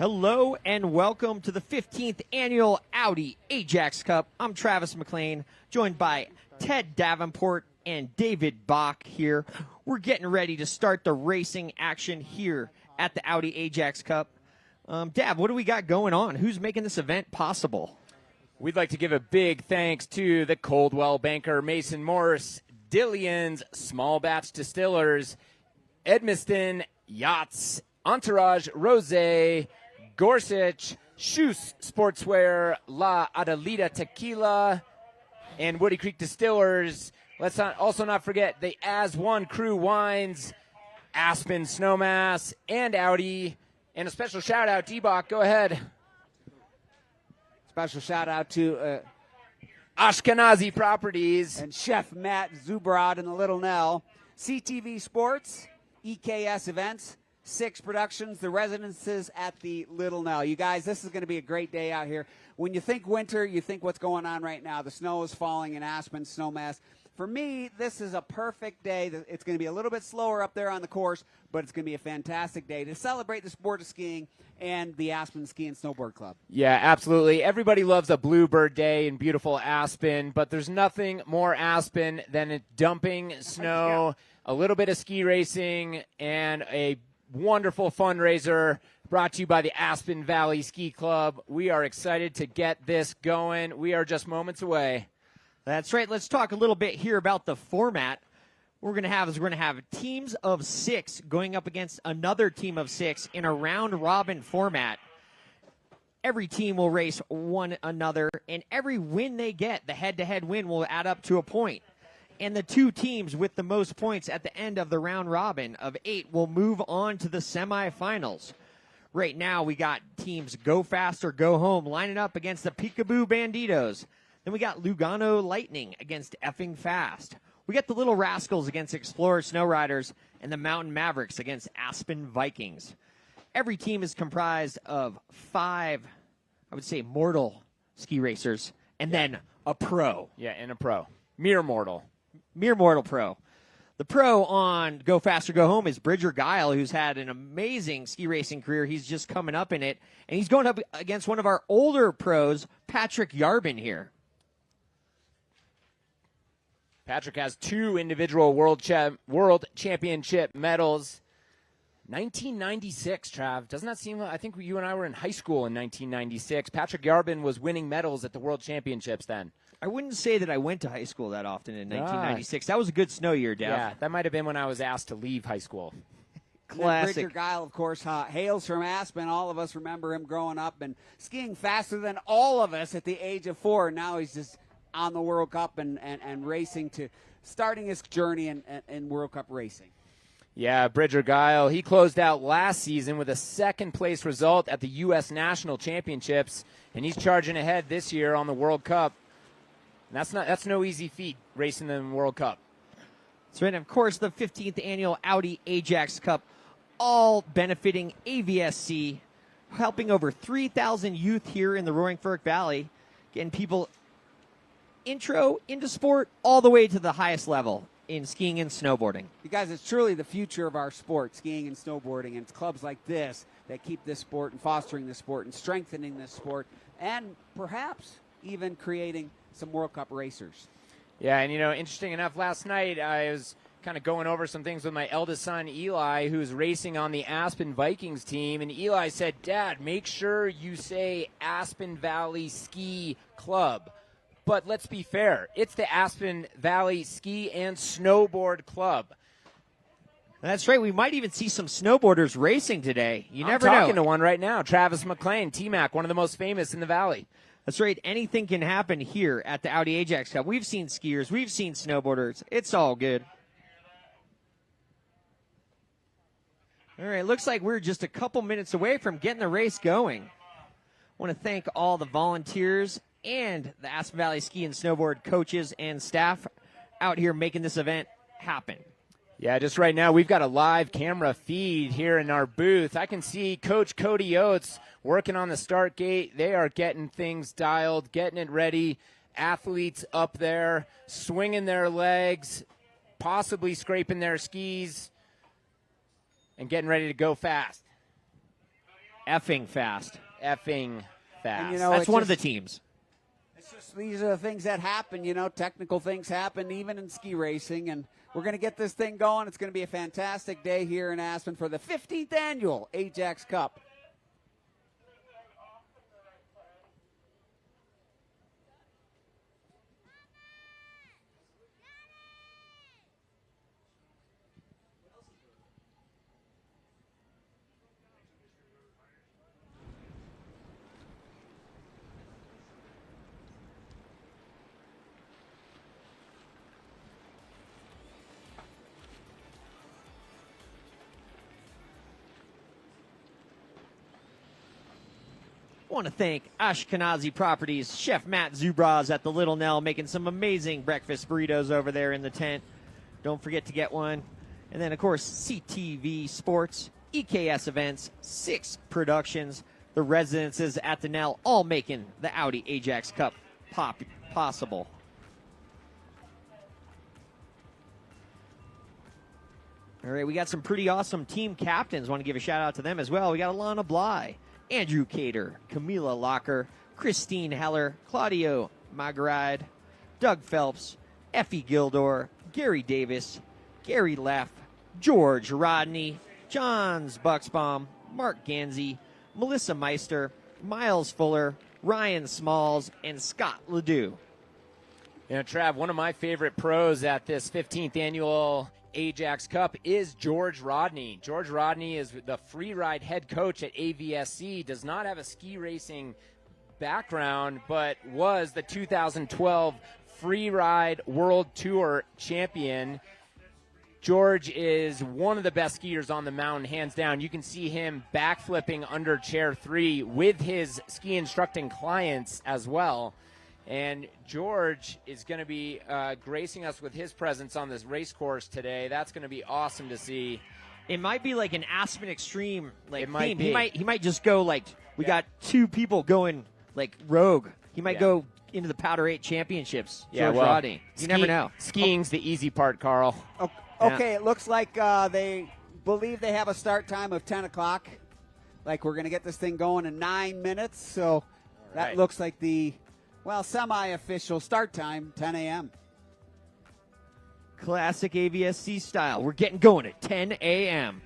Hello and welcome to the 15th annual Audi Ajax Cup. I'm Travis McLean, joined by Ted Davenport and David Bach here. We're getting ready to start the racing action here at the Audi Ajax Cup. Dav, what do we got going on? Who's making this event possible? We'd like to give a big thanks to the Coldwell Banker, Mason Morse, Dillion's, Small Batch Distillers, Edmiston, Yachts, Entourage, Rosé, Gorsuch, Shoes Sportswear, La Adelita Tequila, and Woody Creek Distillers. Let's also not forget the As One Crew Wines, Aspen Snowmass, and Audi. And a special shout out, D-Bach, go ahead. Special shout out to Ashkenazi Properties and Chef Matt Zubrod and the Little Nell, CTV Sports, EKS Events, Six Productions, the residences at the Little Nell. You guys, this is going to be a great day out here. When you think winter, you think what's going on right now. The snow is falling in Aspen Snowmass. For me, this is a perfect day. It's going to be a little bit slower up there on the course, but it's going to be a fantastic day to celebrate the sport of skiing and the Aspen Ski and Snowboard Club. Yeah, absolutely. Everybody loves a Bluebird Day in beautiful Aspen, but there's nothing more Aspen than dumping snow, a little bit of ski racing, and a wonderful fundraiser brought to you by the Aspen Valley Ski Club. We are excited to get this going. We are just moments away. That's right. Let's talk a little bit here about the format. What we're going to have teams of 6 going up against another team of 6 in a round-robin format. Every team will race one another, and every win they get, the head-to-head win, will add up to a point. And the 2 teams with the most points at the end of the round-robin of 8 will move on to the semifinals. Right now, we got teams Go Fast or Go Home lining up against the Peekaboo Banditos. Then we got Lugano Lightning against Effing Fast. We got the Little Rascals against Explorer Snowriders and the Mountain Mavericks against Aspen Vikings. Every team is comprised of 5, I would say, mortal ski racers, and then a pro. Yeah, and a pro. Mere mortal pro. The pro on Go Fast or Go Home is Bridger Guile, who's had an amazing ski racing career. He's just coming up in it, and he's going up against one of our older pros, Patrick Yarbin here. Patrick has 2 individual world championship medals. 1996, Trav. Doesn't that seem like, I think you and I were in high school in 1996. Patrick Yarbin was winning medals at the world championships then. I wouldn't say that I went to high school that often in 1996. That was a good snow year, Dave. Yeah, that might have been when I was asked to leave high school. Classic. Bridger Guile, of course, hails from Aspen. All of us remember him growing up and skiing faster than all of us at the age of 4. Now he's just on the World Cup and racing to starting his journey in World Cup racing. Yeah, Bridger Guile, he closed out last season with a second-place result at the U.S. National Championships, and he's charging ahead this year on the World Cup. And that's no easy feat, racing in the World Cup. So, and of course, the 15th annual Audi Ajax Cup, all benefiting AVSC, helping over 3,000 youth here in the Roaring Fork Valley, getting people intro into sport all the way to the highest level in skiing and snowboarding. You guys, it's truly the future of our sport, skiing and snowboarding, and it's clubs like this that keep this sport and fostering this sport and strengthening this sport and perhaps even creating some World Cup racers. Yeah, and interesting enough, last night I was kind of going over some things with my eldest son, Eli, who's racing on the Aspen Vikings team, and Eli said, "Dad, make sure you say Aspen Valley Ski Club." But let's be fair. It's the Aspen Valley Ski and Snowboard Club. That's right. We might even see some snowboarders racing today. You never know. I'm talking to one right now, Travis McLean, T-Mac, one of the most famous in the Valley. That's right. Anything can happen here at the Audi Ajax Cup. We've seen skiers. We've seen snowboarders. It's all good. All right. Looks like we're just a couple minutes away from getting the race going. I want to thank all the volunteers and the Aspen Valley Ski and Snowboard coaches and staff out here making this event happen. Yeah, just right now we've got a live camera feed here in our booth. I can see Coach Cody Oates working on the start gate. They are getting things dialed, getting it ready. Athletes up there, swinging their legs, possibly scraping their skis, and getting ready to go fast. Effing fast. Effing fast. And, you know, That's it's one of the just- teams. It's just these are the things that happen, you know, technical things happen even in ski racing, and we're going to get this thing going. It's going to be a fantastic day here in Aspen for the 15th annual Ajax Cup. I want to thank Ashkenazi Properties, Chef Matt Zubraz at the Little Nell, making some amazing breakfast burritos over there in the tent. Don't forget to get one. And then, of course, CTV Sports, EKS Events, 6 Productions, the residences at the Nell, all making the Audi Ajax Cup possible. All right, we got some pretty awesome team captains. Want to give a shout out to them as well. We got Alana Bly, Andrew Cater, Camila Locker, Christine Heller, Claudio Magaride, Doug Phelps, Effie Gildor, Gary Davis, Gary Leff, George Rodney, Johns Bucksbaum, Mark Ganzi, Melissa Meister, Miles Fuller, Ryan Smalls, and Scott Ledoux. You know, Trav, one of my favorite pros at this 15th annual Ajax Cup is George Rodney. George Rodney is the free ride head coach at AVSC, does not have a ski racing background, but was the 2012 free ride world tour champion. George is one of the best skiers on the mountain, hands down. You can see him backflipping under chair 3 with his ski instructing clients as well. And George is going to be gracing us with his presence on this race course today. That's going to be awesome to see. It might be like an Aspen Extreme It might theme. be. He might just go like we got 2 people going like rogue. He might go into the Powder 8 championships. George Rodney. You never know. Skiing's the easy part, Carl. Okay, it looks like they believe they have a start time of 10 o'clock. Like we're going to get this thing going in 9 minutes. So that right. looks like the, well, semi-official start time, 10 a.m. Classic AVSC style. We're getting going at 10 a.m.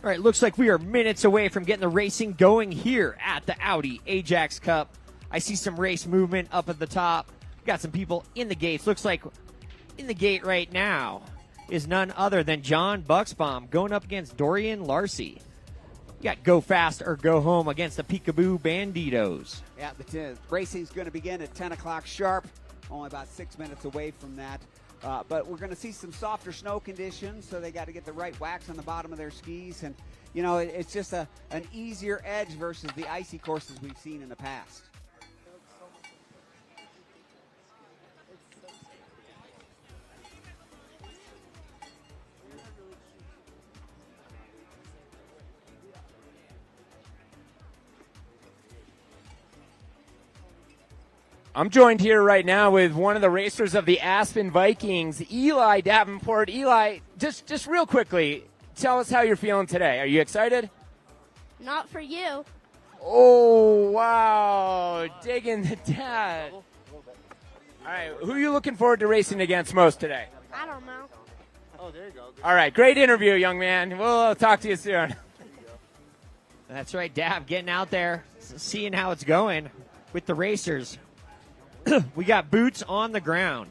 All right, looks like we are minutes away from getting the racing going here at the Audi Ajax Cup. I see some race movement up at the top. Got some people in the gates. Looks like in the gate right now is none other than John Bucksbaum going up against Dorian Larcy. You got Go Fast or Go Home against the Peekaboo Banditos. Yeah, the racing's going to begin at 10 o'clock sharp. Only about 6 minutes away from that. But we're going to see some softer snow conditions, so they got to get the right wax on the bottom of their skis. And, you know, it's just an easier edge versus the icy courses we've seen in the past. I'm joined here right now with one of the racers of the Aspen Vikings, Eli Davenport. Eli, just real quickly, tell us how you're feeling today. Are you excited? Not for you. Oh, wow. Digging the dad. All right, who are you looking forward to racing against most today? I don't know. Oh, there you go. All right, great interview, young man. We'll talk to you soon. That's right, Dab getting out there, seeing how it's going with the racers. We got boots on the ground.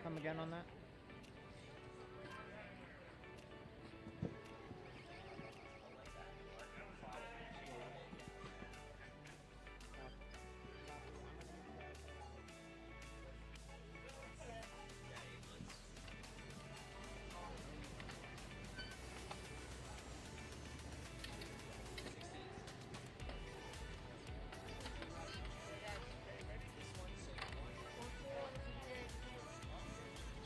Come again on that?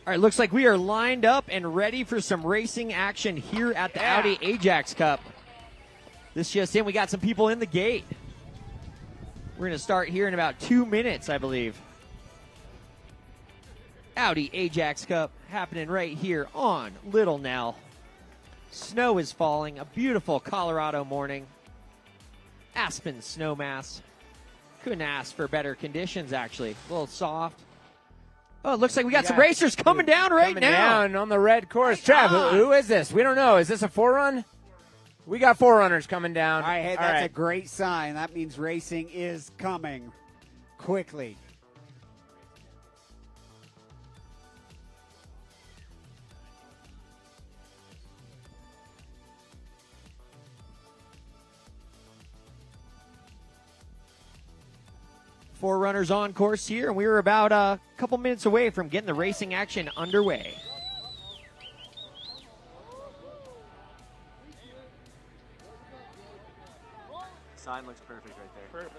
All right, looks like we are lined up and ready for some racing action here at the Audi Ajax Cup. This just in, we got some people in the gate. We're going to start here in about 2 minutes, I believe. Audi Ajax Cup happening right here on Little Nell. Snow is falling, a beautiful Colorado morning. Aspen Snowmass. Couldn't ask for better conditions, actually. A little soft. Oh, it looks like we got some racers coming down right now. Coming down on the red course. Trav, who is this? We don't know. Is this a forerun? We got forerunners coming down. All right, hey, that's a great sign. That means racing is coming quickly. Four runners on course here, and we were about a couple minutes away from getting the racing action underway. Sign looks perfect right there. Perfect.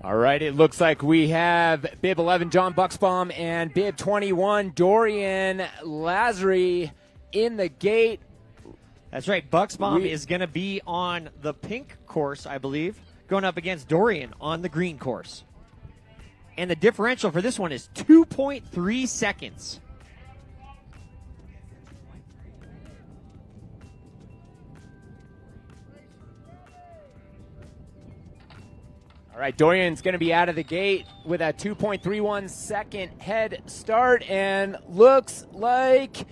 All right, it looks like we have bib 11, John Bucksbaum, and bib 21, Dorian Lazary in the gate. That's right. Bucksbaum is going to be on the pink course, I believe, going up against Dorian on the green course. And the differential for this one is 2.3 seconds. All right, Dorian's going to be out of the gate with a 2.31 second head start, and looks like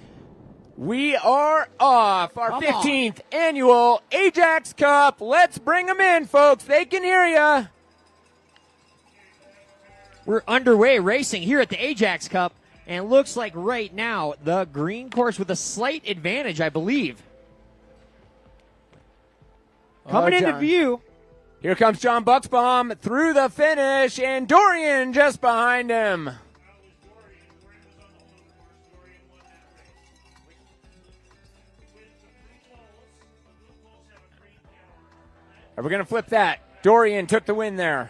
we are off. Our 15th annual Ajax Cup. Let's bring them in, folks. They can hear you. We're underway racing here at the Ajax Cup, and looks like right now the green course with a slight advantage, I believe. Coming into view. Here comes John Buxbaum through the finish, and Dorian just behind him. We're going to flip that. Dorian took the win there.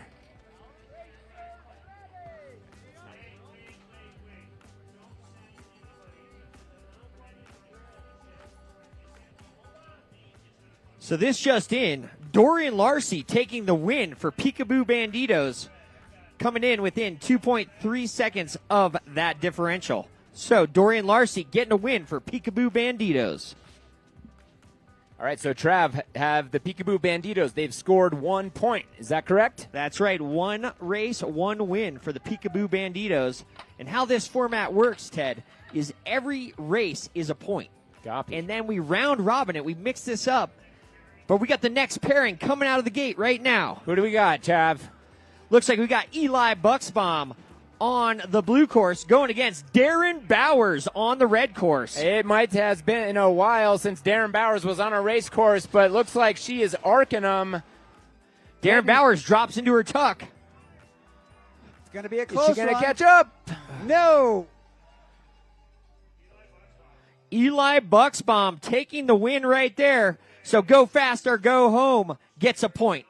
So this just in, Dorian Larcy taking the win for Peekaboo Banditos, coming in within 2.3 seconds of that differential. So Dorian Larcy getting a win for Peekaboo Banditos. All right, so Trav have the Peekaboo Banditos. They've scored 1 point. Is that correct? That's right. 1 race, 1 win for the Peekaboo Banditos. And how this format works, Ted, is every race is a point. Copy. And then we round robin it. We mix this up. But we got the next pairing coming out of the gate right now. Who do we got, Trav? Looks like we got Eli Buxbaum on the blue course going against Darren Bowers on the red course. It might have been a while since Darren Bowers was on a race course, but looks like she is arcing them. Darren Bowers drops into her tuck. It's going to be a close one. Is she going to catch up? No. Eli Buxbaum taking the win right there. So go fast or go home gets a point.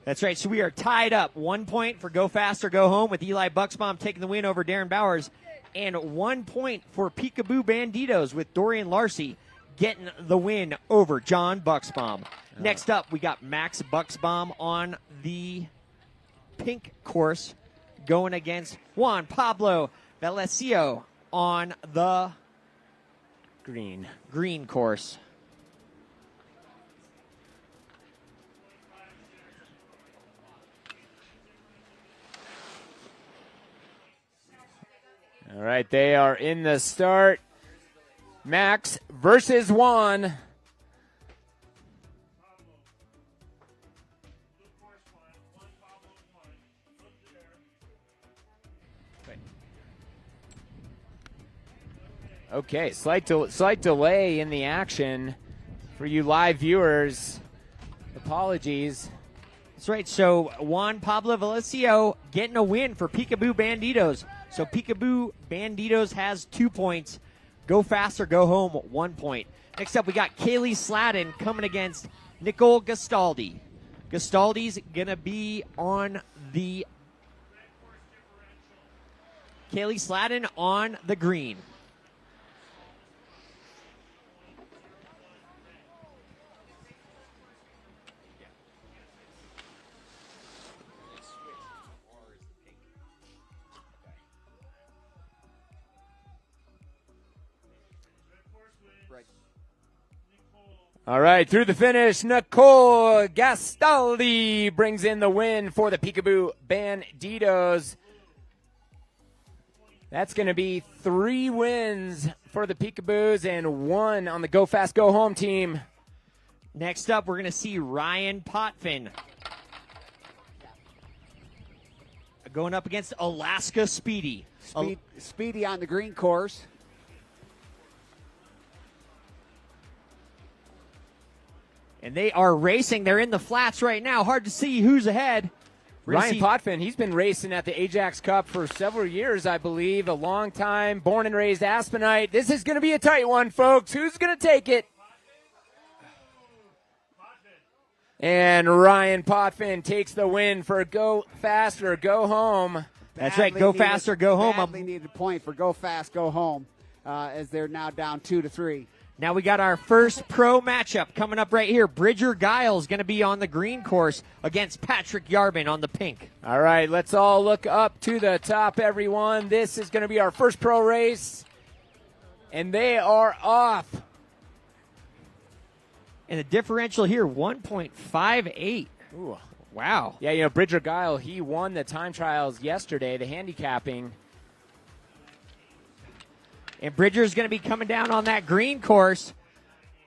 That's right. So we are tied up. 1 point for go fast or go home with Eli Buxbaum taking the win over Darren Bowers. And 1 point for Peekaboo Banditos with Dorian Larcy getting the win over John Buxbaum. Next up, we got Max Buxbaum on the pink course going against Juan Pablo Valesio on the green course. All right, they are in the start. Max versus Juan. Okay, slight delay in the action for you live viewers. Apologies. That's right. So Juan Pablo Valesio getting a win for Peekaboo Banditos. So Peekaboo Banditos has 2 points. Go fast or go home, 1 point. Next up, we got Kaylee Sladden coming against Nicole Gastaldi. Gastaldi's going to be on the Kaylee Sladden on the green. All right, through the finish, Nicole Gastaldi brings in the win for the Peekaboo Banditos. That's going to be 3 wins for the Peekaboos and 1 on the Go Fast, Go Home team. Next up, we're going to see Ryan Potvin going up against Alaska Speedy. Speedy on the green course. And they are racing. They're in the flats right now. Hard to see who's ahead. Ryan Potvin, he's been racing at the Ajax Cup for several years, I believe. A long time, born and raised Aspenite. This is going to be a tight one, folks. Who's going to take it? And Ryan Potvin takes the win for Go Fast or Go Home. That's right, Go Fast or Go Home. Badly needed point for Go Fast, Go Home, as they're now down 2-3. Now we got our first pro matchup coming up right here. Bridger Giles going to be on the green course against Patrick Yarbin on the pink. All right, let's all look up to the top, everyone. This is going to be our first pro race, and they are off. And the differential here, 1.58. Ooh. Wow. Yeah, you know, Bridger Guile, he won the time trials yesterday, the handicapping. And Bridger's going to be coming down on that green course.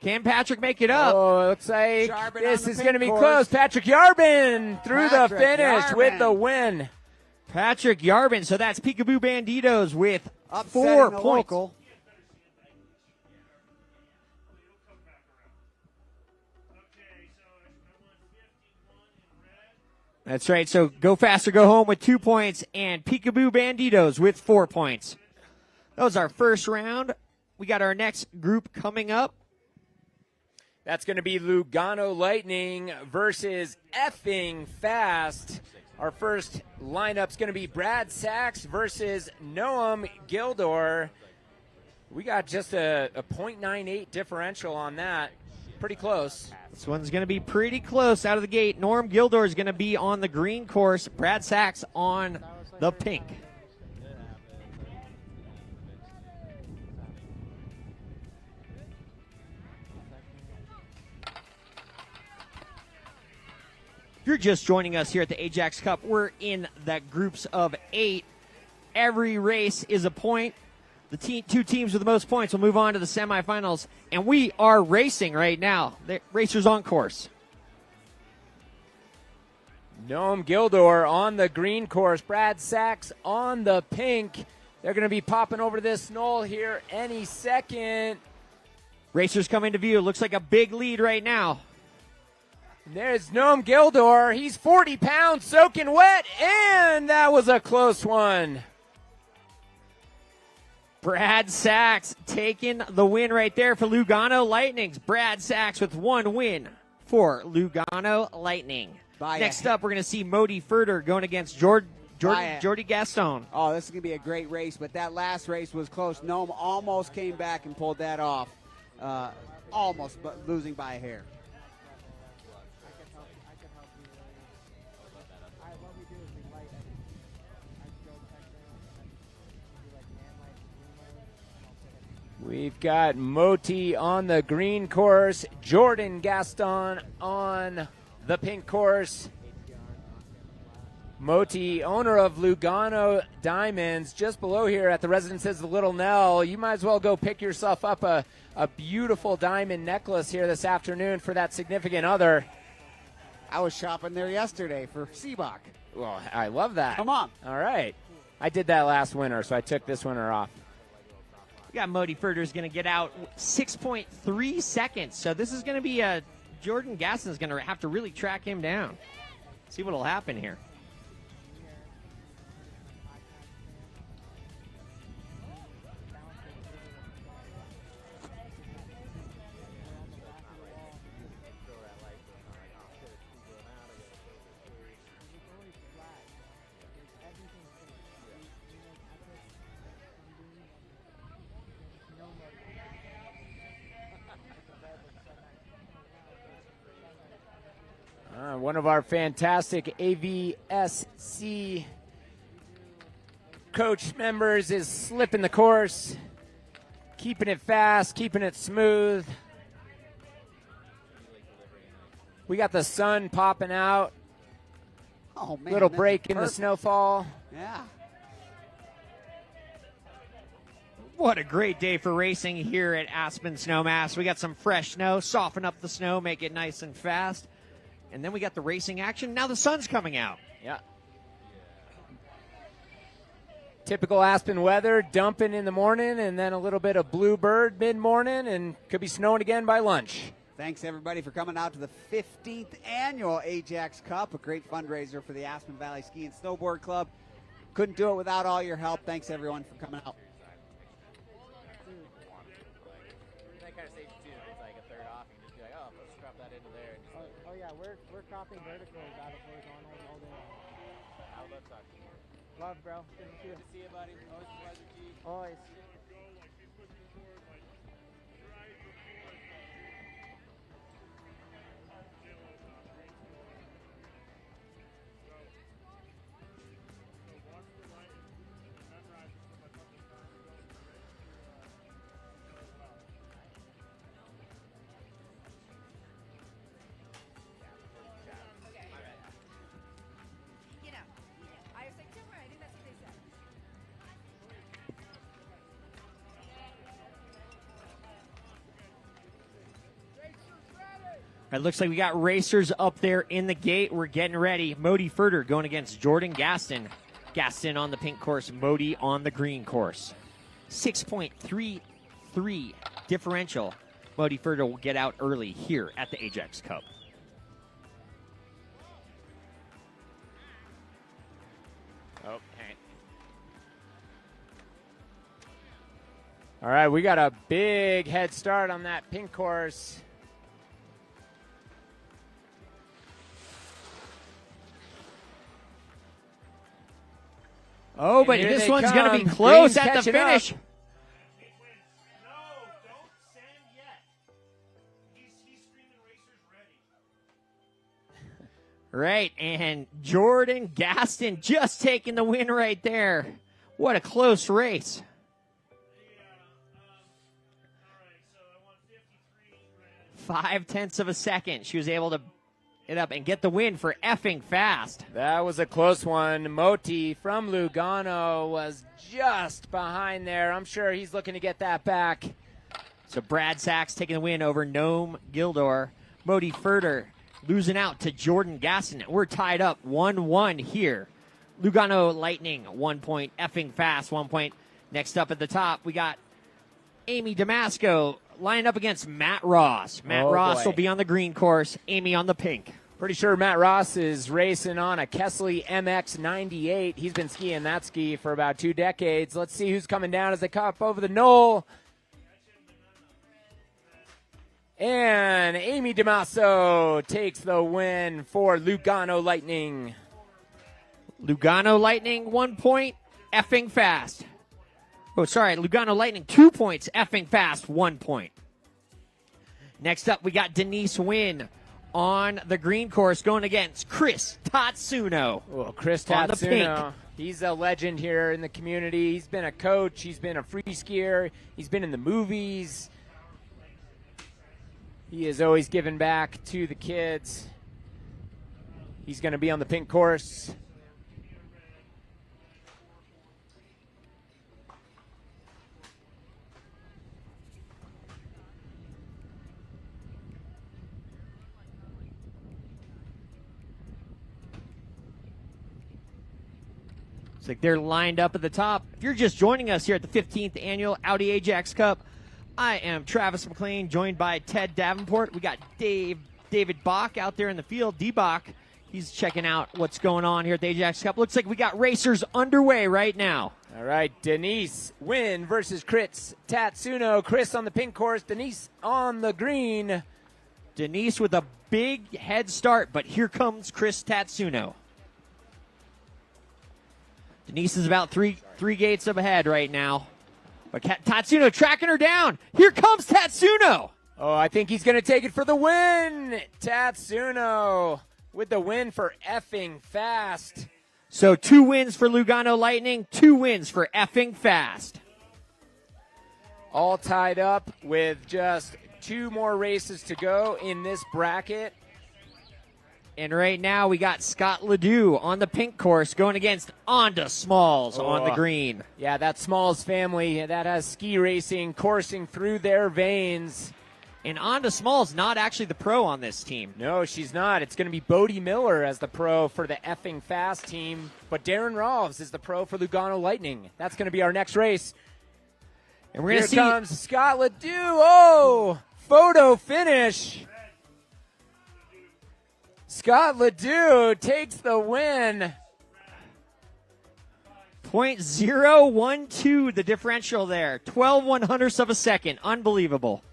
Can Patrick make it up? Oh, it looks like Yarbin this on the is pink going to be course. close. Patrick Yarbin through the Patrick finish Yarbin. with the win. Patrick Yarbin. So that's Peekaboo Banditos with Upsetting 4 the points. local. That's right. So Go Faster, Go Home with 2 points, and Peekaboo Banditos with 4 points. That was our first round. We got our next group coming up. That's going to be Lugano Lightning versus Effing Fast. Our first lineup's going to be Brad Sachs versus Noam Gildor. We got just a .98 differential on that. Pretty close. This one's going to be pretty close out of the gate. Norm Gildor is going to be on the green course. Brad Sachs on the pink. If you're just joining us here at the Ajax Cup, we're in the groups of 8. Every race is a point. The 2 teams with the most points will move on to the semifinals, and we are racing right now. The racers on course. Noam Gildor on the green course. Brad Sachs on the pink. They're going to be popping over this knoll here any second. Racers come into view. Looks like a big lead right now. There's Noam Gildor. He's 40 pounds soaking wet, and that was a close one. Brad Sachs taking the win right there for Lugano Lightnings. Brad Sachs with 1 win for Lugano Lightning. Next up, we're going to see Modi Furter going against Jordy Gaston. Oh, this is going to be a great race, but that last race was close. Noam almost came back and pulled that off. Almost, but losing by a hair. We've got Moti on the green course, Jordan Gaston on the pink course. Moti, owner of Lugano Diamonds, just below here at the Residences of Little Nell. You might as well go pick yourself up a beautiful diamond necklace here this afternoon for that significant other. I was shopping there yesterday for Seabach. Well, I love that. Come on. All right. I did that last winter, so I took this winter off. We got Modi Furter's going to get out 6.3 seconds. So this is going to be Jordan Gaston's going to have to really track him down. See what will happen here. One of our fantastic AVSC coach members is slipping the course, keeping it fast, keeping it smooth. We got the sun popping out. Oh, man. Little that's break in the perfect. snowfall. Yeah. What a great day for racing here at Aspen Snowmass. We got some fresh snow, soften up the snow, make it nice and fast. And then we got the racing action. Now the sun's coming out. Yeah. Typical Aspen weather, dumping in the morning, and then a little bit of bluebird mid-morning, and could be snowing again by lunch. Thanks, everybody, for coming out to the 15th annual Ajax Cup, a great fundraiser for the Aspen Valley Ski and Snowboard Club. Couldn't do it without all your help. Thanks, everyone, for coming out. That kind of stage too. It's like a third off, and just be like, oh, let's drop that into there. Oh yeah, we're cropping vertically out of horizontal all day long. I would love talking to you. Love, bro. Good to see you. Good to see you, buddy. Always a pleasure, G. Always. It looks like we got racers up there in the gate. We're getting ready. Modi Furter going against Jordan Gaston. Gaston on the pink course, Modi on the green course. 6.33 differential. Modi Furter will get out early here at the Ajax Cup. Okay. All right, we got a big head start on that pink course. Oh, but here this they one's come. going to be close Green's at the catching finish. up. Right, and Jordan Gaston just taking the win right there. What a close race. 0.5 of a second. She was able to it up and get the win for effing fast. That was a close one. Moti from Lugano was just behind there. I'm sure he's looking to get that back. So Brad Sachs taking the win over Noam Gildor. Modi Furter losing out to Jordan Gaston. We're tied up 1-1 here. Lugano Lightning, 1 point. Effing fast, 1 point. Next up at the top, we got Amy Damasco lining up against Matt Ross. Matt Ross boy. will be on the green course, Amy on the pink. Pretty sure Matt Ross is racing on a Kessley MX-98. He's been skiing that ski for about 2 decades. Let's see who's coming down as they come up over the knoll. And Amy Damaso takes the win for Lugano Lightning. Lugano Lightning, 1 point. Effing fast. Oh, sorry, Lugano Lightning, 2 points. Effing fast, 1 point. Next up, we got Denise Wynn on the green course going against Chris Tatsuno. Well, Chris On the Tatsuno, pink. he's a legend here in the community. He's been a coach. He's been a free skier. He's been in the movies. He is always giving back to the kids. He's going to be on the pink course. It's like they're lined up at the top. If you're just joining us here at the 15th annual Audi Ajax Cup, I am Travis McLean, joined by Ted Davenport. We got David Bach out there in the field. D-Bach, he's checking out what's going on here at the Ajax Cup. Looks like we got racers underway right now. All right, Denise Wynn versus Chris Tatsuno. Chris on the pink course, Denise on the green. Denise with a big head start, but here comes Chris Tatsuno. Denise is about three gates up ahead right now. But Tatsuno tracking her down. Here comes Tatsuno. Oh, I think he's going to take it for the win. Tatsuno with the win for effing fast. So 2 wins for Lugano Lightning, 2 wins for effing fast. All tied up with just 2 more races to go in this bracket. And right now we got Scott Ledoux on the pink course going against Onda Smalls on the green. Yeah, that Smalls family that has ski racing coursing through their veins. And Onda Smalls not actually the pro on this team. No, she's not. It's going to be Bodie Miller as the pro for the effing fast team. But Darren Rolfs is the pro for Lugano Lightning. That's going to be our next race. And we're going to see. Here comes Scott Ledoux. Oh, photo finish. Scott Ledoux takes the win. 0.012 the differential there. 12/100ths of a second. Unbelievable.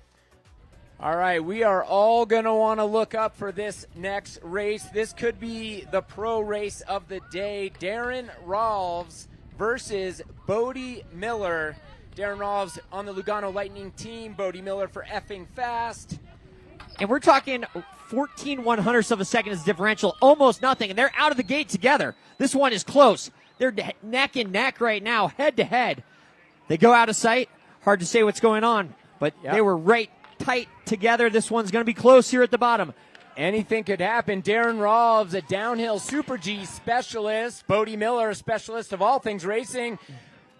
All right, we are all going to want to look up for this next race. This could be the pro race of the day. Darren Rolfs versus Bodie Miller. Darren Rolfs on the Lugano Lightning team. Bodie Miller for effing fast. And we're talking 14/100ths of a second is differential. Almost nothing. And they're out of the gate together. This one is close. They're neck and neck right now, head to head. They go out of sight. Hard to say what's going on. But they were right tight together. This one's going to be close here at the bottom. Anything could happen. Darren Rolfs, a downhill Super G specialist. Bodie Miller, a specialist of all things racing.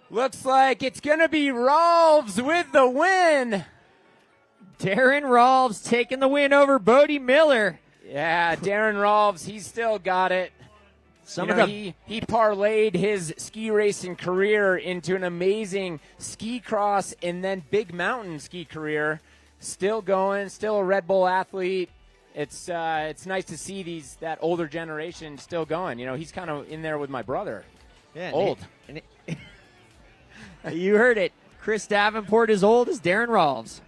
Looks like it's going to be Rolfs with the win. Darren Rolfs taking the win over Bodie Miller. Yeah, Darren Rolfs, he's still got it. He parlayed his ski racing career into an amazing ski cross and then big mountain ski career. Still going, still a Red Bull athlete. It's nice to see that older generation still going. He's kind of in there with my brother. Yeah, old. You heard it. Chris Davenport is old as Darren Rolfs.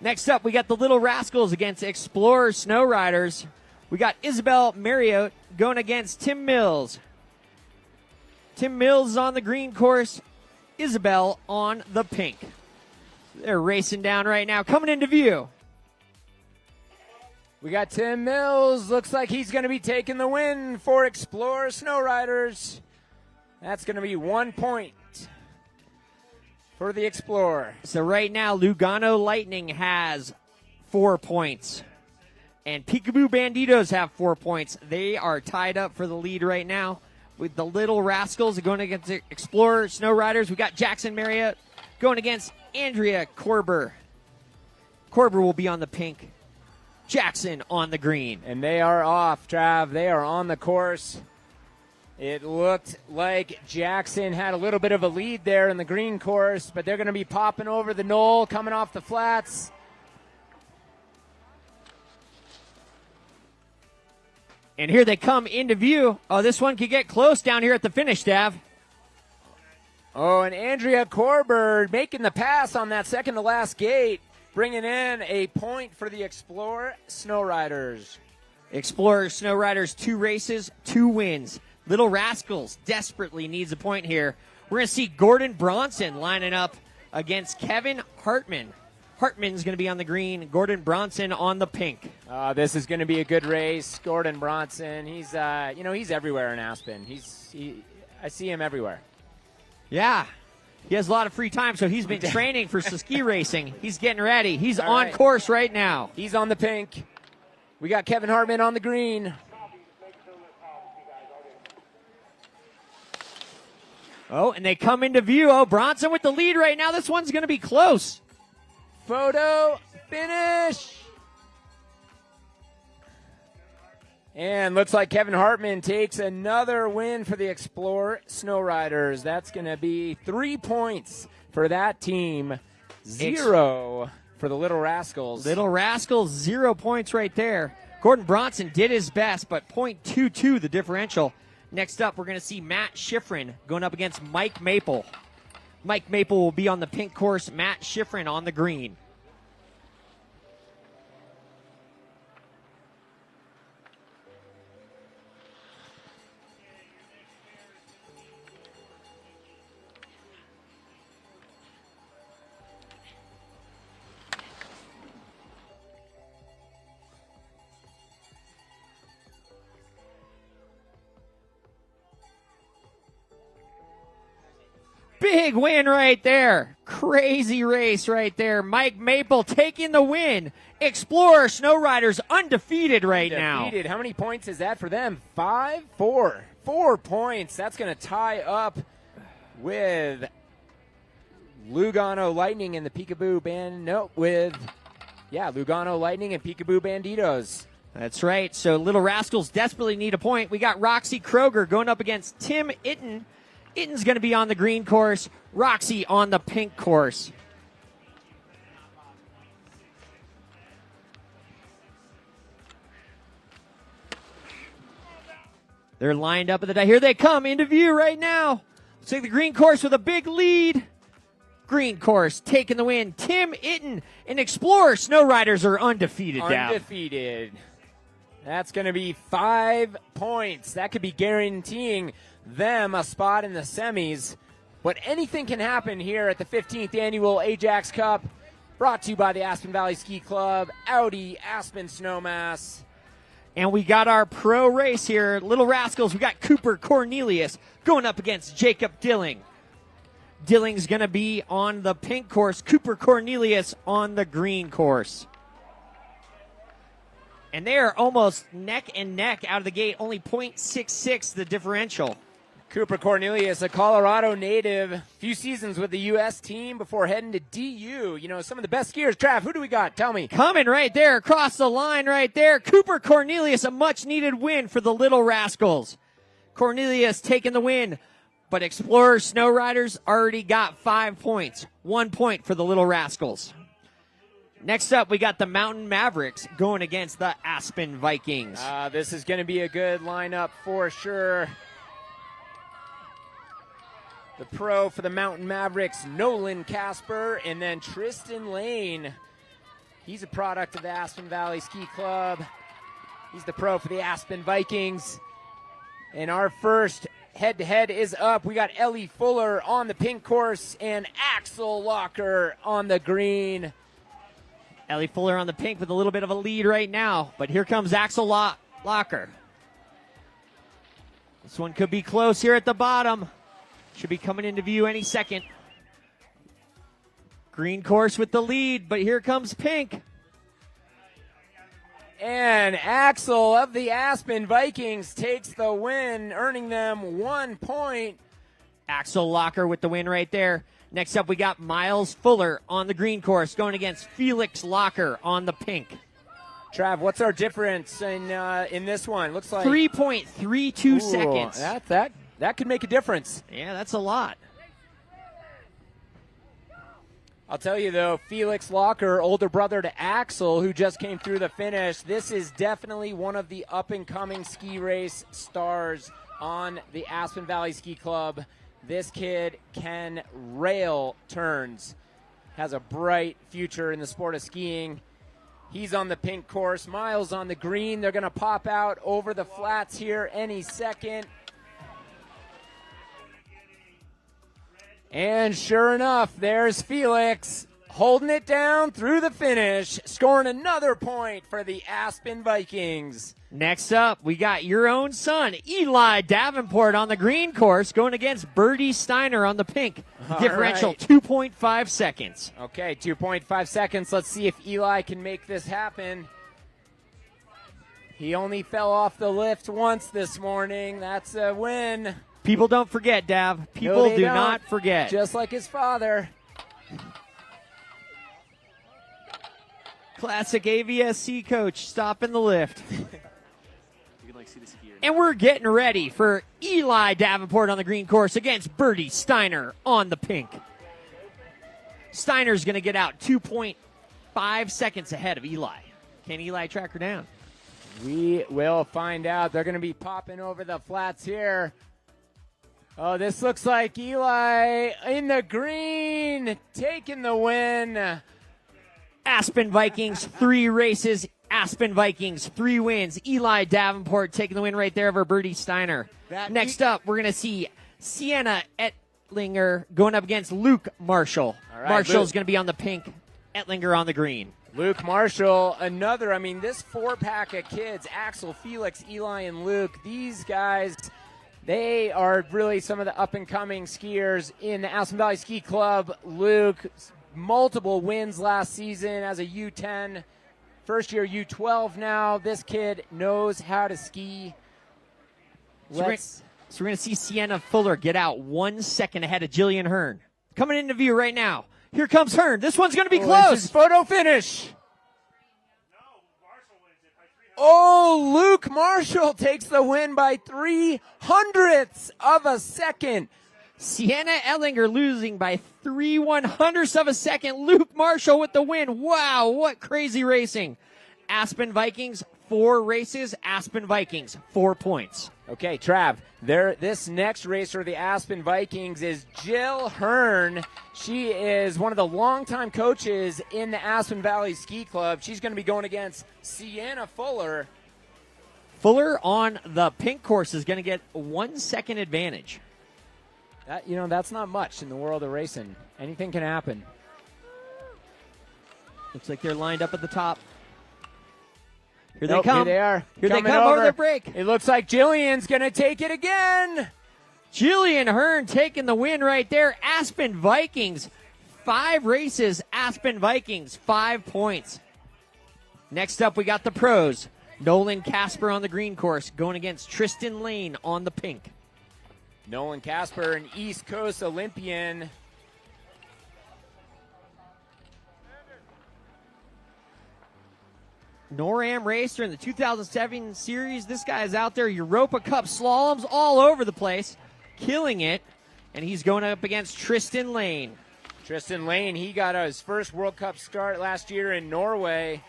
Next up, we got the Little Rascals against Explorer Snowriders. We got Isabel Marriott going against Tim Mills. Tim Mills is on the green course. Isabel on the pink. They're racing down right now, coming into view. We got Tim Mills. Looks like he's going to be taking the win for Explorer Snowriders. That's going to be 1 point for the Explorer. So right now, Lugano Lightning has 4 points. And Peekaboo Banditos have 4 points. They are tied up for the lead right now with the Little Rascals going against the Explorer Snowriders. We got Jackson Marriott going against Andrea Korber. Korber will be on the pink. Jackson on the green. And they are off, Trav. They are on the course. It looked like Jackson had a little bit of a lead there in the green course, but they're going to be popping over the knoll, coming off the flats. And here they come into view. Oh, this one could get close down here at the finish, Dav. Oh, and Andrea Korber making the pass on that second to last gate, bringing in a point for the Explorer Snowriders. Explorer Snowriders, 2 races, 2 wins. Little Rascals desperately needs a point here. We're going to see Gordon Bronson lining up against Kevin Hartman. Hartman's going to be on the green. Gordon Bronson on the pink. This is going to be a good race. Gordon Bronson, he's he's everywhere in Aspen. I see him everywhere. Yeah. He has a lot of free time, so he's been training for ski racing. He's getting ready. He's All on right. course right now. He's on the pink. We got Kevin Hartman on the green. Oh, and they come into view. Oh, Bronson with the lead right now. This one's going to be close. Photo finish. And looks like Kevin Hartman takes another win for the Explorer Snowriders. That's going to be 3 points for that team. 0 for the Little Rascals. Little Rascals, 0 points right there. Gordon Bronson did his best, but .22 the differential. Next up, we're going to see Matt Schifrin going up against Mike Maple. Mike Maple will be on the pink course. Matt Schifrin on the green. Big win right there. Crazy race right there. Mike Maple taking the win. Explorer Snowriders undefeated right now. How many points is that for them? 5? 4. 4 points. That's going to tie up with Lugano Lightning and the Peekaboo Band. No, with, Lugano Lightning and Peekaboo Banditos. That's right. So Little Rascals desperately need a point. We got Roxy Kroger going up against Tim Itten. Itten's going to be on the green course. Roxy on the pink course. They're lined up at the die. Here they come into view right now. Looks like the green course with a big lead. Green course taking the win. Tim Itten and Explorer Snowriders are undefeated. Undefeated. That's going to be 5 points. That could be guaranteeing them a spot in the semis. But anything can happen here at the 15th Annual Ajax Cup, brought to you by the Aspen Valley Ski Club, Audi, Aspen Snowmass. And we got our pro race here. Little Rascals, we got Cooper Cornelius going up against Jacob Dilling. Dilling's going to be on the pink course. Cooper Cornelius on the green course. And they are almost neck and neck out of the gate. Only .66 the differential. Cooper Cornelius, a Colorado native, few seasons with the U.S. team before heading to DU. You know, some of the best skiers. Trav, who do we got? Tell me. Coming right there, across the line right there. Cooper Cornelius, a much-needed win for the Little Rascals. Cornelius taking the win, but Explorer Snow Riders already got 5 points. 1 point for the Little Rascals. Next up, we got the Mountain Mavericks going against the Aspen Vikings. This is going to be a good lineup for sure. The pro for the Mountain Mavericks, Nolan Casper, and then Tristan Lane. He's a product of the Aspen Valley Ski Club. He's the pro for the Aspen Vikings. And our first head-to-head is up. We got Ellie Fuller on the pink course and Axel Locker on the green. Ellie Fuller on the pink with a little bit of a lead right now, but here comes Axel Locker. This one could be close here at the bottom. Should be coming into view any second. Green course with the lead, but here comes pink. And Axel of the Aspen Vikings takes the win, earning them 1 point. Axel Locker with the win right there. Next up, we got Miles Fuller on the green course going against Felix Locker on the pink. Trav, what's our difference in this one? Looks like 3.32 seconds. That could make a difference. Yeah, that's a lot. I'll tell you, though, Felix Locker, older brother to Axel, who just came through the finish. This is definitely one of the up-and-coming ski race stars on the Aspen Valley Ski Club. This kid can rail turns, has a bright future in the sport of skiing. He's on the pink course. Miles on the green. They're going to pop out over the flats here any second. And sure enough, there's Felix holding it down through the finish, scoring another point for the Aspen Vikings. Next up, we got your own son, Eli Davenport, on the green course, going against Birdie Steiner on the pink. Differential, 2.5 seconds. Okay, 2.5 seconds. Let's see if Eli can make this happen. He only fell off the lift once this morning. That's a win. People don't forget, Dav. People do not forget. Just like his father. Classic AVSC coach stopping the lift. And we're getting ready for Eli Davenport on the green course against Birdie Steiner on the pink. Steiner's going to get out 2.5 seconds ahead of Eli. Can Eli track her down? We will find out. They're going to be popping over the flats here. Oh, this looks like Eli in the green, taking the win. Aspen Vikings, 3 races. Aspen Vikings, 3 wins. Eli Davenport taking the win right there over Birdie Steiner. Next up, we're going to see Sienna Ettlinger going up against Luke Marshall. All right, Marshall's going to be on the pink, Ettlinger on the green. Luke Marshall, this 4-pack of kids, Axel, Felix, Eli, and Luke, these guys, they are really some of the up-and-coming skiers in the Aspen Valley Ski Club. Luke, multiple wins last season as a U10, first year U12 now. This kid knows how to ski. So we're going to see Sienna Fuller get out 1 second ahead of Jillian Hearn. Coming into view right now. Here comes Hearn. This one's going to be close. This is photo finish. Oh, Luke Marshall takes the win by 0.03 of a second. Sienna Ellinger losing by 0.03 of a second. Luke Marshall with the win. Wow, what crazy racing. Aspen Vikings, 4 races. Aspen Vikings, 4 points. Okay, Trav, this next racer of the Aspen Vikings is Jill Hearn. She is one of the longtime coaches in the Aspen Valley Ski Club. She's going to be going against Sienna Fuller. Fuller on the pink course is going to get 1 second advantage. That's not much in the world of racing. Anything can happen. Looks like they're lined up at the top. Here Nope, they come. Here they are. Here they come over their break. It looks like Jillian's going to take it again. Jillian Hearn taking the win right there. Aspen Vikings, 5 races. Aspen Vikings, 5 points. Next up, we got the pros. Nolan Casper on the green course going against Tristan Lane on the pink. Nolan Casper, an East Coast Olympian. NorAm racer in the 2007 series. This guy is out there, Europa Cup slaloms all over the place, killing it. And he's going up against Tristan Lane. Tristan Lane, he got his first World Cup start last year in Norway,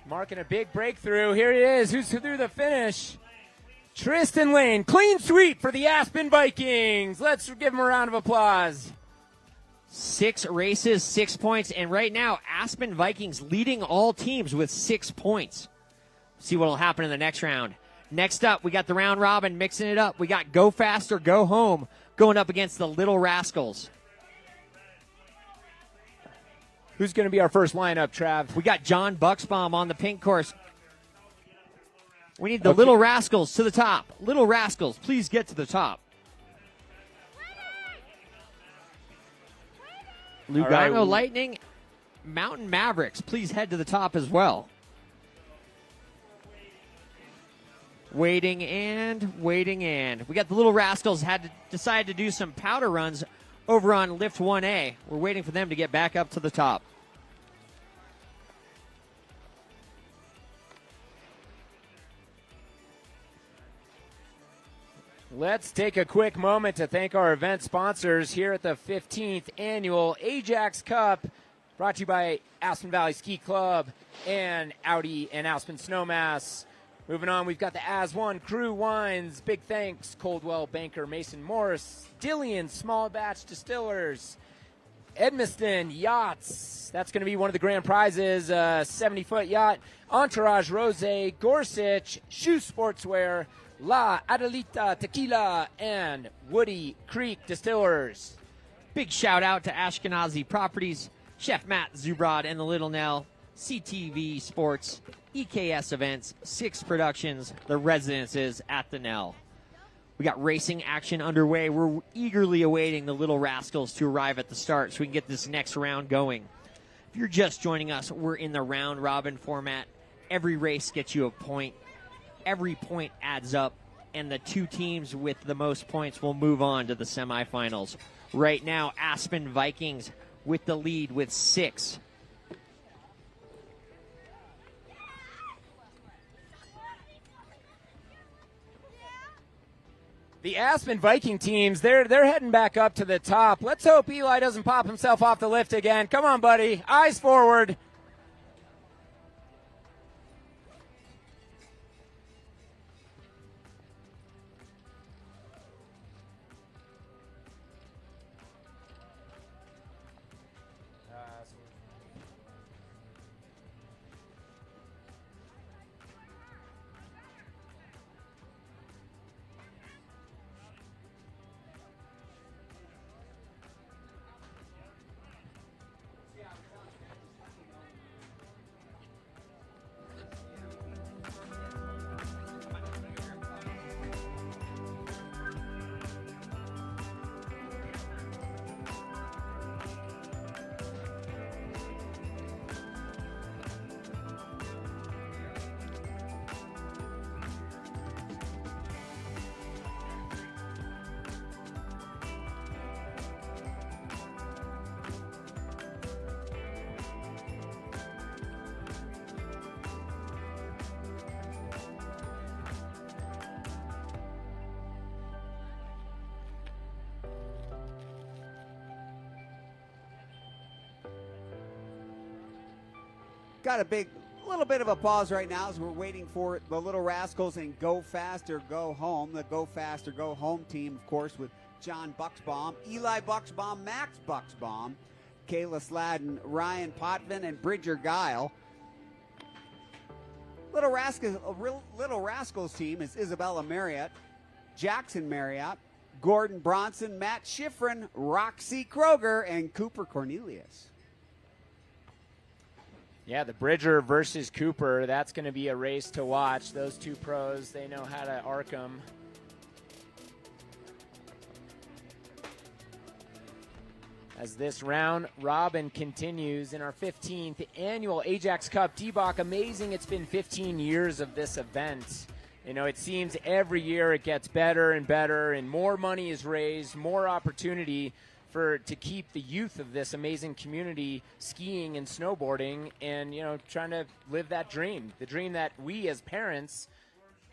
marking a big breakthrough. Here he is. Who's through the finish? Tristan Lane, clean sweep for the Aspen Vikings. Let's give him a round of applause. 6 races, 6 points, and right now, Aspen Vikings leading all teams with 6 points. See what will happen in the next round. Next up, we got the round robin, mixing it up. We got Go Fast or Go Home going up against the Little Rascals. Who's going to be our first lineup, Trav? We got John Bucksbaum on the pink course. We need the Little Rascals to the top. Little Rascals, please get to the top. Lugano Lightning, Mountain Mavericks, please head to the top as well. Waiting and. We got the Little Rascals had to decide to do some powder runs over on Lift 1A. We're waiting for them to get back up to the top. Let's take a quick moment to thank our event sponsors here at the 15th Annual Ajax Cup, brought to you by Aspen Valley Ski Club and Audi and Aspen Snowmass. Moving on, we've got the As One Crew Wines. Big thanks, Coldwell Banker, Mason Morris, Dillian Small Batch Distillers, Edmiston Yachts. That's going to be one of the grand prizes, 70-foot yacht. Entourage Rose, Gorsuch, Shoe Sportswear, La Adelita Tequila, and Woody Creek Distillers. Big shout out to Ashkenazi Properties, Chef Matt Zubrod and the Little Nell, CTV Sports, EKS Events, 6 Productions, the Residences at the Nell. We got racing action underway. We're eagerly awaiting the Little Rascals to arrive at the start so we can get this next round going. If you're just joining us, we're in the round robin format. Every race gets you a point. Every point adds up, and the 2 teams with the most points will move on to the semifinals. Right now, Aspen Vikings with the lead with 6. The Aspen Viking teams, they're heading back up to the top. Let's hope Eli doesn't pop himself off the lift again. Come on, buddy. Eyes forward. Got a little bit of a pause right now as we're waiting for the Little Rascals and Go Fast or Go Home. The Go Fast or Go Home team, of course, with John Bucksbaum, Eli Bucksbaum, Max Bucksbaum, Kayla Sladden, Ryan Potvin, and Bridger Guile. Little Rascals team is Isabella Marriott, Jackson Marriott, Gordon Bronson, Matt Schifrin, Roxy Kroger, and Cooper Cornelius. Yeah, the Bridger versus Cooper, that's going to be a race to watch. Those 2 pros, they know how to arc them. As this round robin continues in our 15th annual Ajax Cup, D-Bach, amazing it's been 15 years of this event. You know, it seems every year it gets better and better, and more money is raised, more opportunity to keep the youth of this amazing community skiing and snowboarding, and you know, trying to live that dream, the dream that we as parents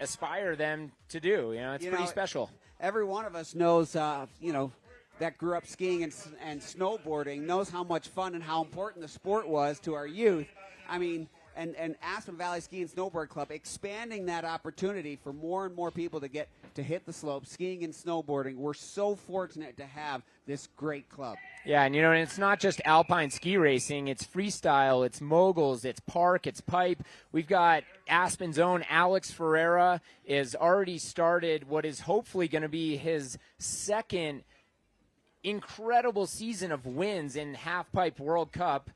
aspire them to do. You know, it's pretty special. Every one of us knows, you know, that grew up skiing and snowboarding, knows how much fun and how important the sport was to our youth. I mean, and Aspen Valley Ski and Snowboard Club expanding that opportunity for more and more people to get to hit the slopes, skiing and snowboarding. We're so fortunate to have this great club. Yeah, and you know, and it's not just alpine ski racing, it's freestyle, it's moguls, it's park, it's pipe. We've got Aspen's own Alex Ferreira is already started what is hopefully going to be his second incredible season of wins in Half Pipe World Cup.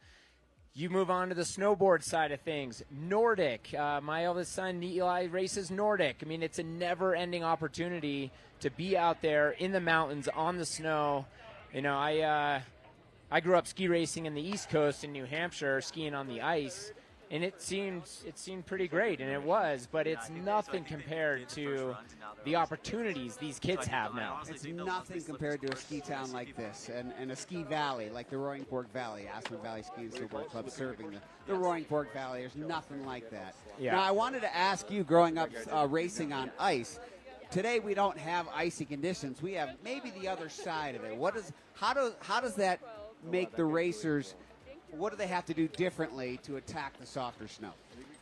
You move on to the snowboard side of things. Nordic, my eldest son Eli races Nordic. I mean, it's a never-ending opportunity to be out there in the mountains on the snow. You know, I grew up ski racing in the East Coast in New Hampshire, skiing on the ice, and it seemed pretty great, and it was, but it's nothing compared to the opportunities these kids have now. It's nothing compared to a ski town like this and a ski valley like the Roaring Fork Valley. Aspen Valley Ski and Snowboard Club serving the Roaring Fork Valley. There's nothing like that. Yeah. Now, I wanted to ask you, growing up racing on ice, today we don't have icy conditions. We have maybe the other side of it. How does that make the racers? What do they have to do differently to attack the softer snow?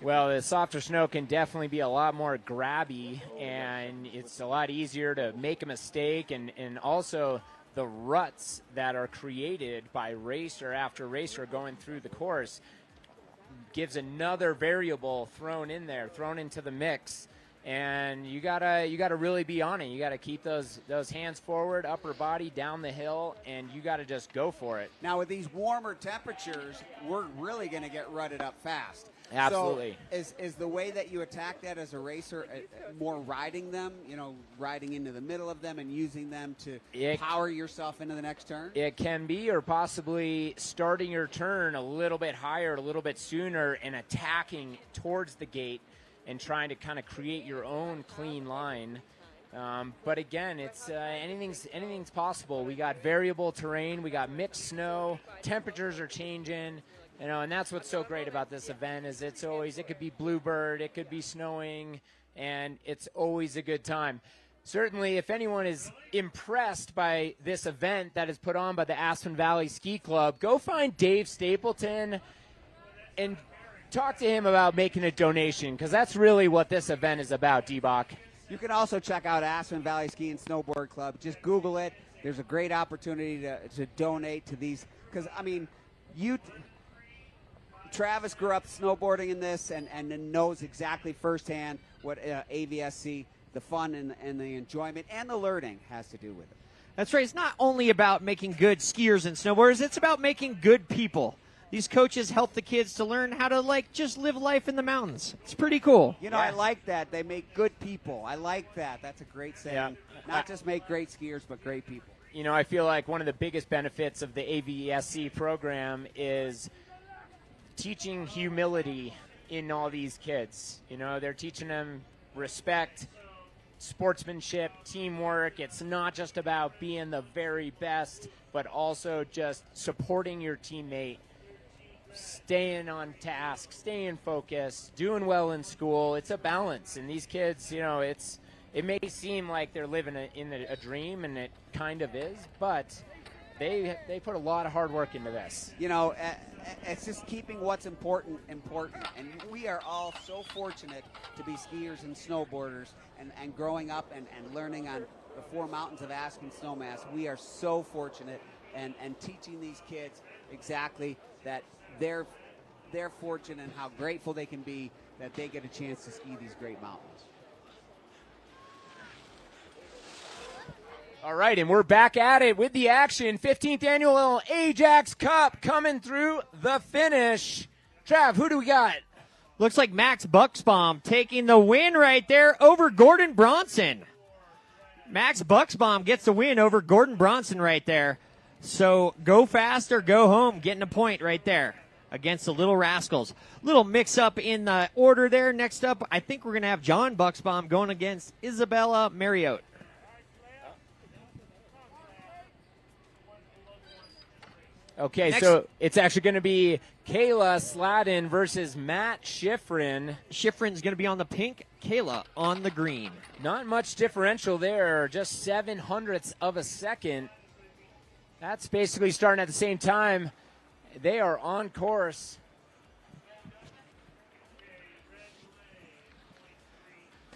Well, the softer snow can definitely be a lot more grabby, and it's a lot easier to make a mistake, and also the ruts that are created by racer after racer going through the course gives another variable thrown into the mix. And you gotta really be on it. You gotta keep those hands forward, upper body down the hill, and you gotta just go for it. Now with these warmer temperatures, we're really gonna get rutted up fast. Absolutely. So is the way that you attack that as a racer more riding them, you know, riding into the middle of them and using them to power yourself into the next turn? It can be, or possibly starting your turn a little bit higher, a little bit sooner, and attacking towards the gate and trying to kind of create your own clean line. But again, it's anything's possible. We got variable terrain, we got mixed snow, temperatures are changing, you know, and that's what's so great about this event is it could be bluebird, it could be snowing, and it's always a good time. Certainly, if anyone is impressed by this event that is put on by the Aspen Valley Ski Club, go find Dave Stapleton and talk to him about making a donation, because that's really what this event is about, D-Bach. You can also check out Aspen Valley Ski and Snowboard Club. Just Google it. There's a great opportunity to donate to these. Because, I mean, Travis grew up snowboarding in this and knows exactly firsthand what AVSC, the fun and the enjoyment and the learning has to do with it. That's right. It's not only about making good skiers and snowboarders. It's about making good people. These coaches help the kids to learn how to, just live life in the mountains. It's pretty cool. You know, I like that. They make good people. I like that. That's a great saying. Yeah. Not just make great skiers, but great people. You know, I feel like one of the biggest benefits of the AVSC program is teaching humility in all these kids. You know, they're teaching them respect, sportsmanship, teamwork. It's not just about being the very best, but also just supporting your teammate, staying on task, staying focused, doing well in school. It's a balance, and these kids, you know, it may seem like they're living in a dream, and it kind of is, but they put a lot of hard work into this. You know, it's just keeping what's important, and we are all so fortunate to be skiers and snowboarders and growing up and learning on the four mountains of Aspen Snowmass. We are so fortunate and teaching these kids exactly that their fortune and how grateful they can be that they get a chance to ski these great mountains. All right, and we're back at it with the action. 15th annual Ajax Cup coming through the finish. Trav, who do we got? Looks like Max Buxbaum taking the win right there over Gordon Bronson. Max Buxbaum gets the win over Gordon Bronson right there. So go fast or go home, getting a point right there. against the Little Rascals. Little mix-up in the order there. Next up, I think we're going to have John Bucksbaum going against Isabella Marriott. Okay, Next. so it's actually going to be Kayla Sladden versus Matt Schifrin. Schifrin's going to be on the pink, Kayla on the green. Not much differential there, just 0.07 of a second. That's basically starting at the same time. They are on course.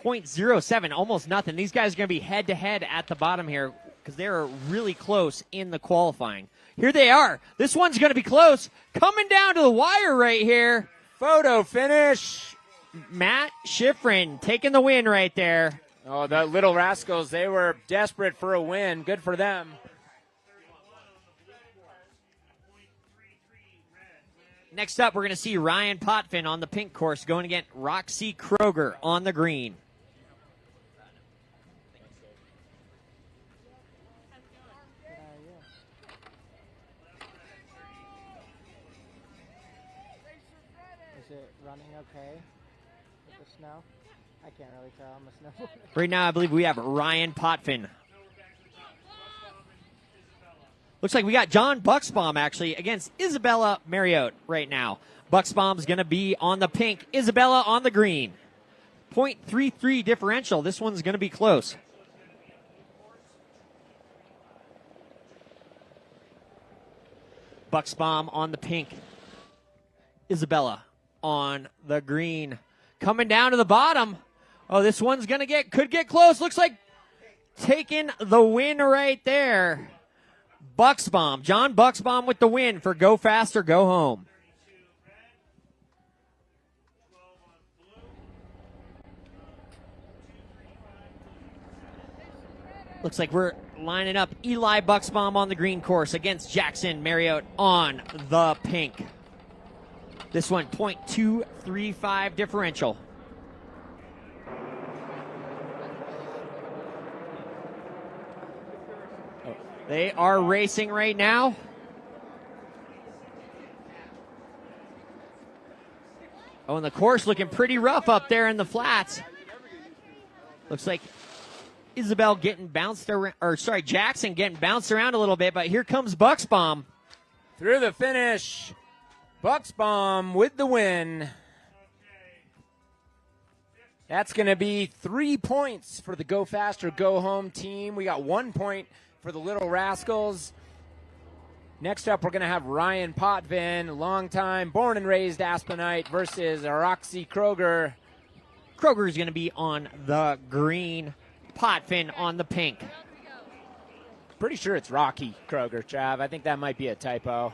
.07, almost nothing. These guys are going to be head-to-head at the bottom here because they're really close in the qualifying. Here they are. This one's going to be close. Coming down to the wire right here. Photo finish. Matt Schifrin taking the win right there. Oh, the Little Rascals, they were desperate for a win. Good for them. Next up, we're going to see Ryan Potvin on the pink course going against Roxy Kroger on the green. Is it running okay with the snow? I can't really tell. I'm a snowboarder. Right now, I believe we have Ryan Potvin. Looks like we got John Bucksbaum, actually, against Isabella Marriott right now. Bucksbaum's going to be on the pink, Isabella on the green. .33 differential. This one's going to be close. Bucksbaum on the pink, Isabella on the green. Coming down to the bottom. Oh, this one's going to could get close. Looks like taking the win right there. Bucksbaum, John Bucksbaum with the win for Go Fast or Go Home. Looks like we're lining up Eli Bucksbaum on the green course against Jackson Marriott on the pink. This one, .235 differential. They are racing right now. Oh, and the course looking pretty rough up there in the flats. Looks like Isabel getting bounced around, Jackson getting bounced around a little bit, but here comes Bucksbaum. Through the finish, Bucksbaum with the win. That's going to be 3 points for the Go Fast or Go Home team. We got 1 point for the Little Rascals. Next up, we're going to have Ryan Potvin, longtime born and raised Aspenite, versus Roxy Kroger. Kroger's going to be on the green, Potvin on the pink. Pretty sure it's Rocky Kroger, Trav. I think that might be a typo.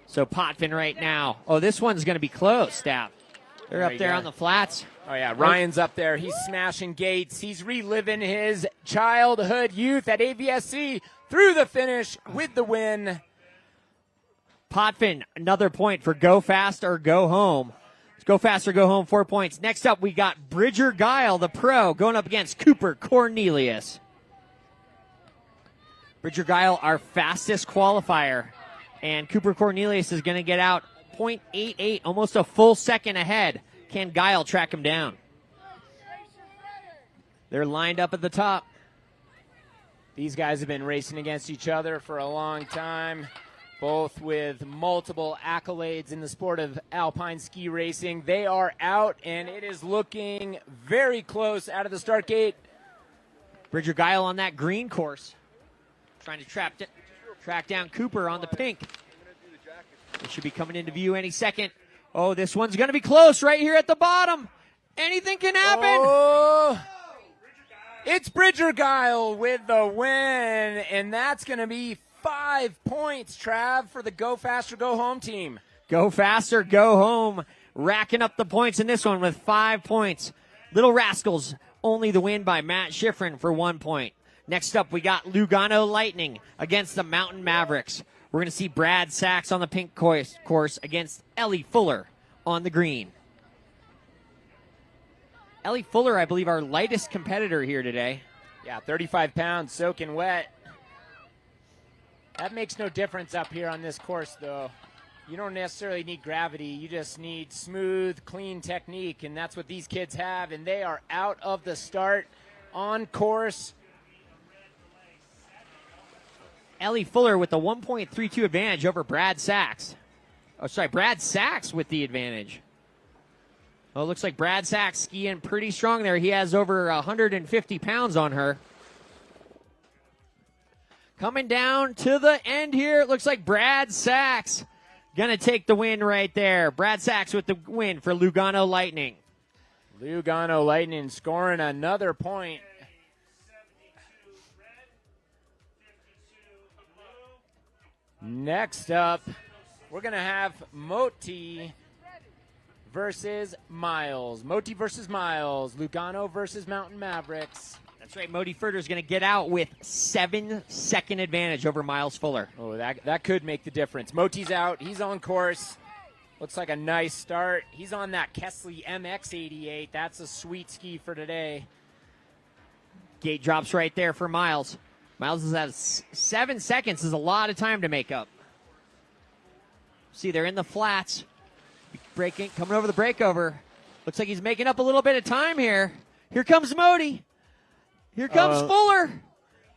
So Potvin right now. Oh, this one's going to be close, Staff. They're up there on the flats. Oh, yeah, Ryan's up there. He's smashing gates. He's reliving his childhood youth at AVSC through the finish with the win. Potvin, another point for Go Fast or Go Home. Let's Go Fast or Go Home, 4 points. Next up, we got Bridger Guile, the pro, going up against Cooper Cornelius. Bridger Guile, our fastest qualifier. And Cooper Cornelius is going to get out .88, almost a full second ahead. Can Guile track him down? They're lined up at the top. These guys have been racing against each other for a long time, both with multiple accolades in the sport of alpine ski racing. They are out, and it is looking very close out of the start gate. Bridger Guile on that green course, trying to track down Cooper on the pink. It should be coming into view any second. Oh, this one's going to be close right here at the bottom. Anything can happen. Oh, it's Bridger Guile with the win, and that's going to be 5 points, Trav, for the Go Fast or Go Home team. Go Fast or Go Home, racking up the points in this one with 5 points. Little Rascals, only the win by Matt Schifrin for 1 point. Next up, we got Lugano Lightning against the Mountain Mavericks. We're going to see Brad Sachs on the pink course against Ellie Fuller on the green. Ellie Fuller, I believe, our lightest competitor here today. Yeah, 35 pounds, soaking wet. That makes no difference up here on this course, though. You don't necessarily need gravity. You just need smooth, clean technique, and that's what these kids have, and they are out of the start on course. Ellie Fuller with the 1.32 advantage over Brad Sachs. Oh, sorry, Brad Sachs with the advantage. Oh, it looks like Brad Sachs skiing pretty strong there. He has over 150 pounds on her. Coming down to the end here, it looks like Brad Sachs gonna take the win right there. Brad Sachs with the win for Lugano Lightning. Lugano Lightning scoring another point. Next up, we're going to have Moti versus Miles. Moti versus Miles. Lugano versus Mountain Mavericks. That's right. Moti Furter is going to get out with 7-second advantage over Miles Fuller. Oh, that could make the difference. Moti's out. He's on course. Looks like a nice start. He's on that Kesley MX88. That's a sweet ski for today. Gate drops right there for Miles. Miles has 7 seconds is a lot of time to make up. See, they're in the flats. Breaking, coming over the breakover. Looks like he's making up a little bit of time here. Here comes Moti. Here comes Fuller.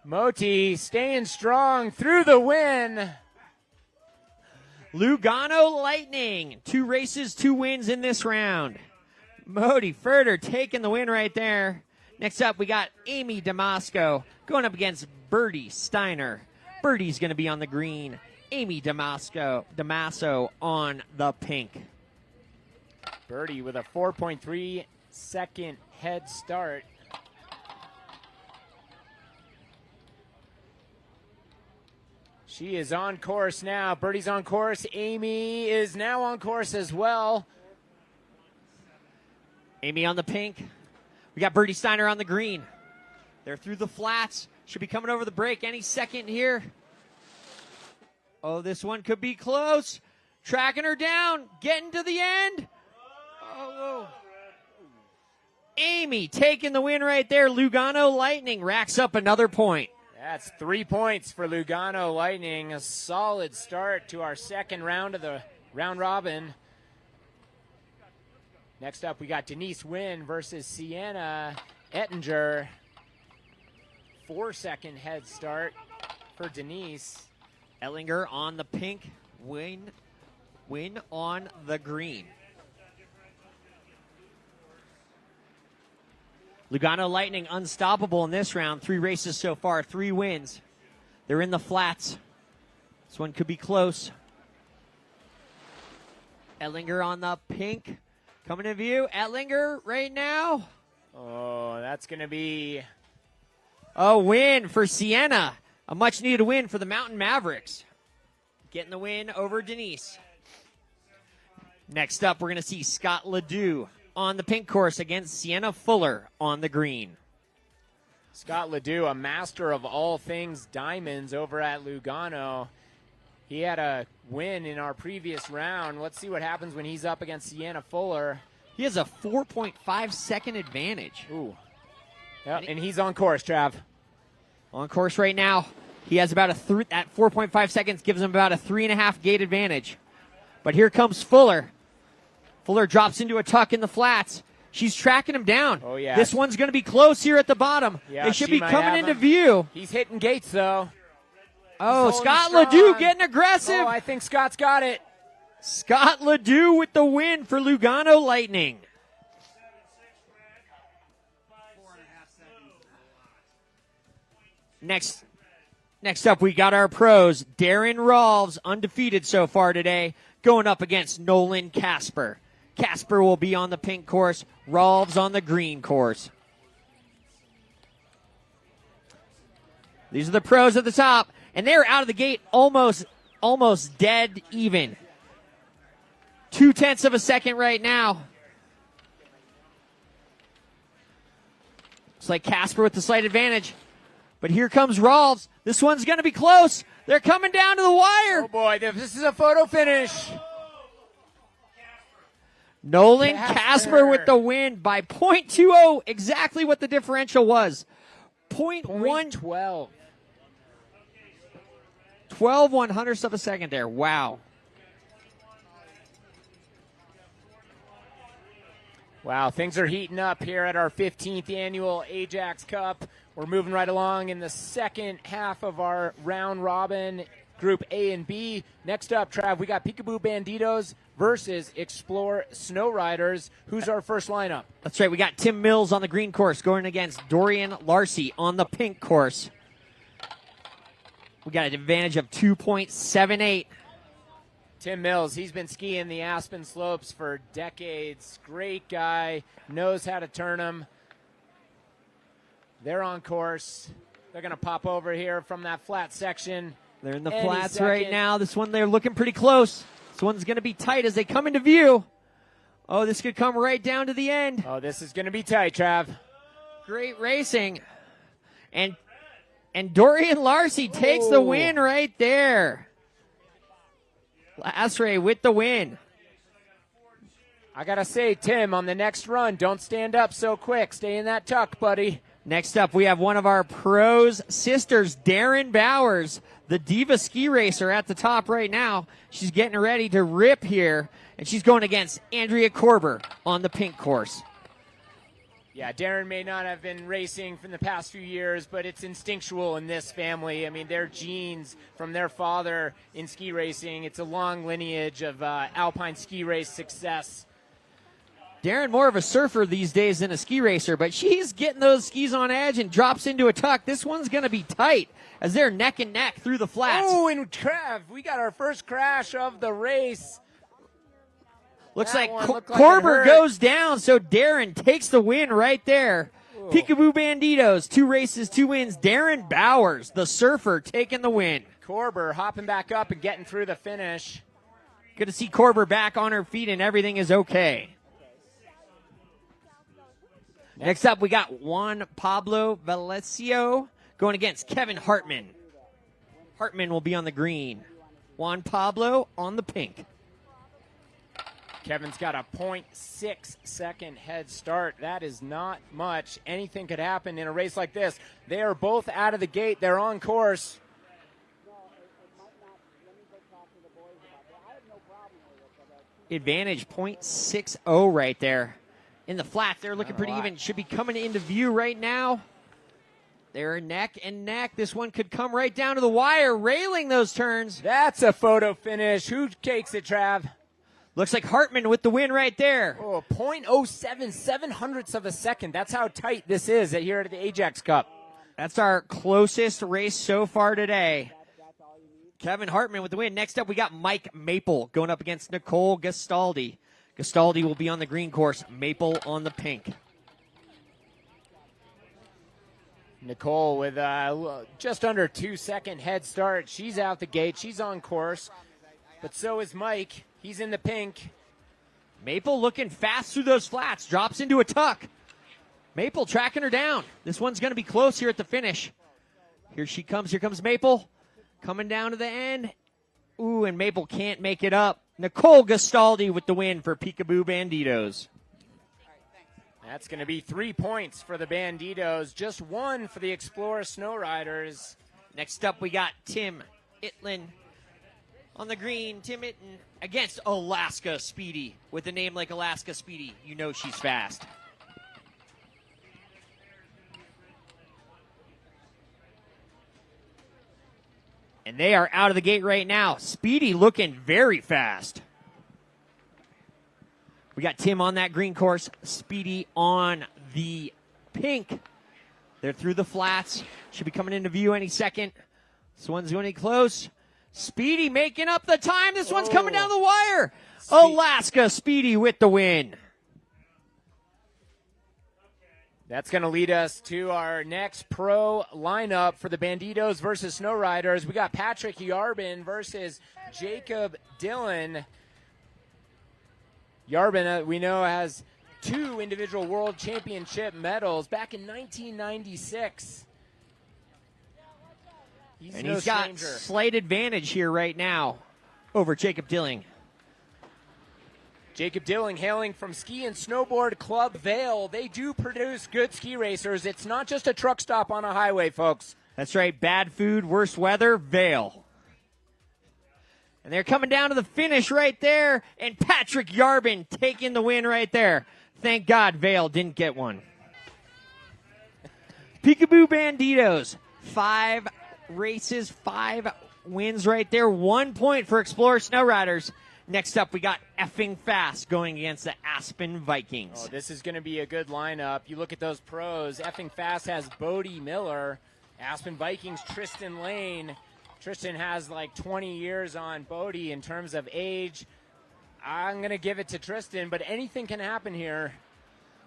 Moti staying strong through the win. Lugano Lightning. 2 races, 2 wins in this round. Moti Furter taking the win right there. Next up, we got Amy Damasco going up against Birdie Steiner. Birdie's going to be on the green. Amy Damaso on the pink. Birdie with a 4.3 second head start. She is on course now. Birdie's on course. Amy is now on course as well. Amy on the pink. We got Birdie Steiner on the green. They're through the flats. Should be coming over the break any second here. Oh, this one could be close. Tracking her down. Getting to the end. Oh. Amy taking the win right there. Lugano Lightning racks up another point. That's 3 points for Lugano Lightning. A solid start to our second round of the round robin. Next up, we got Denise Wynn versus Sienna Ettinger. 4-second head start for Denise. Ellinger on the pink, Wynn on the green. Lugano Lightning unstoppable in this round. 3 races so far, 3 wins. They're in the flats. This one could be close. Ellinger on the pink. Coming to view. Etlinger right now. Oh, that's going to be a win for Sienna. A much-needed win for the Mountain Mavericks. Getting the win over Denise. Next up, we're going to see Scott Ledoux on the pink course against Sienna Fuller on the green. Scott Ledoux, a master of all things diamonds over at Lugano. He had a win in our previous round. Let's see what happens when he's up against Sienna Fuller. He has a 4.5 second advantage. Ooh. Yep, and he's on course, Trav. On course right now. He has about at 4.5 seconds gives him about a 3.5 gate advantage. But here comes Fuller. Fuller drops into a tuck in the flats. She's tracking him down. Oh, yeah. This one's going to be close here at the bottom. Yeah, they should be coming into view. He's hitting gates, though. Oh, Scott Ledoux getting aggressive. Oh, I think Scott's got it. Scott Ledoux with the win for Lugano Lightning. Next up, we got our pros. Darren Rolves, undefeated so far today, going up against Nolan Casper. Casper will be on the pink course, Rolves on the green course. These are the pros at the top, and they're out of the gate almost dead even. 0.2 of a second right now. It's like Casper with the slight advantage. But here comes Rolves. This one's going to be close. They're coming down to the wire. Oh, boy, this is a photo finish. Nolan Casper with the win by 0.20, exactly what the differential was. 0.112. 12 100ths of a second there. Wow. Wow, things are heating up here at our 15th annual Ajax Cup. We're moving right along in the second half of our round robin, Group A and B. Next up, Trav, we got Peekaboo Banditos versus Explore Snowriders. Who's our first lineup? That's right. We got Tim Mills on the green course going against Dorian Larcy on the pink course. We got an advantage of 2.78. Tim Mills, he's been skiing the Aspen slopes for decades. Great guy, knows how to turn them. They're on course. They're going to pop over here from that flat section. They're in the Any flats second. right now. This one, they're looking pretty close. This one's going to be tight as they come into view. Oh, this could come right down to the end. Oh, this is going to be tight, Trav. Great racing. And Dorian Larcy takes the win right there. Lasray with the win. I got to say, Tim, on the next run, don't stand up so quick. Stay in that tuck, buddy. Next up, we have one of our pros' sisters, Darren Bowers, the Diva ski racer at the top right now. She's getting ready to rip here, and she's going against Andrea Korber on the pink course. Yeah, Darren may not have been racing for the past few years, but it's instinctual in this family. I mean, their genes from their father in ski racing, it's a long lineage of alpine ski race success. Darren, more of a surfer these days than a ski racer, but she's getting those skis on edge and drops into a tuck. This one's going to be tight as they're neck and neck through the flats. Oh, and Trav, we got our first crash of the race. Looks That like one looked like it Korber hurt. goes down, so Darren takes the win right there. Ooh. Peekaboo Banditos, 2 races, 2 wins. Darren Bowers, the surfer, taking the win. Korber hopping back up and getting through the finish. Good to see Korber back on her feet and everything is okay. Next up, we got Juan Pablo Valesio going against Kevin Hartman. Hartman will be on the green. Juan Pablo on the pink. Kevin's got a 0.6 second head start. That is not much. Anything could happen in a race like this. They are both out of the gate. They're on course. Advantage 0.60 right there. In the flat, they're looking pretty even. Should be coming into view right now. They're neck and neck. This one could come right down to the wire, railing those turns. That's a photo finish. Who takes it, Trav? Looks like Hartman with the win right there. Oh, 0.07, 700ths of a second. That's how tight this is here at the Ajax Cup. That's our closest race so far today. Kevin Hartman with the win. Next up, we got Mike Maple going up against Nicole Gastaldi. Gastaldi will be on the green course, Maple on the pink. Nicole with just under 2 second head start. She's out the gate. She's on course. But so is Mike. He's in the pink. Maple looking fast through those flats. Drops into a tuck. Maple tracking her down. This one's going to be close here at the finish. Here she comes. Here comes Maple. Coming down to the end. Ooh, and Maple can't make it up. Nicole Gastaldi with the win for Peekaboo Banditos. That's going to be 3 points for the Banditos. Just 1 for the Explorer Snowriders. Next up, we got Tim Itlin on the green. Tim Itlin against Alaska Speedy. With a name like Alaska Speedy, you know she's fast. And they are out of the gate right now. Speedy looking very fast. We got Tim on that green course. Speedy on the pink. They're through the flats. Should be coming into view any second. This one's going to be close. Speedy making up the time. This one's coming down the wire. Alaska Speedy with the win. That's going to lead us to our next pro lineup for the Banditos versus Snowriders. We got Patrick Yarbin versus Jacob Dillon. Yarbin, we know, has 2 individual world championship medals back in 1996. He's got slight advantage here right now over Jacob Dilling. Jacob Dilling hailing from Ski and Snowboard Club Vail. They do produce good ski racers. It's not just a truck stop on a highway, folks. That's right. Bad food, worse weather, Vail. And they're coming down to the finish right there. And Patrick Yarbin taking the win right there. Thank God Vale didn't get one. Peekaboo Banditos. 5 races, 5 wins right there. 1 point for Explorer Snowriders. Next up, we got Effing Fast going against the Aspen Vikings. Oh, this is going to be a good lineup. You look at those pros. Effing Fast has Bodie Miller. Aspen Vikings, Tristan Lane. Tristan has like 20 years on Bodie in terms of age. I'm going to give it to Tristan, but anything can happen here.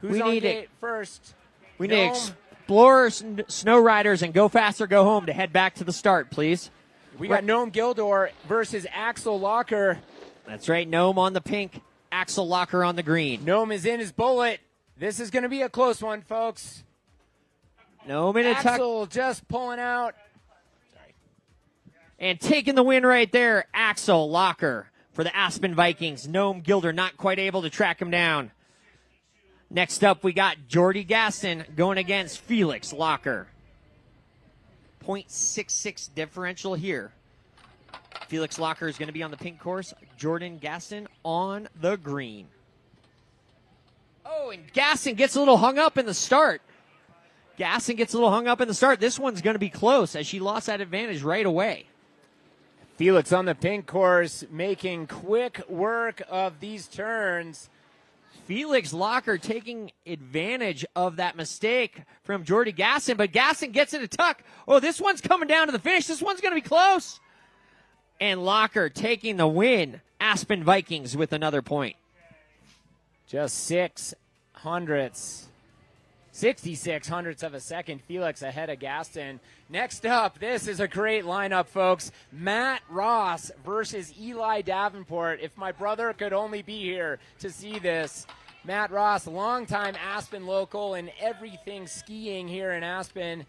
Who's on gate first? We need Explorer Snowriders and Go Fast or Go Home to head back to the start, please. We got Noam Gildor versus Axel Locker. That's right, Noam on the pink, Axel Locker on the green. Noam is in his bullet. This is going to be a close one, folks. Noam in a tuck. Axel just pulling out. And taking the win right there, Axel Locker for the Aspen Vikings. Noam Gilder not quite able to track him down. Next up, we got Jordy Gaston going against Felix Locker. 0.66 differential here. Felix Locker is going to be on the pink course. Jordan Gaston on the green. Oh, and Gaston gets a little hung up in the start. This one's going to be close as she lost that advantage right away. Felix on the pink course making quick work of these turns. Felix Locker taking advantage of that mistake from Jordy Gaston, but Gaston gets in a tuck. Oh, this one's coming down to the finish. This one's going to be close. And Locker taking the win. Aspen Vikings with another point. Just 66 hundredths of a second. Felix ahead of Gaston. Next up, this is a great lineup, folks. Matt Ross versus Eli Davenport. If my brother could only be here to see this. Matt Ross, longtime Aspen local and everything skiing here in Aspen.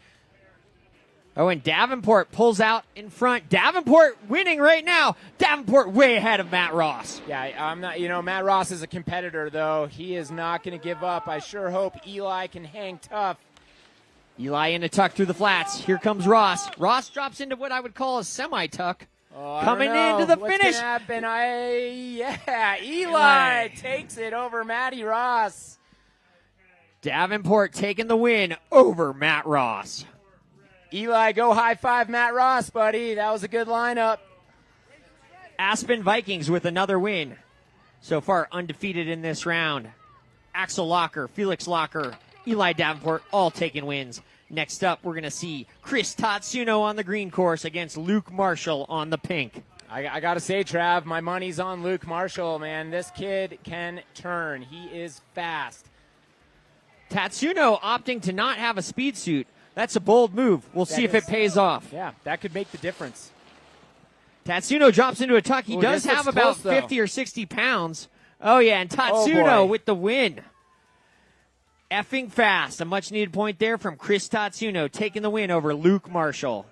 Oh, and Davenport pulls out in front. Davenport winning right now. Davenport way ahead of Matt Ross. Yeah, I'm not, Matt Ross is a competitor, though. He is not going to give up. I sure hope Eli can hang tough. Eli in a tuck through the flats. Here comes Ross. Ross drops into what I would call a semi-tuck. Coming into the finish. What's gonna happen? Eli takes it over Matty Ross. Davenport taking the win over Matt Ross. Eli, go high five Matt Ross, buddy. That was a good lineup. Aspen Vikings with another win. So far undefeated in this round. Axel Locker, Felix Locker, Eli Davenport all taking wins. Next up, we're going to see Chris Tatsuno on the green course against Luke Marshall on the pink. I got to say, Trav, my money's on Luke Marshall, man. This kid can turn. He is fast. Tatsuno opting to not have a speed suit. That's a bold move. We'll see if it pays off. Yeah, that could make the difference. Tatsuno drops into a tuck. He does have about 50 or 60 pounds. Oh, yeah, and Tatsuno with the win. Effing Fast. A much-needed point there from Chris Tatsuno, taking the win over Luke Marshall.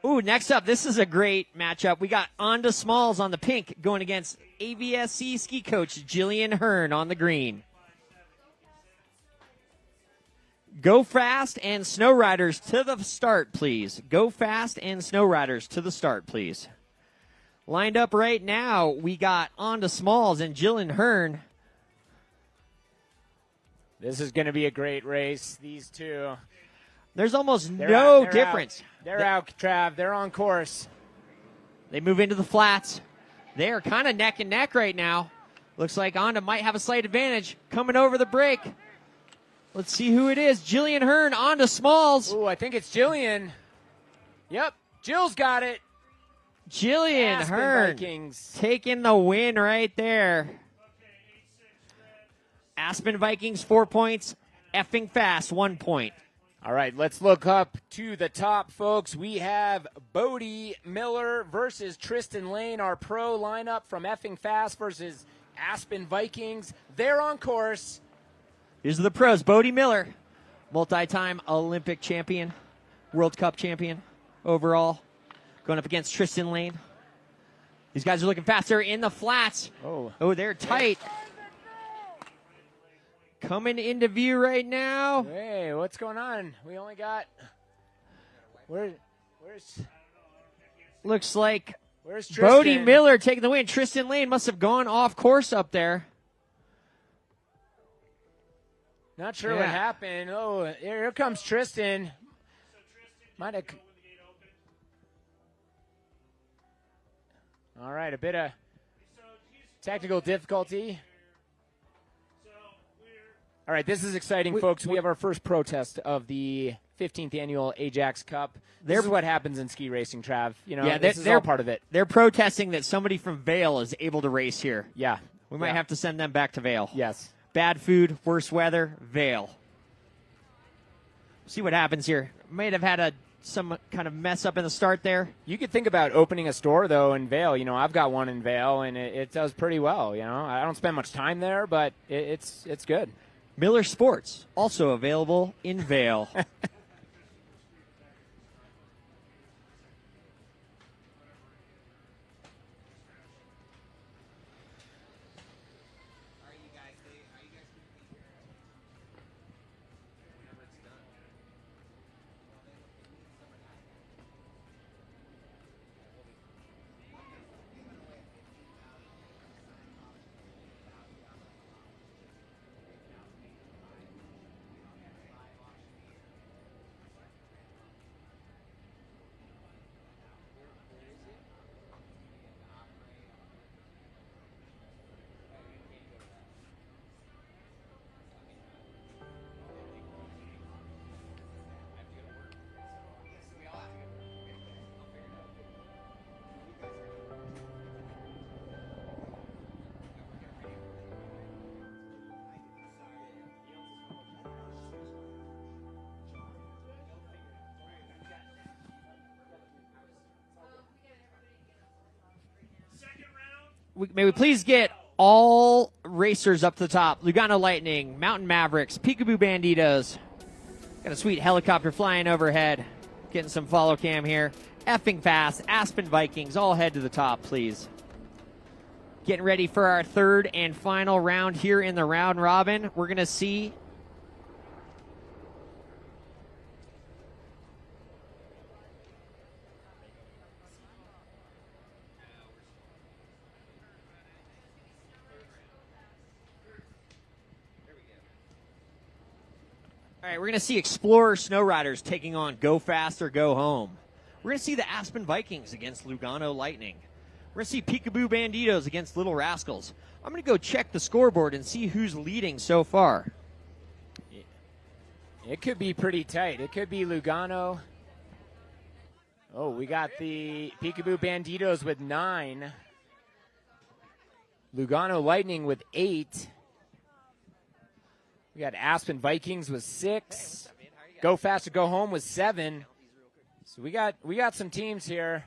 Ooh, next up, this is a great matchup. We got Onda Smalls on the pink going against AVSC ski coach Jillian Hearn on the green. Go Fast and Snowriders to the start, please. Go Fast and Snowriders to the start, please. Lined up right now, we got Onda Smalls and Jillian Hearn. This is going to be a great race, these two. There's almost no difference. They're out, Trav. They're on course. They move into the flats. They are kind of neck and neck right now. Looks like Onda might have a slight advantage coming over the break. Let's see who it is. Jillian Hearn, Onda Smalls. Ooh, I think it's Jillian. Yep, Jill's got it. Jillian Hearn Vikings taking the win right there. Aspen Vikings 4 points. Effing Fast 1 point. All right, let's look up to the top, folks. We have Bodie Miller versus Tristan Lane, our pro lineup from Effing Fast versus Aspen Vikings. They're on course. Here's the pros. Bodie Miller, multi-time Olympic champion, World Cup champion overall, going up against Tristan Lane. These guys are looking faster in the flats. Oh, they're tight. Coming into view right now. Hey, what's going on? We only got... Where's... Looks like Where's Tristan? Bodie Miller taking the win. Tristan Lane must have gone off course up there. Not sure what happened. Oh, here comes Tristan. Might have. All right, a bit of technical difficulty. All right, this is exciting, folks. We have our first protest of the 15th annual Ajax Cup. This is what happens in ski racing, Trav. You know, this is all part of it. They're protesting that somebody from Vail is able to race here. Yeah. We might have to send them back to Vail. Yes. Bad food, worse weather, Vail. See what happens here. Might have had some kind of mess up in the start there. You could think about opening a store, though, in Vail. You know, I've got one in Vail, and it does pretty well. You know, I don't spend much time there, but it's good. Miller Sports, also available in Vail. May we please get all racers up to the top. Lugano Lightning, Mountain Mavericks, Peekaboo Banditos. Got a sweet helicopter flying overhead. Getting some follow cam here. Effing Fast, Aspen Vikings, all head to the top, please. Getting ready for our third and final round here in the round robin. We're going to see All right, we're going to see Explorer Snow Riders taking on Go Fast or Go Home. We're going to see the Aspen Vikings against Lugano Lightning. We're going to see Peekaboo Banditos against Little Rascals. I'm going to go check the scoreboard and see who's leading so far. It could be pretty tight. It could be Lugano. Oh, we got the Peekaboo Banditos with 9. Lugano Lightning with 8. We got Aspen Vikings with 6. Go Fast or Go Home with 7. So we got some teams here.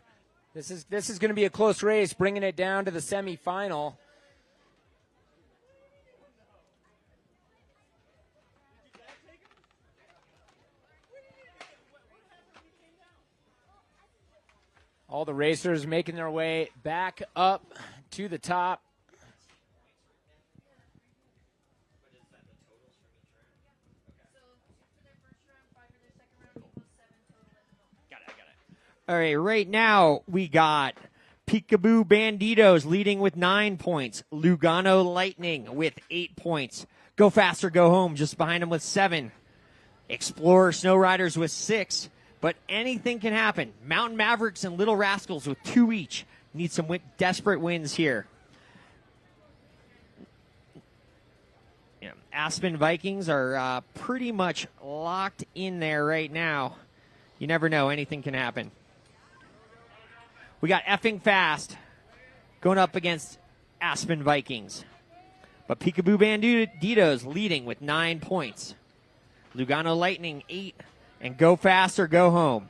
This is going to be a close race, bringing it down to the semifinal. All the racers making their way back up to the top. All right, right now we got Peekaboo Banditos leading with 9 points. Lugano Lightning with 8 points. Go Fast or Go Home just behind them with 7. Explorer Snow Riders with 6. But anything can happen. Mountain Mavericks and Little Rascals with 2 each. Need some desperate wins here. Yeah, Aspen Vikings are pretty much locked in there right now. You never know. Anything can happen. We got Effing Fast going up against Aspen Vikings. But Peekaboo Banditos leading with 9 points. Lugano Lightning 8. And Go Fast or Go Home.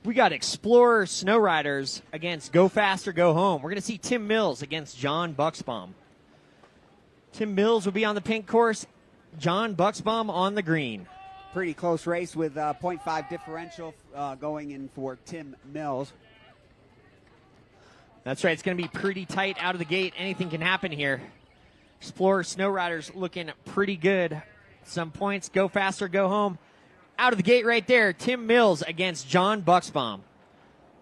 We got Explorer Snow Riders against Go Fast or Go Home. We're going to see Tim Mills against John Bucksbaum. Tim Mills will be on the pink course. John Bucksbaum on the green. Pretty close race with 0.5 differential going in for Tim Mills. That's right. It's going to be pretty tight out of the gate. Anything can happen here. Explorer Snow Riders looking pretty good. Some points. Go faster, go home. Out of the gate right there. Tim Mills against John Buxbaum.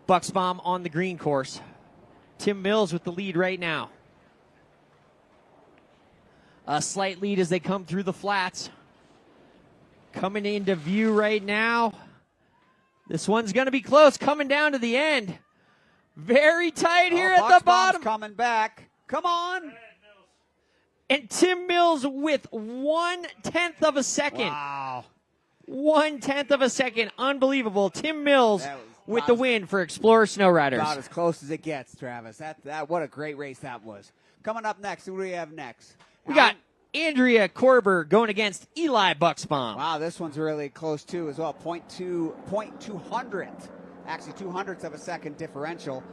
Buxbaum on the green course. Tim Mills with the lead right now. A slight lead as they come through the flats. Coming into view right now. This one's going to be close. Coming down to the end. Very tight here at the bottom. Coming back. Come on. And Tim Mills with 1/10 of a second. Wow. 1/10 of a second. Unbelievable. Tim Mills with the win for Explorer Snow Riders. About as close as it gets, Travis. That what a great race that was. Coming up next, who do we have next? We got Andrea Korber going against Eli Buxbaum. Wow, this one's really close too as well. 0.200. Actually, 0.02 of a second differential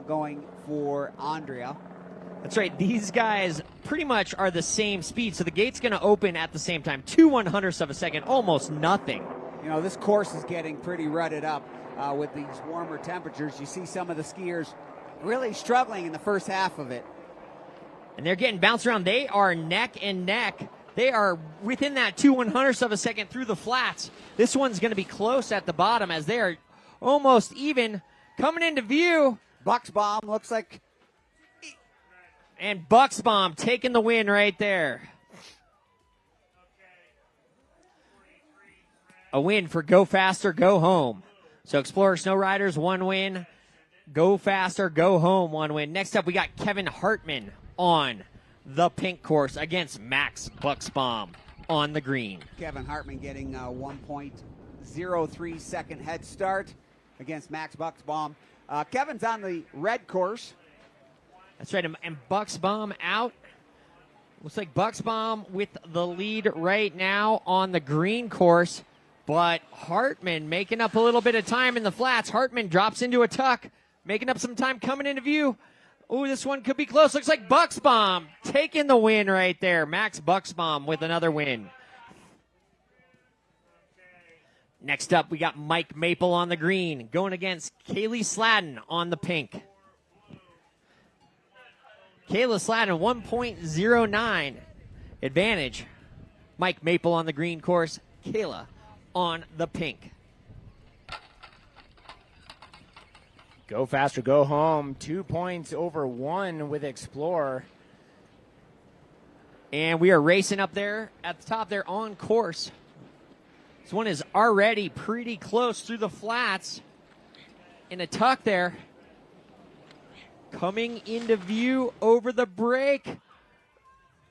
going for Andrea. That's right. These guys pretty much are the same speed, so the gate's going to open at the same time. 0.02 of a second, almost nothing. You know, this course is getting pretty rutted up with these warmer temperatures. You see some of the skiers really struggling in the first half of it. And they're getting bounced around. They are neck and neck. They are within that 0.02 of a second through the flats. This one's going to be close at the bottom as they are almost even. Coming into view. Buxbaum looks like. And Buxbaum taking the win right there. A win for Go Faster, Go Home. So Explorer Snow Riders, 1 win. Go Faster, Go Home, 1 win. Next up, we got Kevin Hartman on the pink course against Max Buxbaum on the green. Kevin Hartman getting a 1.03 second head start against Max Buxbaum. Kevin's on the red course. That's right, and Buxbaum out. Looks like Buxbaum with the lead right now on the green course, but Hartman making up a little bit of time in the flats. Hartman drops into a tuck, making up some time coming into view. Ooh, this one could be close. Looks like Buxbaum taking the win right there. Max Buxbaum with another win. Next up, we got Mike Maple on the green, going against Kaylee Sladden on the pink. Kayla Sladden, 1.09 advantage. Mike Maple on the green course. Kayla on the pink. Go Faster, Go Home. 2 points over 1 with Explorer. And we are racing up there at the top there on course. This one is already pretty close through the flats. In a tuck there. Coming into view over the break.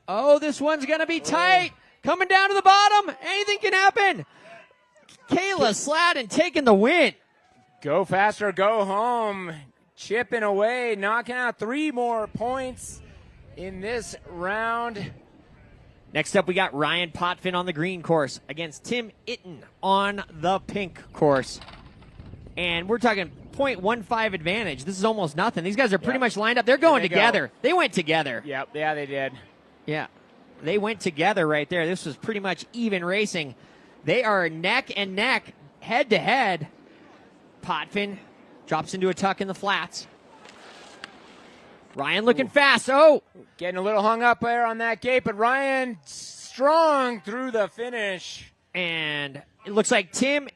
Oh, this one's going to be tight. Coming down to the bottom. Anything can happen. Kayla Sladden taking the win. Go Faster, Go Home. Chipping away, knocking out 3 more points in this round. Next up, we got Ryan Potvin on the green course against Tim Itten on the pink course. And we're talking 0.15 advantage. This is almost nothing. These guys are pretty much lined up. They're going together. They went together. Yep, yeah, they did. Yeah, they went together right there. This was pretty much even racing. They are neck and neck, head to head. Potvin drops into a tuck in the flats. Ryan looking fast. Oh, getting a little hung up there on that gate, but Ryan strong through the finish. And it looks like Tim.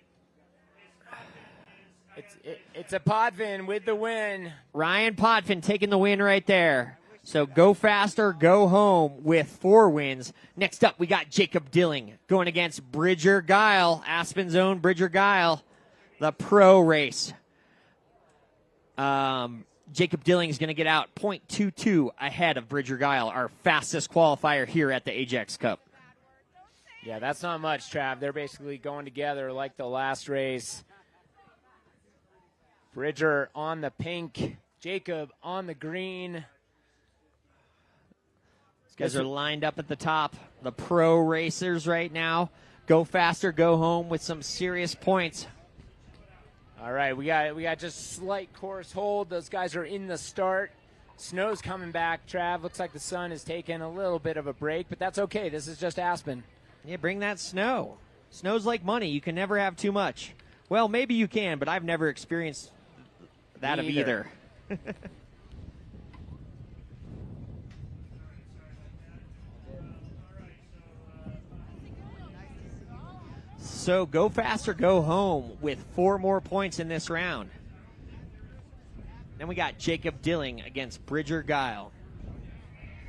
It's a Potvin with the win. Ryan Potvin taking the win right there. So Go Faster, Go Home with 4 wins. Next up, we got Jacob Dilling going against Bridger Guile, Aspen's own Bridger Guile, the pro race. Jacob Dilling is going to get out 0.22 ahead of Bridger Guile, our fastest qualifier here at the Ajax Cup. Yeah, that's not much, Trav. They're basically going together like the last race. Bridger on the pink, Jacob on the green. These guys are lined up at the top, the pro racers right now. Go Faster, Go Home with some serious points. All right, we got just slight course hold. Those guys are in the start. Snow's coming back, Trav. Looks like the sun is taking a little bit of a break, but that's okay. This is just Aspen. Yeah, bring that snow. Snow's like money. You can never have too much. Well, maybe you can, but I've never experienced that of either. So go fast or go home with 4 more points in this round. Then we got Jacob Dilling against Bridger Guile.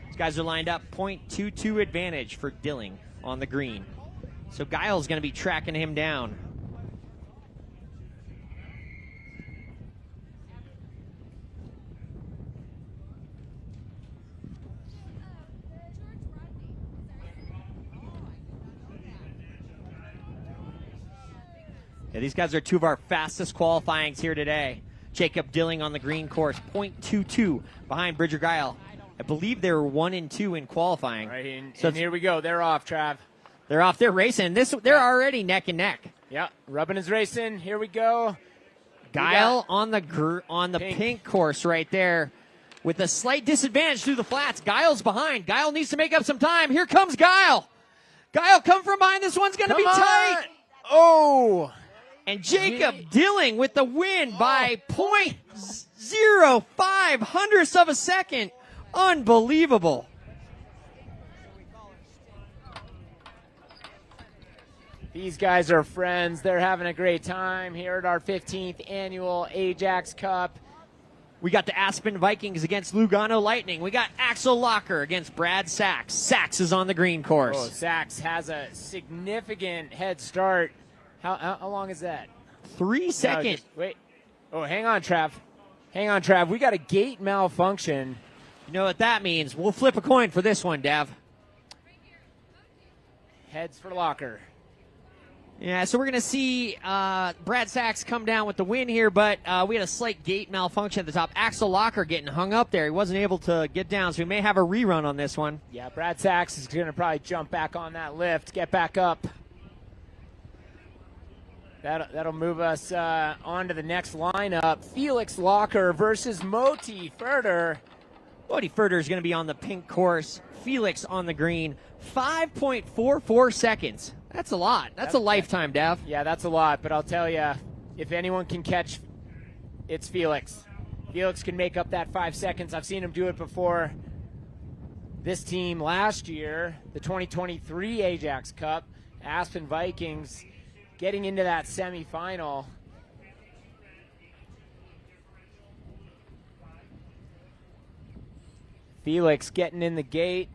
These guys are lined up, .22 advantage for Dilling on the green. So Guile's going to be tracking him down. Yeah, these guys are 2 of our fastest qualifyings here today. Jacob Dilling on the green course, .22 behind Bridger Guile. I believe they were 1 and 2 in qualifying. Right, and So here we go. They're off, Trav. they're off. They're racing. They're already neck and neck. Yeah, Rubbin is racing. Here we go. Guile on the pink course right there with a slight disadvantage through the flats. Guile's behind. Guile needs to make up some time. Here comes Guile. Guile, come from behind. This one's going to be tight. Oh! And Jacob Dilling with the win by .05 hundredths of a second. Unbelievable. These guys are friends. They're having a great time here at our 15th annual Ajax Cup. We got the Aspen Vikings against Lugano Lightning. We got Axel Locker against Brad Sachs. Sachs is on the green course. Oh, Sachs has a significant head start. How long is that? 3 seconds. Wait. Oh, hang on, Trav. Hang on, Trav. We got a gate malfunction. You know what that means? We'll flip a coin for this one, Dav. Heads for Locker. Yeah, so we're going to see Brad Sachs come down with the win here, but we had a slight gate malfunction at the top. Axel Locker getting hung up there. He wasn't able to get down, so we may have a rerun on this one. Yeah, Brad Sachs is going to probably jump back on that lift, get back up. That'll move us on to the next lineup. Felix Locker versus Moti Furter. Moti Furter is going to be on the pink course. Felix on the green. 5.44 seconds. That's a lot. That's a lifetime, Dav. Yeah, that's a lot. But I'll tell you, if anyone can catch, it's Felix. Felix can make up that 5 seconds. I've seen him do it before. This team last year, the 2023 Ajax Cup, Aspen Vikings, getting into that semifinal. Felix getting in the gate.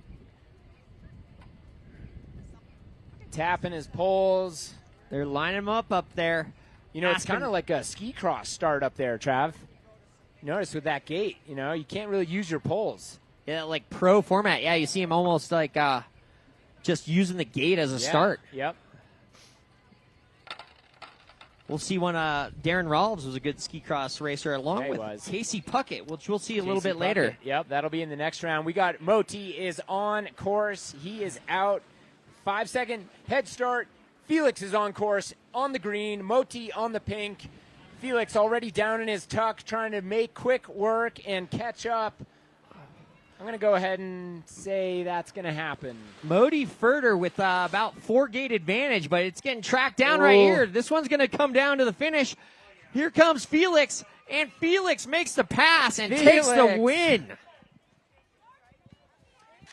Tapping his poles. They're lining him up there. You know, it's kind of like a ski cross start up there, Trav. Notice with that gate, you know, you can't really use your poles. Yeah, like pro format. Yeah, you see him almost like just using the gate as a start. Yep. We'll see when Darren Rolves was a good ski cross racer along with Casey Puckett, which we'll see a little bit later. Yep, that'll be in the next round. We got Moti is on course. He is out. 5 second head start. Felix is on course on the green. Moti on the pink. Felix already down in his tuck trying to make quick work and catch up. I'm going to go ahead and say that's going to happen. Moti Furter with about 4 gate advantage, but it's getting tracked down right here. This one's going to come down to the finish. Here comes Felix, and Felix makes the pass and takes the win.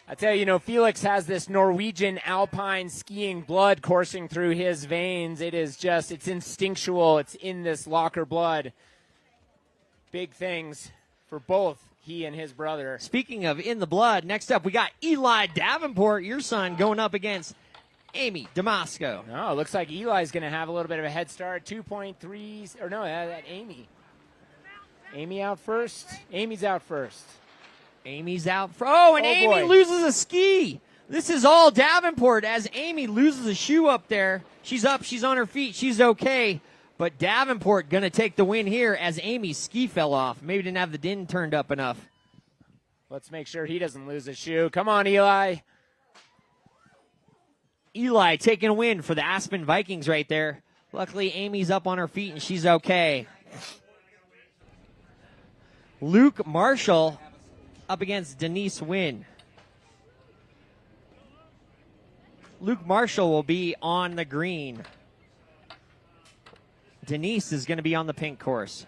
I tell you, Felix has this Norwegian alpine skiing blood coursing through his veins. It's instinctual. It's in this Locker blood. Big things for both he and his brother. Speaking of in the blood, next up we got Eli Davenport, your son, going up against Amy Damasco. No, it looks like Eli's going to have a little bit of a head start. 2.3s, or no, that Amy. Amy out first. Amy's out first. Amy's out. Amy loses a ski. This is all Davenport as Amy loses a shoe up there. She's up. She's on her feet. She's okay. But Davenport going to take the win here as Amy's ski fell off. Maybe didn't have the din turned up enough. Let's make sure he doesn't lose a shoe. Come on, Eli. Eli taking a win for the Aspen Vikings right there. Luckily, Amy's up on her feet and she's okay. Luke Marshall up against Denise Wynn. Luke Marshall will be on the green. Denise is going to be on the pink course.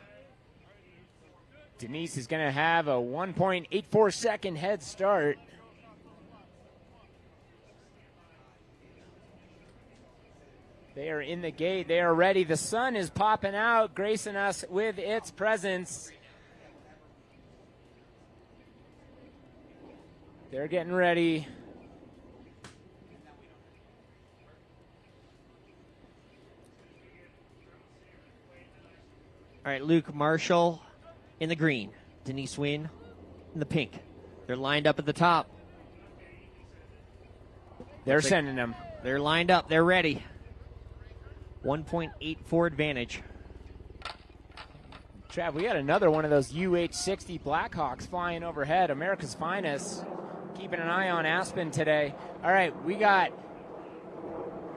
Denise is going to have a 1.84 second head start. They are in the gate. They are ready. The sun is popping out, gracing us with its presence. They're getting ready. All right, Luke Marshall in the green. Denise Wynn in the pink. They're lined up at the top. They're sending them. They're lined up. They're ready. 1.84 advantage. Trav, we got another one of those UH-60 Blackhawks flying overhead. America's finest. Keeping an eye on Aspen today. All right, we got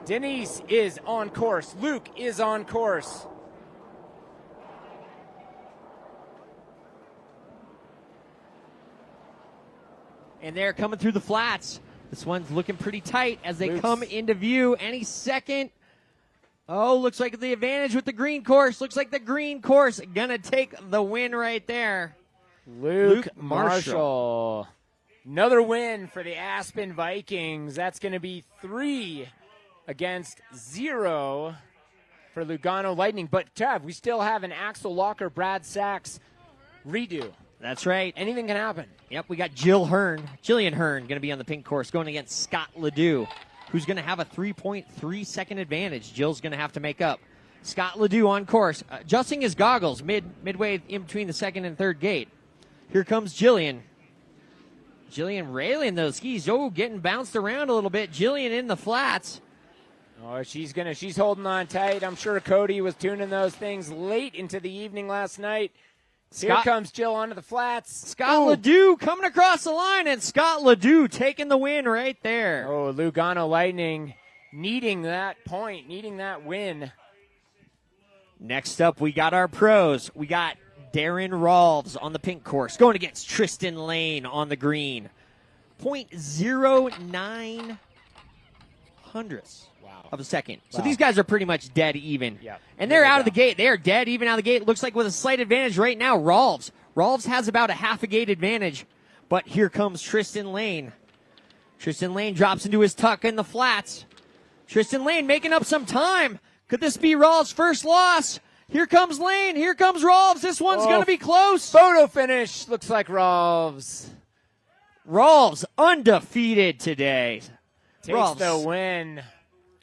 Denise is on course. Luke is on course. And they're coming through the flats. This one's looking pretty tight as they Luke's come into view any second. Oh, looks like the advantage with the green course. Looks like the green course gonna take the win right there. Luke Marshall. Another win for the Aspen Vikings. That's going to be 3 against 0 for Lugano Lightning. But, Trav, we still have an Axel Locker, Brad Sachs redo. That's right. Anything can happen. Yep, we got Jillian Hearn, going to be on the pink course, going against Scott Ledoux, who's going to have a 3.3 second advantage. Jill's going to have to make up. Scott Ledoux on course, adjusting his goggles midway in between the second and third gate. Here comes Jillian. Jillian railing those skis. Oh, getting bounced around a little bit. Jillian in the flats. Oh, she's holding on tight. I'm sure Cody was tuning those things late into the evening last night. Here comes Jill onto the flats. Scott Ledoux coming across the line, and Scott Ledoux taking the win right there. Oh, Lugano Lightning needing that point, needing that win. Next up, we got our pros. We got Darren Rolves on the pink course, going against Tristan Lane on the green. 0.09 hundredths of a second. So these guys are pretty much dead even. Yep. And they're out of the gate. They are dead even out of the gate. Looks like with a slight advantage right now, Rolves. Rolves has about a half a gate advantage. But here comes Tristan Lane. Tristan Lane drops into his tuck in the flats. Tristan Lane making up some time. Could this be Rolves' first loss? Here comes Lane. Here comes Rolves. This one's going to be close. Photo finish. Looks like Rolves. Rolves undefeated today. Takes the win.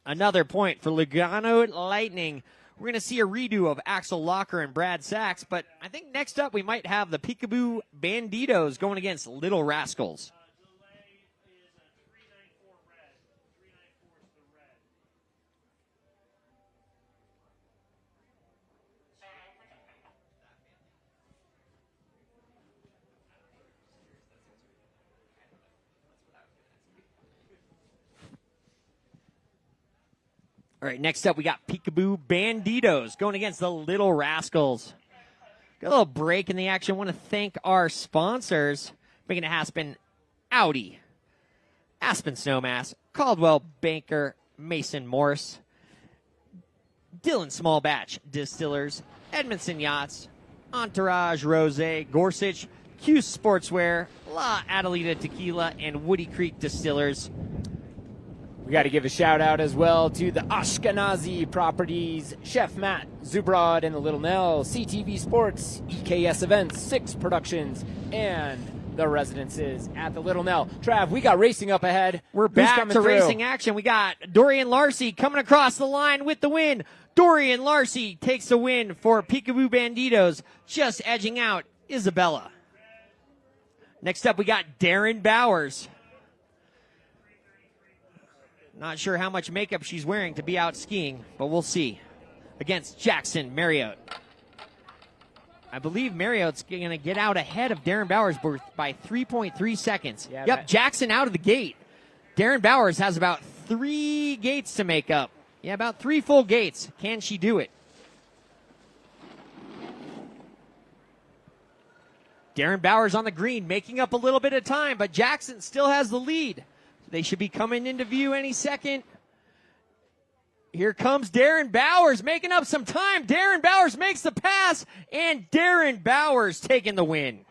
Another point for Lugano Lightning. We're going to see a redo of Axel Locker and Brad Sachs, but I think next up we might have the Peekaboo Banditos going against Little Rascals. All right, next up, we got Peekaboo Banditos going against the Little Rascals. Got a little break in the action. I want to thank our sponsors, making it happen. Audi, Aspen Snowmass, Caldwell Banker, Mason Morse, Dylan Small Batch Distillers, Edmondson Yachts, Entourage Rose, Gorsuch, Q Sportswear, La Adelita Tequila, and Woody Creek Distillers. We got to give a shout out as well to the Ashkenazi Properties, Chef Matt Zubrod and the Little Nell, CTV Sports, EKS Events, 6 Productions, and the Residences at the Little Nell. Trav, we got racing up ahead. We're back to racing action. We got Dorian Larcy coming across the line with the win. Dorian Larcy takes the win for Peekaboo Banditos, just edging out Isabella. Next up, we got Darren Bowers. Not sure how much makeup she's wearing to be out skiing, but we'll see. Against Jackson Marriott. I believe Marriott's going to get out ahead of Darren Bowers by 3.3 seconds. Yeah, yep, Jackson out of the gate. Darren Bowers has about 3 gates to make up. Yeah, about 3 full gates. Can she do it? Darren Bowers on the green, making up a little bit of time, but Jackson still has the lead. They should be coming into view any second. Here comes Darren Bowers making up some time. Darren Bowers makes the pass, and Darren Bowers taking the win.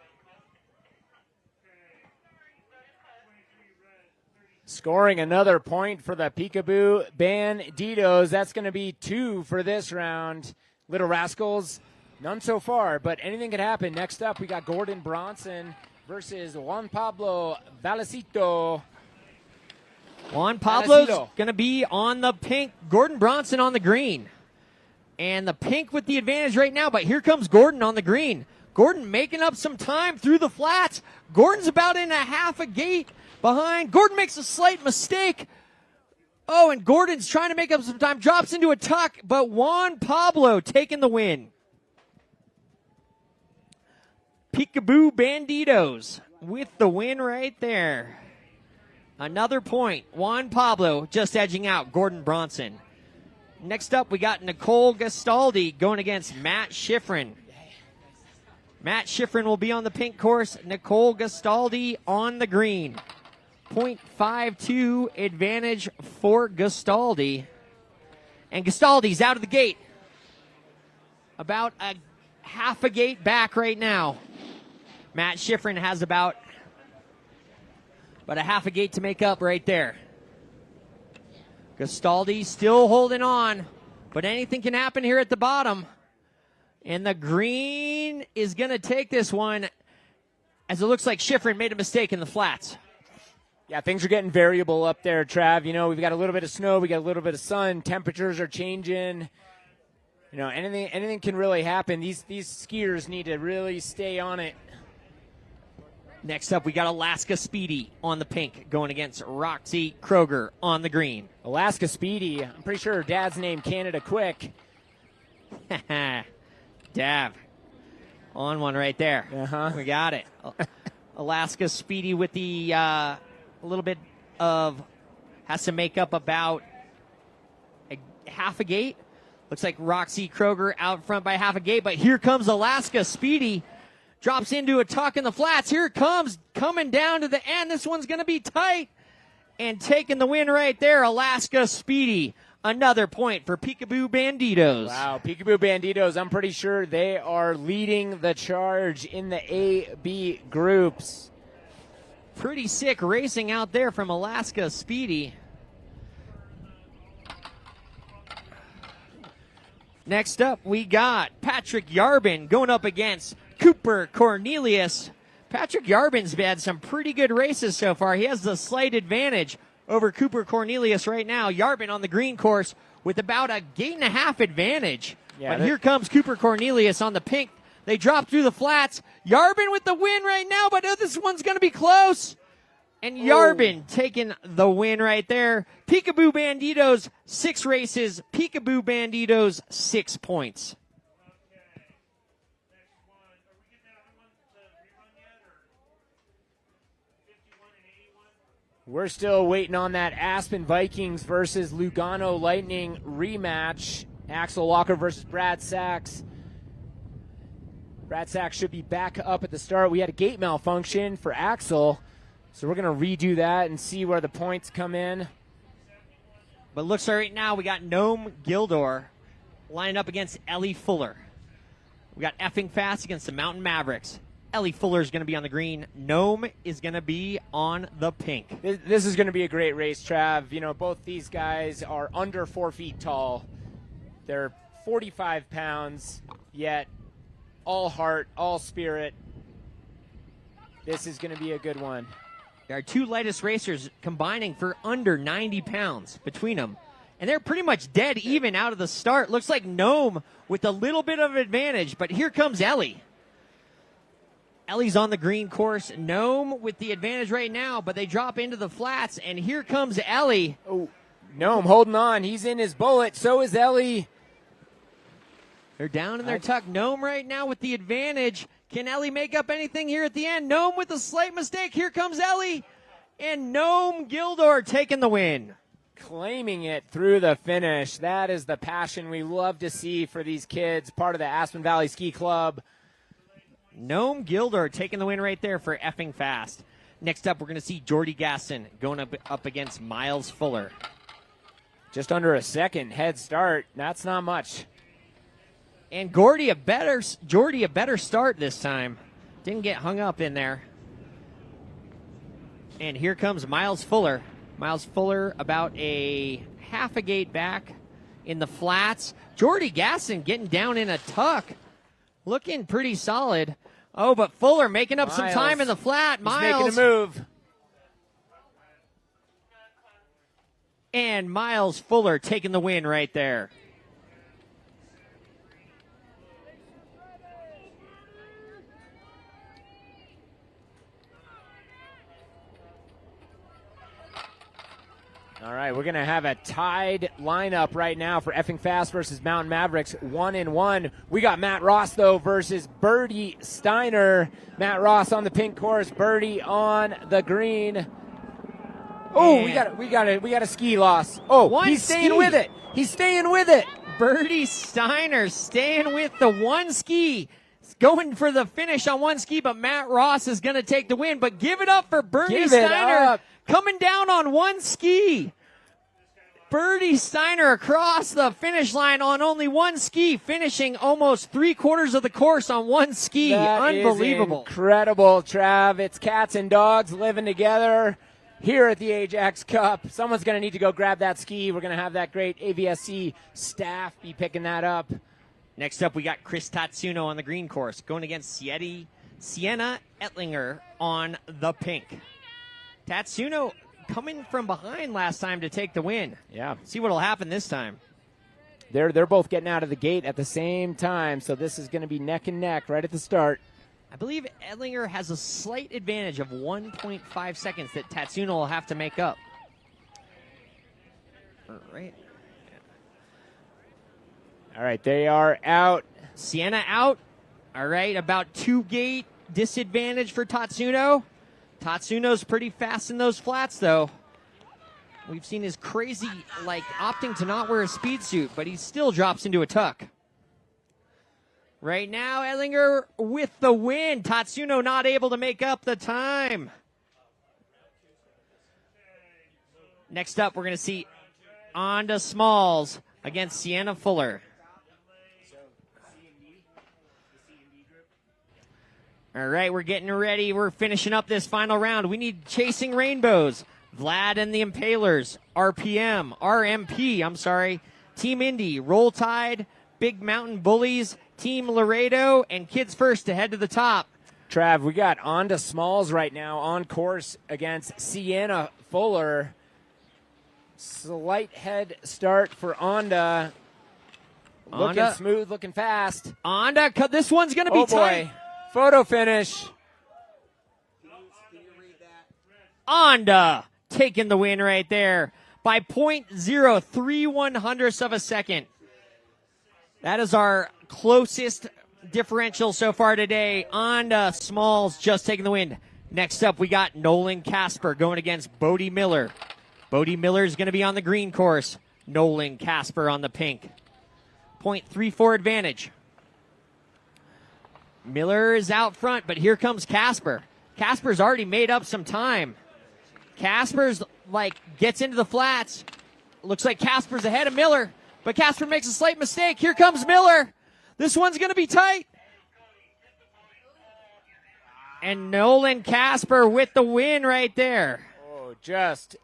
Scoring another point for the Peekaboo Banditos. That's going to be 2 for this round. Little Rascals, none so far, but anything could happen. Next up, we got Gordon Bronson versus Juan Pablo Valecito. Juan Pablo's Valecito. going to be on the pink. Gordon Bronson on the green. And the pink with the advantage right now, but here comes Gordon on the green. Gordon making up some time through the flats. Gordon's about in a half a gate behind. Gordon makes a slight mistake. Oh, and Gordon's trying to make up some time. Drops into a tuck, but Juan Pablo taking the win. Peekaboo Banditos with the win right there. Another point. Juan Pablo just edging out Gordon Bronson. Next up, we got Nicole Gastaldi going against Matt Schifrin. Matt Schifrin will be on the pink course. Nicole Gastaldi on the green. 0.52 advantage for Gastaldi. And Gastaldi's out of the gate. About a half a gate back right now. Matt Schifrin has about a half a gate to make up right there. Gastaldi still holding on, but anything can happen here at the bottom. And the green is going to take this one, as it looks like Schifrin made a mistake in the flats. Yeah, things are getting variable up there, Trav. You know, we've got a little bit of snow, we got a little bit of sun, temperatures are changing. You know, anything can really happen. These skiers need to really stay on it. Next up, we got Alaska Speedy on the pink going against Roxy Kroger on the green. Alaska Speedy, I'm pretty sure her dad's name Canada Quick. Dav on one right there. Uh-huh. We got it. Alaska Speedy with the a little bit of, has to make up about a half a gate. Looks like Roxy Kroger out front by half a gate, but here comes Alaska Speedy. Drops into a tuck in the flats. Here it comes, coming down to the end. This one's going to be tight. And taking the win right there, Alaska Speedy. Another point for Peekaboo Banditos. Wow, Peekaboo Banditos, I'm pretty sure they are leading the charge in the A-B groups. Pretty sick racing out there from Alaska Speedy. Next up, we got Patrick Yarbin going up against Cooper Cornelius. Patrick Yarbin's had some pretty good races so far. He has the slight advantage over Cooper Cornelius right now. Yarbin on the green course with about a gate and a half advantage. Yeah, but here comes Cooper Cornelius on the pink. They drop through the flats. Yarbin with the win right now, but this one's going to be close. And Yarbin taking the win right there. Peekaboo Banditos, 6 races. Peekaboo Banditos, 6 points. We're still waiting on that Aspen Vikings versus Lugano Lightning rematch. Axel Walker versus Brad Sachs. Brad Sachs should be back up at the start. We had a gate malfunction for Axel, so we're going to redo that and see where the points come in. But looks like right now we got Gnome Gildor lining up against Ellie Fuller. We got Effing Fast against the Mountain Mavericks. Ellie Fuller is going to be on the green. Gnome is going to be on the pink. This is going to be a great race, Trav. You know, both these guys are under 4 feet tall. They're 45 pounds, yet all heart, all spirit. This is going to be a good one. Our 2 lightest racers combining for under 90 pounds between them. And they're pretty much dead even out of the start. Looks like Gnome with a little bit of advantage, but here comes Ellie. Ellie's on the green course. Gnome with the advantage right now, but they drop into the flats, and here comes Ellie. Oh, Gnome holding on. He's in his bullet. So is Ellie. They're down in their tuck. Gnome right now with the advantage. Can Ellie make up anything here at the end? Gnome with a slight mistake. Here comes Ellie. And Gnome Gildor taking the win. Claiming it through the finish. That is the passion we love to see for these kids, part of the Aspen Valley Ski Club. Gnome Gildor taking the win right there for Effing Fast. Next up, we're going to see Jordy Gaston going up against Miles Fuller. Just under a second head start. That's not much. And Jordy a better start this time. Didn't get hung up in there. And here comes Miles Fuller. Miles Fuller about a half a gate back in the flats. Jordy Gasson getting down in a tuck. Looking pretty solid. Oh, but Fuller making up some time in the flat. He's making a move. And Miles Fuller taking the win right there. All right, we're going to have a tied lineup right now for Effing Fast versus Mountain Mavericks, 1-1. We got Matt Ross, though, versus Birdie Steiner. Matt Ross on the pink course, Birdie on the green. Oh, we got a ski loss. Oh, he's staying with it. He's staying with it. Birdie Steiner staying with the one ski. Going for the finish on one ski, but Matt Ross is going to take the win. But give it up for Birdie Steiner coming down on one ski. Birdie Steiner across the finish line on only one ski, finishing almost 3/4 of the course on one ski. That Unbelievable. Is incredible, Trav. It's cats and dogs living together here at the Ajax Cup. Someone's going to need to go grab that ski. We're going to have that great AVSC staff be picking that up. Next up, we got Chris Tatsuno on the green course, going against Sienna Ettlinger on the pink. Tatsuno coming from behind last time to take the win. Yeah. See what'll happen this time. They're both getting out of the gate at the same time, so this is going to be neck and neck right at the start. I believe Ettlinger has a slight advantage of 1.5 seconds that Tatsuno will have to make up. All right, they are out. Sienna out. All right, about 2 gate disadvantage for Tatsuno. Tatsuno's pretty fast in those flats, though. We've seen his crazy, opting to not wear a speed suit, but he still drops into a tuck. Right now, Ettlinger with the win. Tatsuno not able to make up the time. Next up, we're going to see Onda Smalls against Sienna Fuller. All right, we're getting ready. We're finishing up this final round. We need Chasing Rainbows, Vlad and the Impalers, RMP, Team Indy, Roll Tide, Big Mountain Bullies, Team Laredo, and Kids First to head to the top. Trav, we got Onda Smalls right now on course against Sienna Fuller. Slight head start for Onda. Looking smooth, looking fast. Onda, this one's going to be tight. Boy. Photo finish. Onda taking the win right there by 0.031 of a second. That is our closest differential so far today. Onda Smalls just taking the win. Next up, we got Nolan Casper going against Bodie Miller. Bodie Miller is going to be on the green course. Nolan Casper on the pink. 0.34 advantage. Miller is out front, but here comes Casper. Casper's already made up some time. Casper's gets into the flats. Looks like Casper's ahead of Miller, but Casper makes a slight mistake. Here comes Miller. This one's going to be tight. And Nolan Casper with the win right there. Oh, just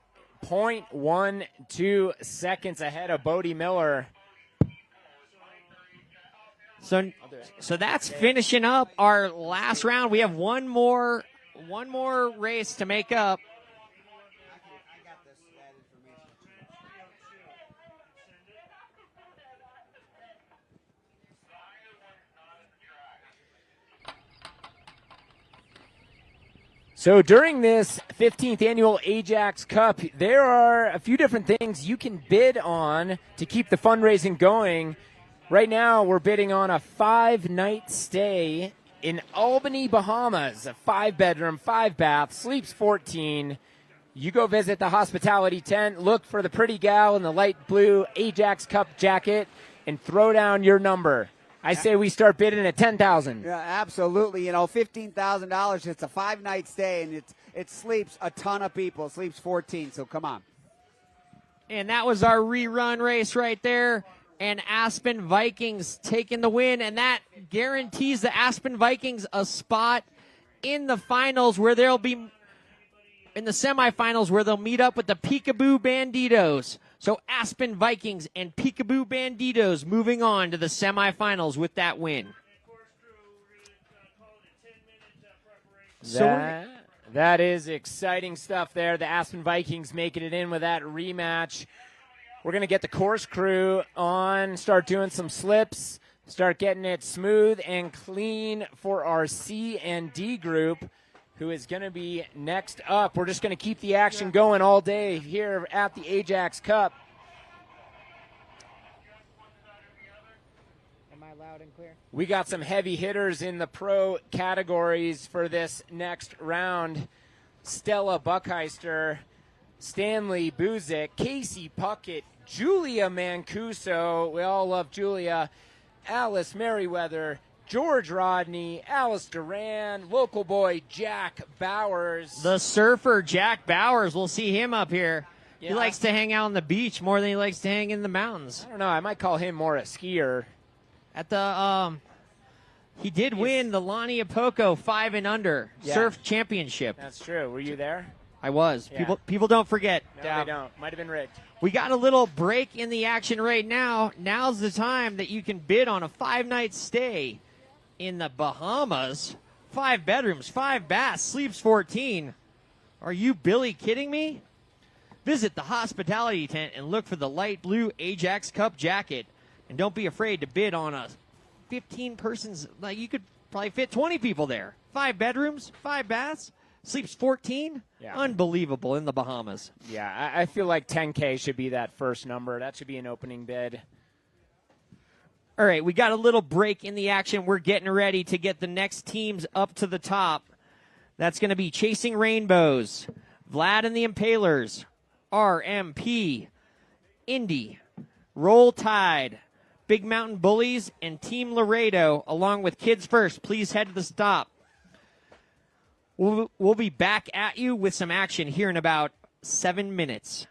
0.12 seconds ahead of Bodie Miller. So that's finishing up our last round. We have one more race to make up. So during this 15th annual Ajax Cup, there are a few different things you can bid on to keep the fundraising going. Right now, we're bidding on a 5-night stay in Albany, Bahamas. A 5-bedroom, 5-bath, sleeps 14. You go visit the hospitality tent, look for the pretty gal in the light blue Ajax Cup jacket, and throw down your number. I say we start bidding at $10,000. Yeah, absolutely. $15,000. It's a 5-night stay, and it sleeps a ton of people. It sleeps 14, so come on. And that was our rerun race right there. And Aspen Vikings taking the win, and that guarantees the Aspen Vikings a spot in the finals where they'll be in the semifinals where they'll meet up with the Peekaboo Banditos. So Aspen Vikings and Peekaboo Banditos moving on to the semifinals with that win. That is exciting stuff there. The Aspen Vikings making it in with that rematch. We're going to get the course crew on, start doing some slips, start getting it smooth and clean for our C and D group, who is going to be next up. We're just going to keep the action going all day here at the Ajax Cup. Am I loud and clear? We got some heavy hitters in the pro categories for this next round. Stella Buckheister, Stanley Buzik, Casey Puckett, Julia Mancuso, we all love Julia, Alice Merriweather, George Rodney, Alice Duran, local boy Jack Bowers. The surfer Jack Bowers, we'll see him up here. Yeah. He likes to hang out on the beach more than he likes to hang in the mountains. I don't know, I might call him more a skier. At the he did win the Lani Apoko 5 and under surf championship. That's true. Were you there? I was. Yeah. People don't forget. No, they don't. Might have been rigged. We got a little break in the action right now. Now's the time that you can bid on a 5-night stay in the Bahamas. 5 bedrooms, 5 baths, sleeps 14. Are you Billy kidding me? Visit the hospitality tent and look for the light blue Ajax Cup jacket. And don't be afraid to bid on a 15 persons. Like, you could probably fit 20 people there. 5 bedrooms, 5 baths, sleeps 14. Yeah. Unbelievable in the Bahamas. Yeah, I feel like 10K should be that first number. That should be an opening bid. All right, we got a little break in the action. We're getting ready to get the next teams up to the top. That's going to be Chasing Rainbows, Vlad and the Impalers, RMP, Indy, Roll Tide, Big Mountain Bullies, and Team Laredo, along with Kids First. Please head to the stop. We'll be back at you with some action here in about 7 minutes.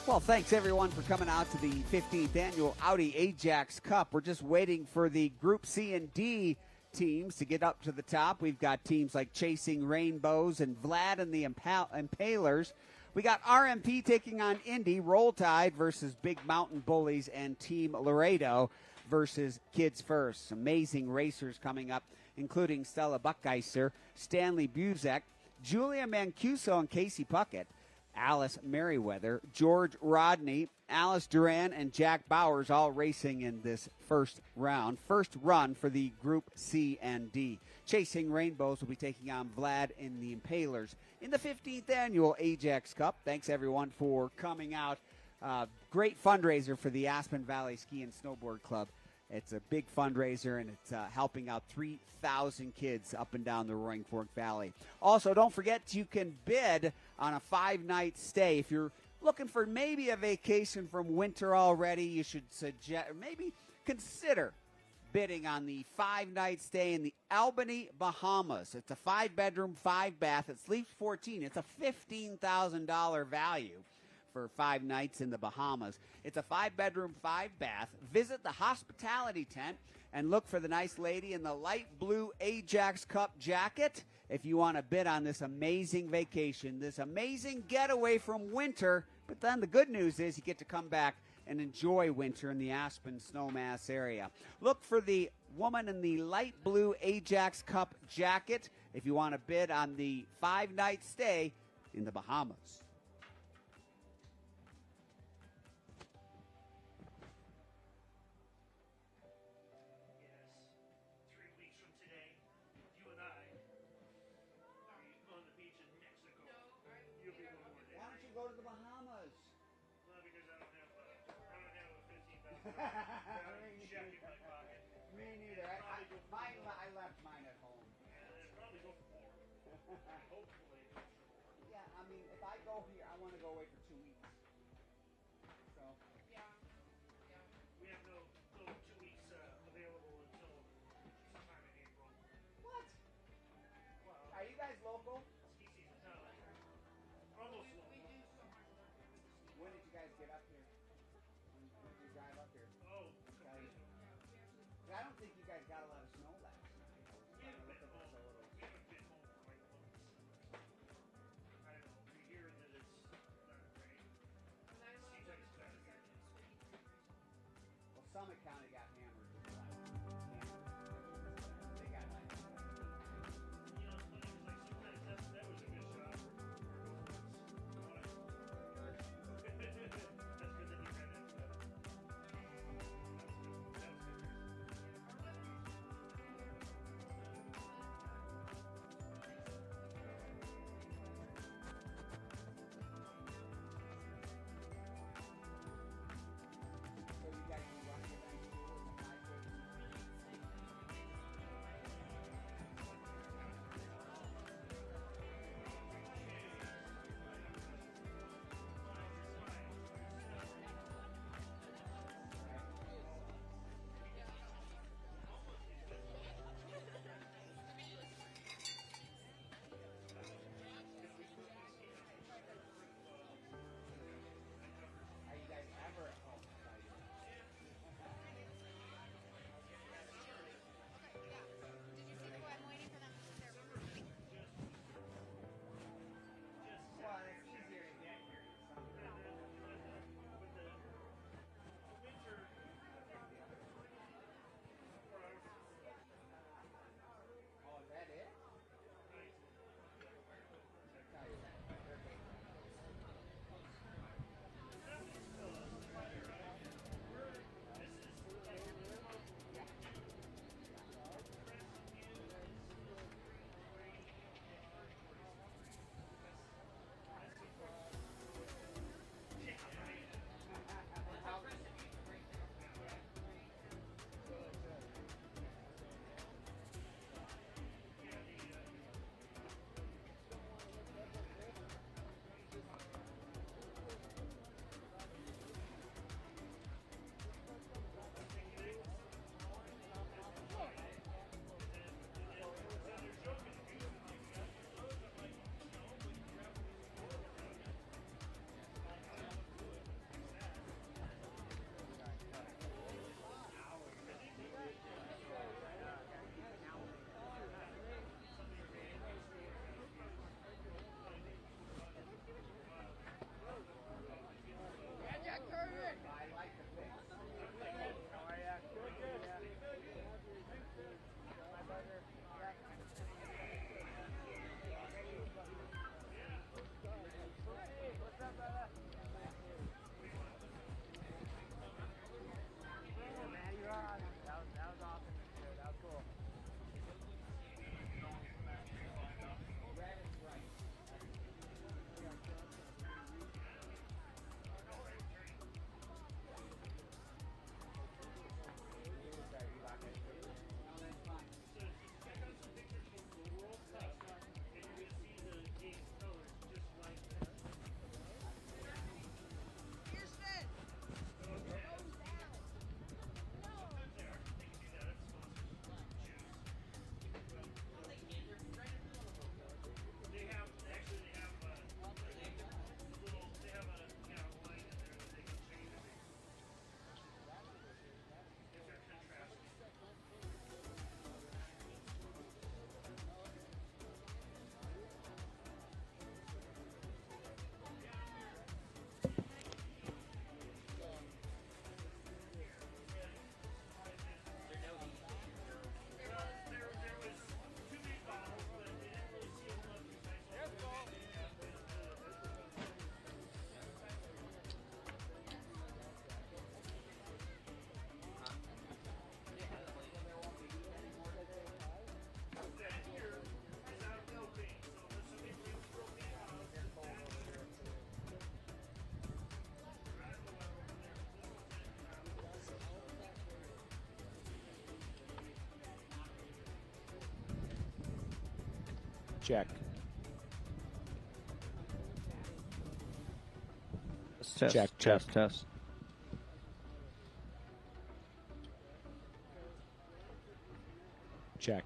Well, thanks everyone for coming out to the 15th annual Audi Ajax Cup. We're just waiting for the Group C and D teams to get up to the top. We've got teams like Chasing Rainbows and Vlad and the Impalers. We got RMP taking on Indy, Roll Tide versus Big Mountain Bullies, and Team Laredo versus Kids First. Amazing racers coming up, including Stella Buckheiser, Stanley Buzek, Julia Mancuso, and Casey Puckett. Alice Merriweather, George Rodney, Alice Duran, and Jack Bowers all racing in this first round. First run for the Group C and D. Chasing Rainbows will be taking on Vlad and the Impalers in the 15th annual Ajax Cup. Thanks, everyone, for coming out. Great fundraiser for the Aspen Valley Ski and Snowboard Club. It's a big fundraiser, and it's helping out 3,000 kids up and down the Roaring Fork Valley. Also, don't forget you can bid on a 5-night stay. If you're looking for maybe a vacation from winter already, you should maybe consider bidding on the 5-night stay in the Albany, Bahamas. It's a 5-bedroom, 5-bath. It sleeps 14. It's a $15,000 value for 5 nights in the Bahamas. It's a 5-bedroom, 5-bath. Visit the hospitality tent and look for the nice lady in the light blue Ajax Cup jacket if you want to bid on this amazing vacation, this amazing getaway from winter. But then the good news is you get to come back and enjoy winter in the Aspen Snowmass area. Look for the woman in the light blue Ajax Cup jacket if you want to bid on the 5-night stay in the Bahamas. Go to the Bahamas. Well, because I don't have a $15,000 check in my pocket. Me neither. I left mine at home. It'd probably go for more. Hopefully it goes for more. Yeah, I mean, if I go here, I want to go away for 2 weeks. So. We have no 2 weeks available until sometime in April. What? Well, Are you guys local? ski season. No, almost local. When did you guys get up here? When did you drive up here? Oh, I don't think you guys got a lot of snow last night. we haven't been home. We haven't been home for like months. I don't know. We hear that it's not great. Seems like it's better here. Well, Summit County got hammered with the last They got like. You know, it's funny 'cause like sometimes that was a good shot. That's good. Check. Test, Check, test, check. test. Check.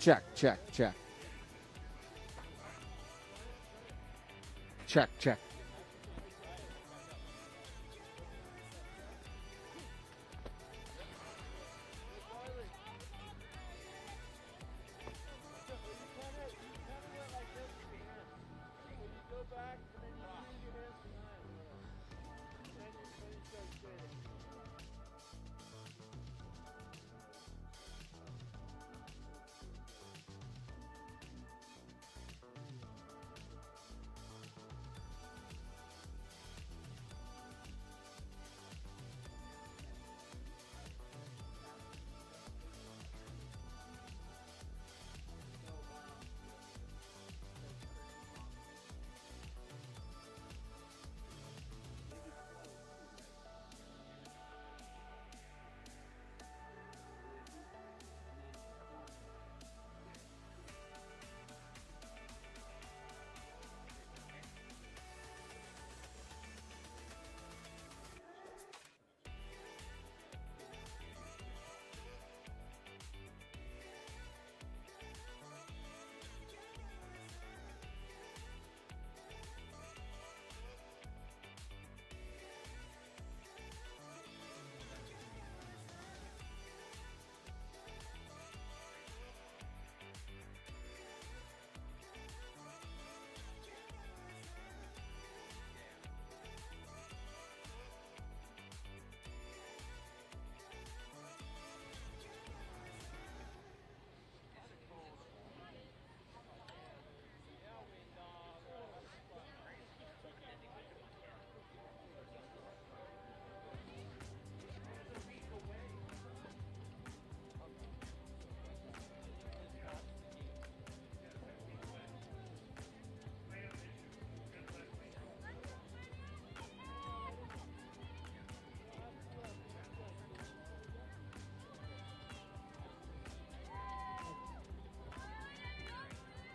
Check, check, check. Check, check.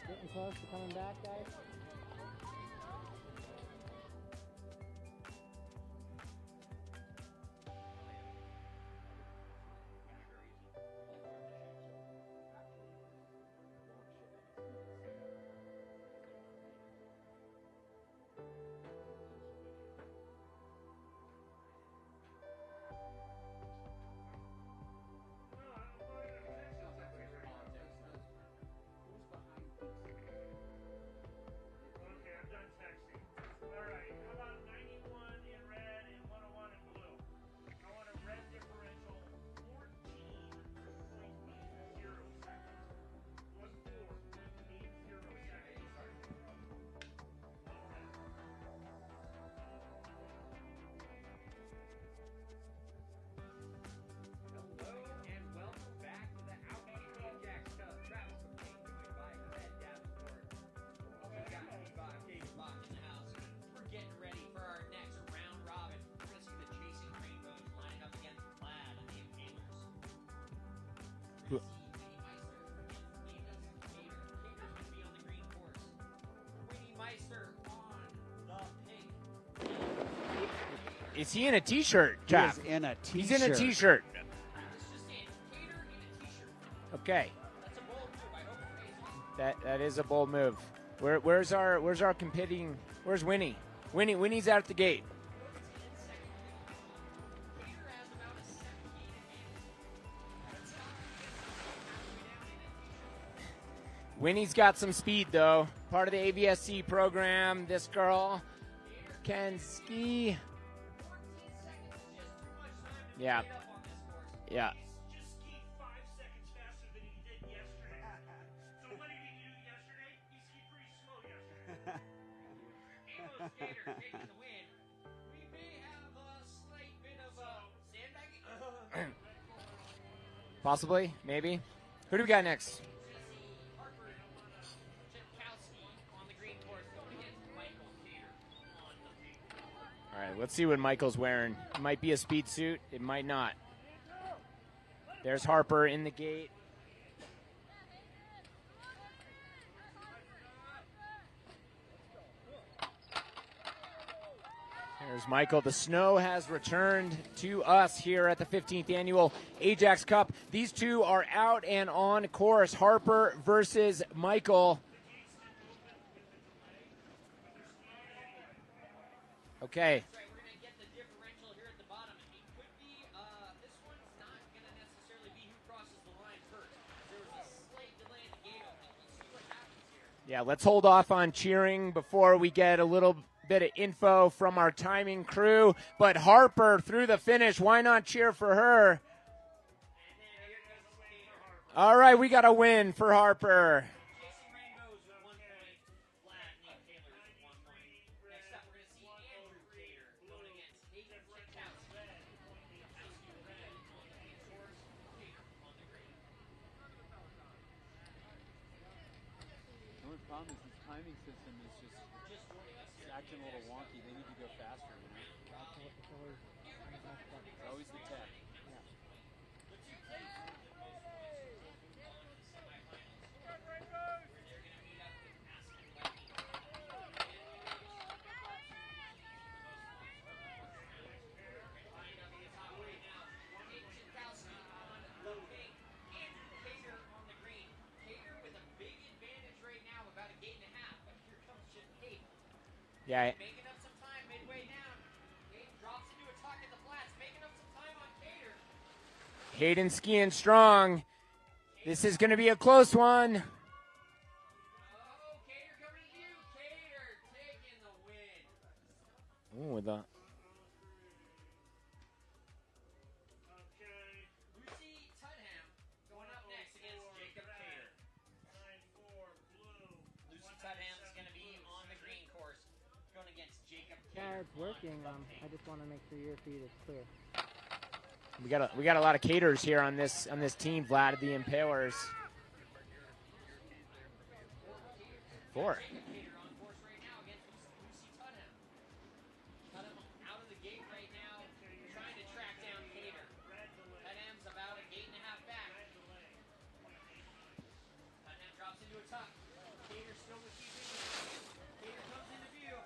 Getting close to coming back, guys. Okay, I'm done texting. All right, how about 91 in red and 101 in blue? I want a red differential 14.80 seconds. 14.80 seconds. Hello and welcome back to the Audi Ajax Cup. Travis McCain joined by Ted Davenport. We got K Block in the house. We're getting ready for our next round robin. We're going to see the Chasing Rainbows lining up against Plaid and the Impalers. We're going to see Winnie Meister against Davis and Cater. Cater's going to be on the green course. Winnie Meister on the pink. Is he in a t-shirt, He Chap? is in a t-shirt. He's in a t-shirt. This is Okay. That is a bold move. Where's our competing? Where's Winnie? Winnie's out at the gate. Winnie's got some speed though. Part of the AVSC program. This girl can ski. Yeah. Yeah. Just skied 5 seconds faster than he did yesterday. So what did he do yesterday? He skied pretty slow yesterday. Amos Gator taking the win. We may have a slight bit of sandbagging. Possibly, maybe. Who do we got next? Harper Chukowski on the green course going against Michael Gator on the pink. All right, let's see what Michael's wearing. It might be a speed suit. It might not. There's Harper in the gate. There's Michael. The snow has returned to us here at the 15th annual Ajax Cup. These two are out and on course. Harper versus Michael. Okay. That's right, we're going to get the differential here at the bottom. It could be, this one's not going to necessarily be who crosses the line first. There was a slight delay in the gate opening. We'll see what happens here. Yeah, let's hold off on cheering before we get a little bit of info from our timing crew. But Harper through the finish. Why not cheer for her? And then here goes Gator. All right, we got a win for Harper. Chasing Rainbows with 1 point. Vlad Nate Taylor with 1 point. Next up, we're going to see Andrew Gator going against Hayden Chukowski. Chukowski will be on the pink course. Gator on the green. The only problem is this timing system is just acting a little wonky. They need to go faster, you know? It's always the tech. Yeah. Making up some time midway down. Hayden drops into a tuck at the flats, making up some time on Gator. Hayden skiing strong. This is going to be a close one. Oh, Gator coming to you. Gator taking the win. Ooh, with the Okay. Lucy Tudham going up next against Jacob Gator. 9-4 blue. Lucy Tudham's going to be on the green course going against Jacob Yeah, Gator. it's working. I just want to make sure your feed is clear. we got a lot of caters here on this team. Vlad the Impalers. 4. Gator on course right now against Lucy Tudham. Tudham out of the gate right now, trying to track down Gator. Tudham's about a gate and a half back. Tudham drops into a tuck. Gator still with keeping. Gator comes into view.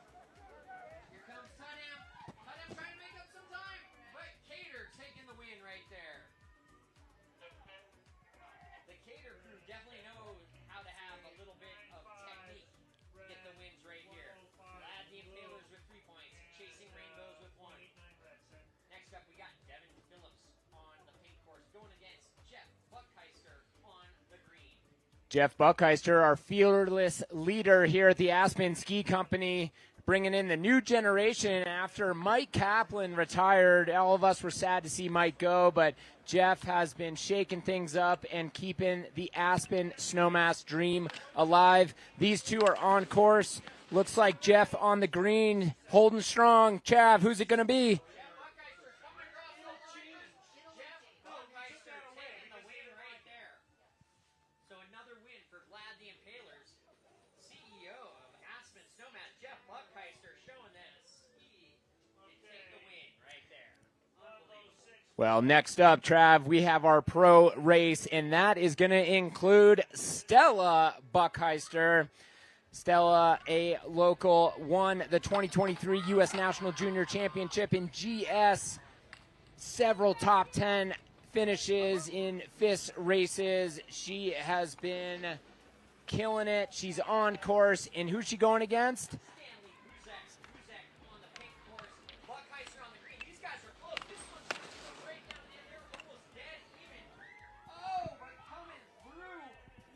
Here comes Tudham. Tudham trying to make up some time, but Gator taking the win right there. The Gator crew definitely knows how to have a little bit of technique to get the wins right here. Vlad the Impalers with 3 points, Chasing Rainbows with 1. Next up, we got Devin Phillips on the pink course going against Jeff Buckheister on the green. Jeff Buckheister, our fearless leader here at the Aspen Ski Company, bringing in the new generation after Mike Kaplan retired. All of us were sad to see Mike go, but Jeff has been shaking things up and keeping the Aspen Snowmass dream alive. These two are on course. Looks like Jeff on the green, holding strong. Chav, who's it going to be? Buckheister coming across the line. Jeff Buckheister taking the win right there. So another win for Vlad the Impalers. CEO of Aspen Snowmass, Jeff Buckheister, showing that he can take the win right there. Unbelievable. Well, next up, Trav, we have our pro race, and that is going to include Stella Buckheister. Stella, a local, won the 2023 U.S. National Junior Championship in GS. Several top 10 finishes in FIS races. She has been killing it. She's on course. And who's she going against? Stanley Buzek on the pink course. Buckheiser on the green. These guys are close. This one's right down the end. They're almost dead even. Oh, but coming through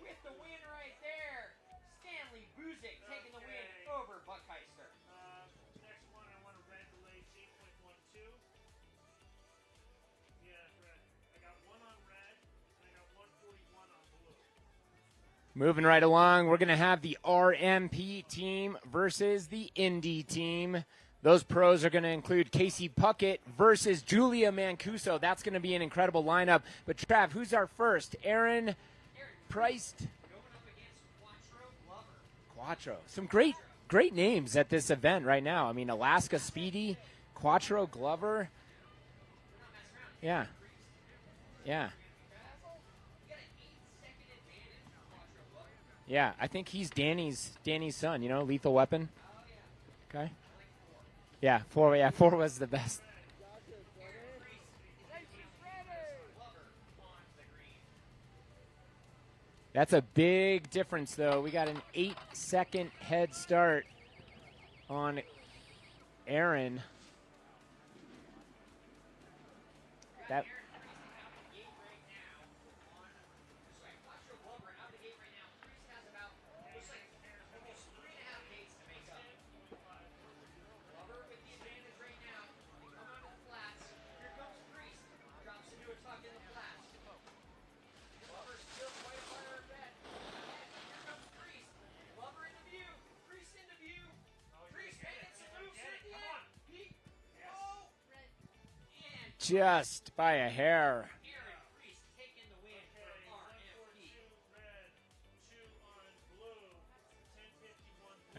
with the win right there. Stanley Buzek taking the win over Buckheiser. Next one, I want a red delay 8.12. Yeah, red. I got one on red, and I got 141 on blue. Moving right along, we're going to have the RMP team versus the Indy team. Those pros are going to include Casey Puckett versus Julia Mancuso. That's going to be an incredible lineup. But Trav, who's our first? Aaron Price. Going up against Quattro Glover. Quattro. Some great names at this event right now. I mean, Alaska Speedy, Quattro Glover. Yeah. Yeah. Yeah, I think he's Danny's son, you know, Lethal Weapon. Okay. Yeah, 4 was the best. That's a big difference, though. We got an 8-second head start on Aaron. That. Just by a hair.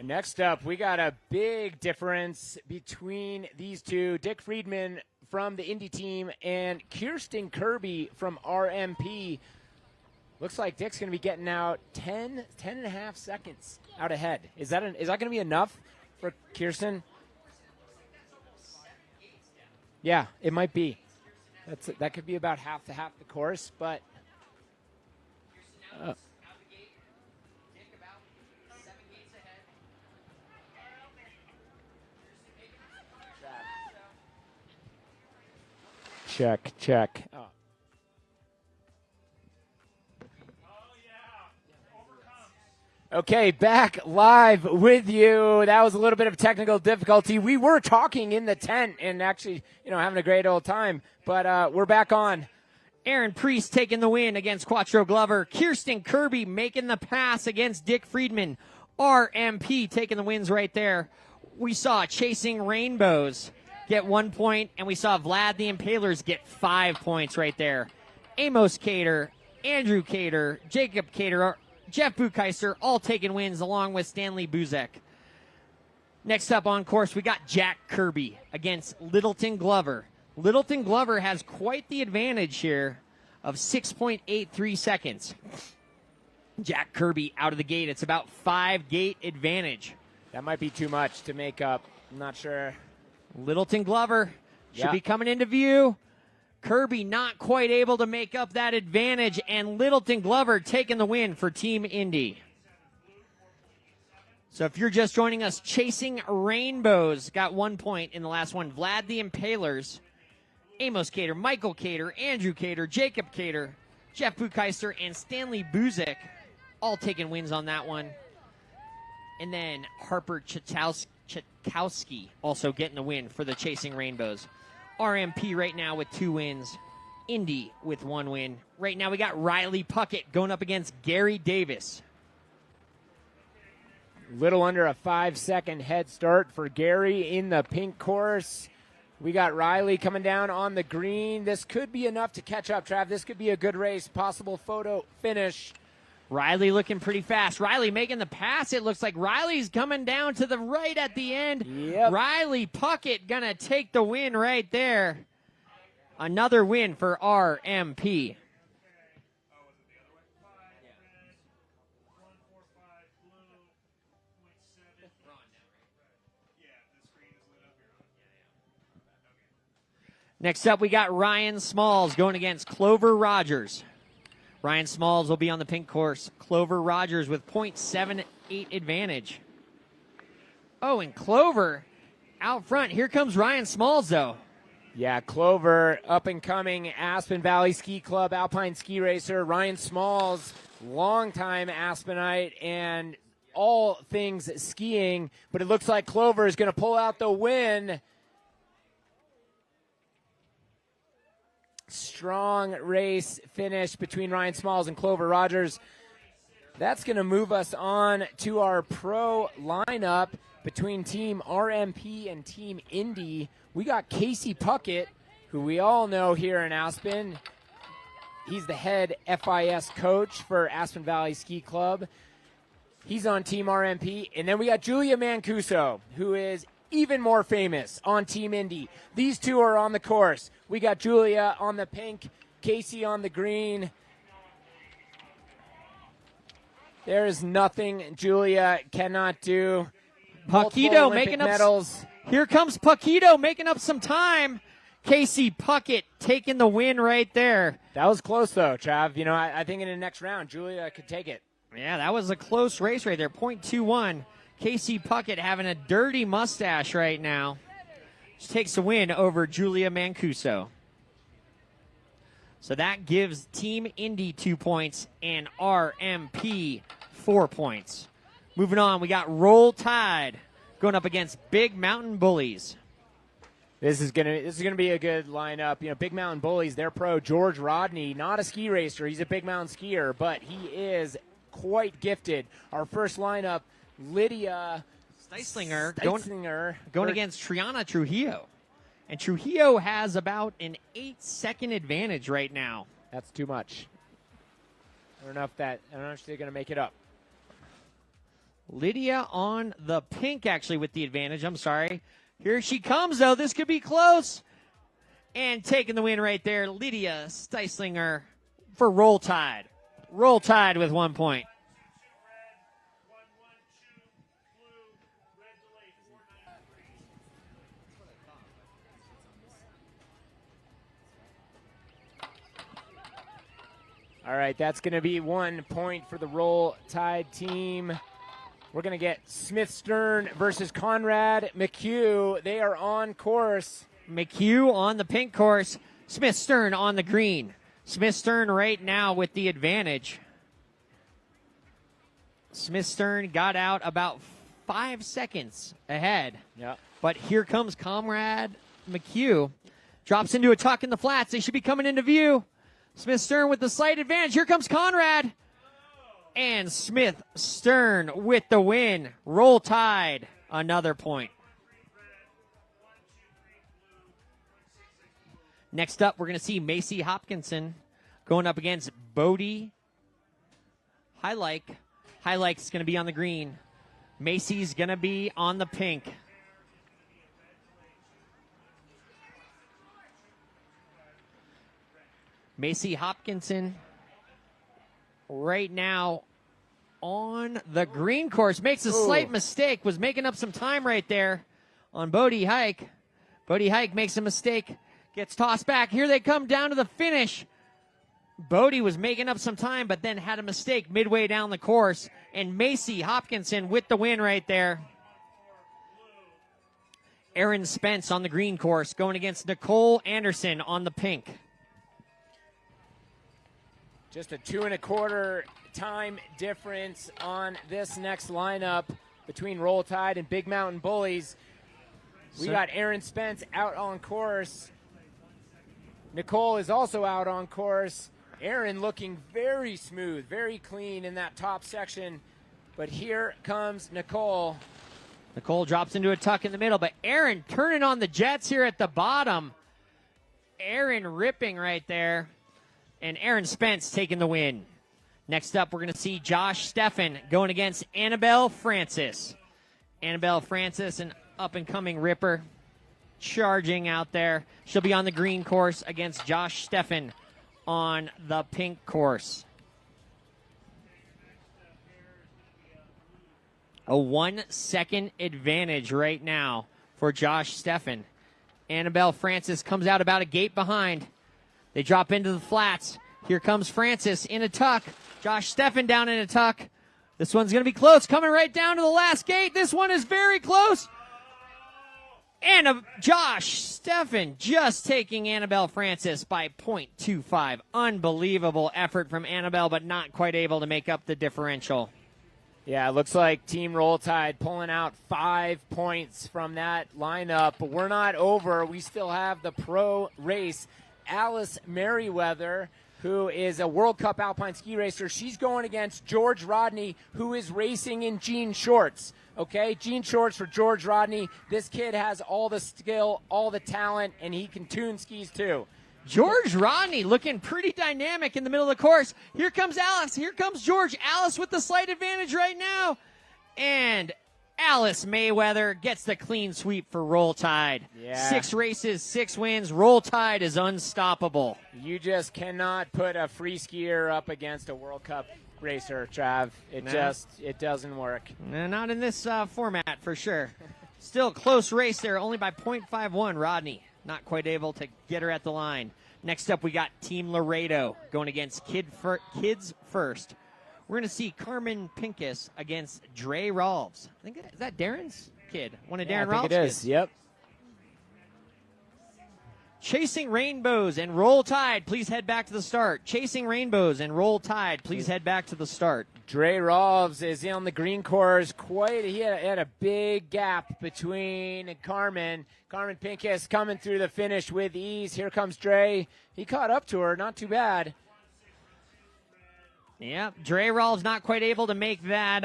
Next up, we got a big difference between these two. Dick Friedman from the Indy team and Kirsten Kirby from RMP. Looks like Dick's going to be getting out 10 and a half seconds out ahead. Is that going to be enough for Kirsten? Yeah, it might be. That could be about half the course, but check. Oh. Okay, back live with you. That was a little bit of technical difficulty. We were talking in the tent and actually, having a great old time, but we're back on. Aaron Priest taking the win against Quattro Glover. Kirsten Kirby making the pass against Dick Friedman. RMP taking the wins right there. We saw Chasing Rainbows get 1 point, and we saw Vlad the Impalers get 5 points right there. Amos Cater, Andrew Cater, Jacob Cater, Jeff Bucheister, all taking wins along with Stanley Buzek. Next up on course, we got Jack Kirby against Littleton Glover. Littleton Glover has quite the advantage here of 6.83 seconds. Jack Kirby out of the gate. It's about 5 gate advantage. That might be too much to make up. I'm not sure. Littleton Glover should be coming into view. Kirby not quite able to make up that advantage, and Littleton Glover taking the win for Team Indy. So if you're just joining us, Chasing Rainbows got 1 point in the last one. Vlad the Impalers, Amos Cater, Michael Cater, Andrew Cater, Jacob Cater, Jeff Bucheister, and Stanley Buzek all taking wins on that one. And then Harper Chitkowski also getting the win for the Chasing Rainbows. RMP right now with 2 wins. Indy with 1 win. Right now we got Riley Puckett going up against Gary Davis. Little under a 5-second head start for Gary in the pink course. We got Riley coming down on the green. This could be enough to catch up, Trav. This could be a good race. Possible photo finish. Riley looking pretty fast. Riley making the pass. It looks like Riley's coming down to the right at the end. Yep. Riley Puckett going to take the win right there. Another win for RMP. Next up, we got Ryan Smalls going against Clover Rogers. Ryan Smalls will be on the pink course. Clover Rogers with .78 advantage. Oh, and Clover out front. Here comes Ryan Smalls, though. Yeah, Clover, up-and-coming Aspen Valley Ski Club alpine ski racer. Ryan Smalls, longtime Aspenite and all things skiing. But it looks like Clover is going to pull out the win. Strong race finish between Ryan Smalls and Clover Rogers. That's going to move us on to our pro lineup between Team RMP and Team Indy. We got Casey Puckett, who we all know here in Aspen. He's the head FIS coach for Aspen Valley Ski Club. He's on Team RMP. And then we got Julia Mancuso, who is even more famous on Team Indy. These two are on the course. We got Julia on the pink, Casey on the green. There is nothing Julia cannot do. Paquito making up medals. Here comes Paquito making up some time. Casey Puckett taking the win right there. That was close, though, Trav. You know, I think in the next round, Julia could take it. Yeah, that was a close race right there. .21. Casey Puckett having a dirty mustache right now. She takes the win over Julia Mancuso. So that gives Team Indy 2 points and RMP 4 points. Moving on, we got Roll Tide going up against Big Mountain Bullies. This is gonna be a good lineup. You know, Big Mountain Bullies, their pro George Rodney, not a ski racer. He's a big mountain skier, but he is quite gifted. Our first lineup, Lydia Steislinger going against Triana Trujillo. And Trujillo has about an 8-second advantage right now. That's too much. I don't know if they're going to make it up. Lydia on the pink, actually, with the advantage. I'm sorry. Here she comes, though. This could be close. And taking the win right there, Lydia Steislinger for Roll Tide. Roll Tide with 1 point. All right, that's going to be 1 point for the Roll Tide team. We're going to get Smith Stern versus Conrad McHugh. They are on course. McHugh on the pink course. Smith Stern on the green. Smith Stern right now with the advantage. Smith Stern got out about 5 seconds ahead. Yep. But here comes Conrad McHugh. Drops into a tuck in the flats. They should be coming into view. Smith Stern with the slight advantage. Here comes Conrad. And Smith Stern with the win. Roll Tide. Another point. Next up, we're going to see Macy Hopkinson going up against Bodie Hylike. Hylike's going to be on the green. Macy's going to be on the pink. Macy Hopkinson right now on the green course. Makes a slight mistake. Was making up some time right there on Bodie Hike. Bodie Hike makes a mistake. Gets tossed back. Here they come down to the finish. Bodie was making up some time, but then had a mistake midway down the course. And Macy Hopkinson with the win right there. Erin Spence on the green course going against Nicole Anderson on the pink. Just a 2 1/4 time difference on this next lineup between Roll Tide and Big Mountain Bullies. We got Erin Spence out on course. Nicole is also out on course. Erin looking very smooth, very clean in that top section. But here comes Nicole. Nicole drops into a tuck in the middle, but Erin turning on the jets here at the bottom. Erin ripping right there. And Erin Spence taking the win. Next up, we're going to see Josh Steffen going against Annabelle Francis. Annabelle Francis, an up-and-coming ripper, charging out there. She'll be on the green course against Josh Steffen on the pink course. A 1 second advantage right now for Josh Steffen. Annabelle Francis comes out about a gate behind. They drop into the flats. Here comes Francis in a tuck. Josh Steffen down in a tuck. This one's going to be close, coming right down to the last gate. This one is very close. And Josh Steffen just taking Annabelle Francis by 0.25. Unbelievable effort from Annabelle, but not quite able to make up the differential. Yeah, it looks like Team Roll Tide pulling out 5 points from that lineup, but we're not over. We still have the pro race. Alice Merriweather, who is a World Cup alpine ski racer, she's going against George Rodney, who is racing in jean shorts. Okay, jean shorts for George Rodney. This kid has all the skill, all the talent, and he can tune skis too. George Rodney looking pretty dynamic in the middle of the course. Here comes Alice. Here comes George. Alice with the slight advantage right now. And Alice Mayweather gets the clean sweep for Roll Tide. Yeah. 6 races, 6 wins. Roll Tide is unstoppable. You just cannot put a free skier up against a World Cup racer, Trav. It doesn't work. Not in this format for sure. Still close race there, only by 0.51. Rodney not quite able to get her at the line. Next up, we got Team Laredo going against Kids First. We're going to see Carmen Pincus against Dre Rolfs. I think is that Darren's kid? One of Darren Rolfs' I think it is. kids. Yep. Chasing Rainbows and Roll Tide, please head back to the start. Chasing Rainbows and Roll Tide, please head back to the start. Dre Rolfs is on the green course. He had a big gap between Carmen. Carmen Pincus coming through the finish with ease. Here comes Dre. He caught up to her. Not too bad. Yeah, Dre Rolfs not quite able to make that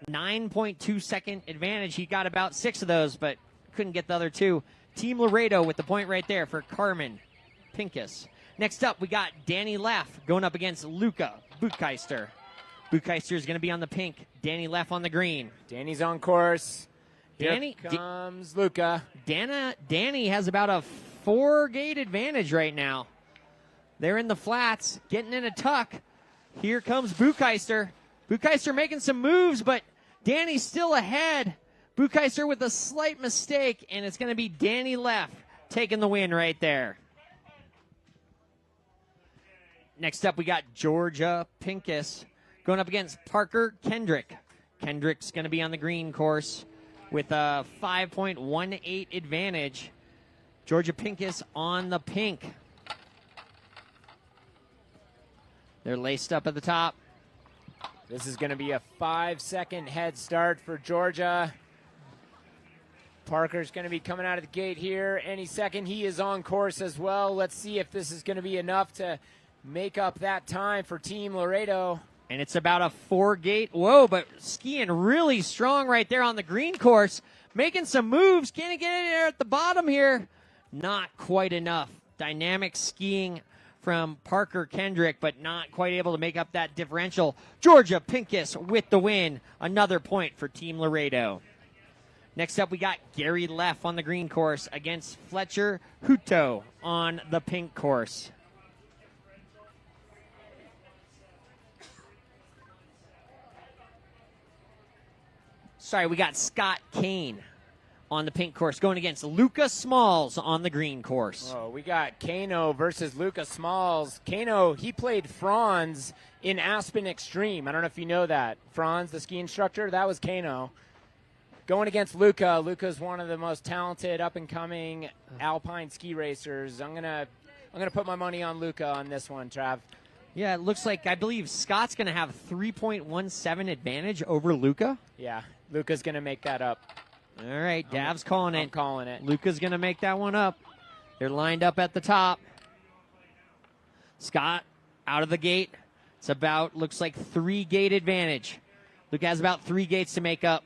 9.2 second advantage. He got about 6 of those, but couldn't get the other 2. Team Laredo with the point right there for Carmen Pincus. Next up, we got Danny Leff going up against Luca Bucheister. Bucheister is going to be on the pink. Danny Leff on the green. Danny's on course. Danny Here comes Luca. Danny has about a 4-gate advantage right now. They're in the flats, getting in a tuck. Here comes Bucheister. Bucheister making some moves, but Danny's still ahead. Bucheister with a slight mistake, and it's going to be Danny Leff taking the win right there. Next up, we got Georgia Pincus going up against Parker Kendrick. Kendrick's going to be on the green course with a 5.18 advantage. Georgia Pincus on the pink. They're laced up at the top. This is going to be a 5-second head start for Georgia. Parker's going to be coming out of the gate here any second. He is on course as well. Let's see if this is going to be enough to make up that time for Team Laredo. And it's about a 4-gate. Whoa, but skiing really strong right there on the green course. Making some moves. Can he get in there at the bottom here? Not quite enough. Dynamic skiing from Parker Kendrick, but not quite able to make up that differential. Georgia Pincus with the win. Another point for Team Laredo. Next up, we got Gary Leff on the green course against Fletcher Hutto on the pink course. Sorry, we got Scott Kane on the pink course going against Luca Smalls on the green course. Oh, we got Kano versus Luca Smalls. Kano, he played Franz in Aspen Extreme. I don't know if you know that. Franz, the ski instructor, that was Kano. Going against Luca. Luca's one of the most talented up-and-coming alpine ski racers. I'm gonna put my money on Luca on this one, Trav. Yeah, it looks like, I believe Scott's going to have 3.17 advantage over Luca. Yeah, Luca's going to make that up. All right, Dav's calling it. I'm calling it. Luca's going to make that one up. They're lined up at the top. Scott out of the gate. It's about, looks like 3-gate advantage. Luca has about 3 gates to make up.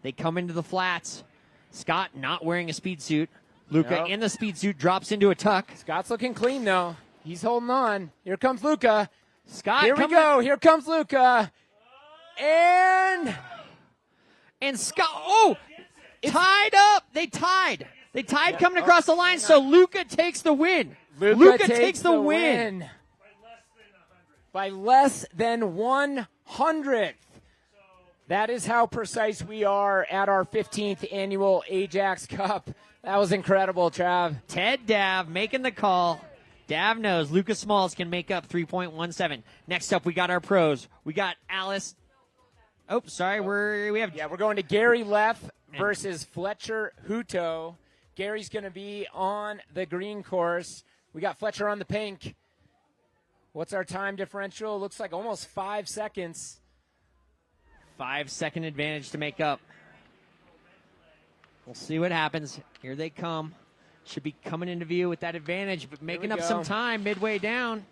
They come into the flats. Scott not wearing a speed suit. Luca in the speed suit drops into a tuck. Scott's looking clean, though. He's holding on. Here comes Luca. Scott, here we go. Here comes Luca. And Scott, tied up. They tied. They tied coming across the line, so Luca takes the win. Luca takes the win. By less than 100th. That is how precise we are at our 15th annual Ajax Cup. That was incredible, Trav. Ted Dav making the call. Dav knows Lucas Smalls can make up 3.17. Next up, we got our pros. We got Alice. Oh, sorry, we're going to Gary Leff versus Fletcher Hutto. Gary's going to be on the green course. We got Fletcher on the pink. What's our time differential? Looks like almost 5 seconds. 5-second advantage to make up. We'll see what happens. Here they come. Should be coming into view with that advantage, but making up some time midway down.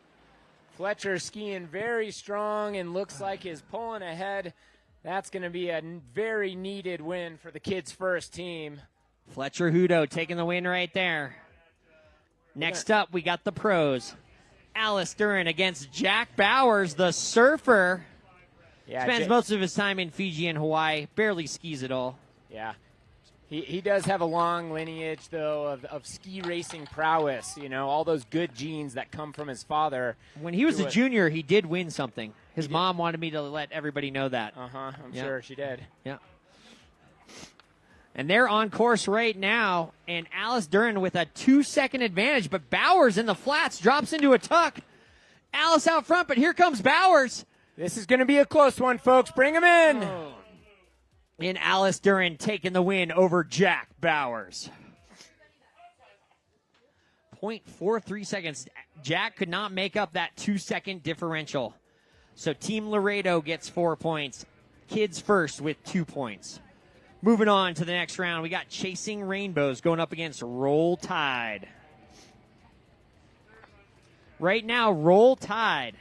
Fletcher skiing very strong and looks like he's pulling ahead. That's going to be a very needed win for the kids' first team. Fletcher Hutto taking the win right there. Next up, we got the pros. Alice Duran against Jack Bowers, the surfer. Spends most of his time in Fiji and Hawaii. Barely skis at all. Yeah. He does have a long lineage, though, of ski racing prowess. You know, all those good genes that come from his father. When he was a junior, he did win something. His mom wanted me to let everybody know that. I'm sure she did. Yeah. And they're on course right now, and Alice Duran with a 2-second advantage, but Bowers in the flats drops into a tuck. Alice out front, but here comes Bowers. This is going to be a close one, folks. Bring him in. Oh. And Alice Duran taking the win over Jack Bowers. 0.43 seconds. Jack could not make up that 2-second differential. So Team Laredo gets 4 points. Kids first with 2 points. Moving on to the next round, we got Chasing Rainbows going up against Roll Tide. Right now, Roll Tide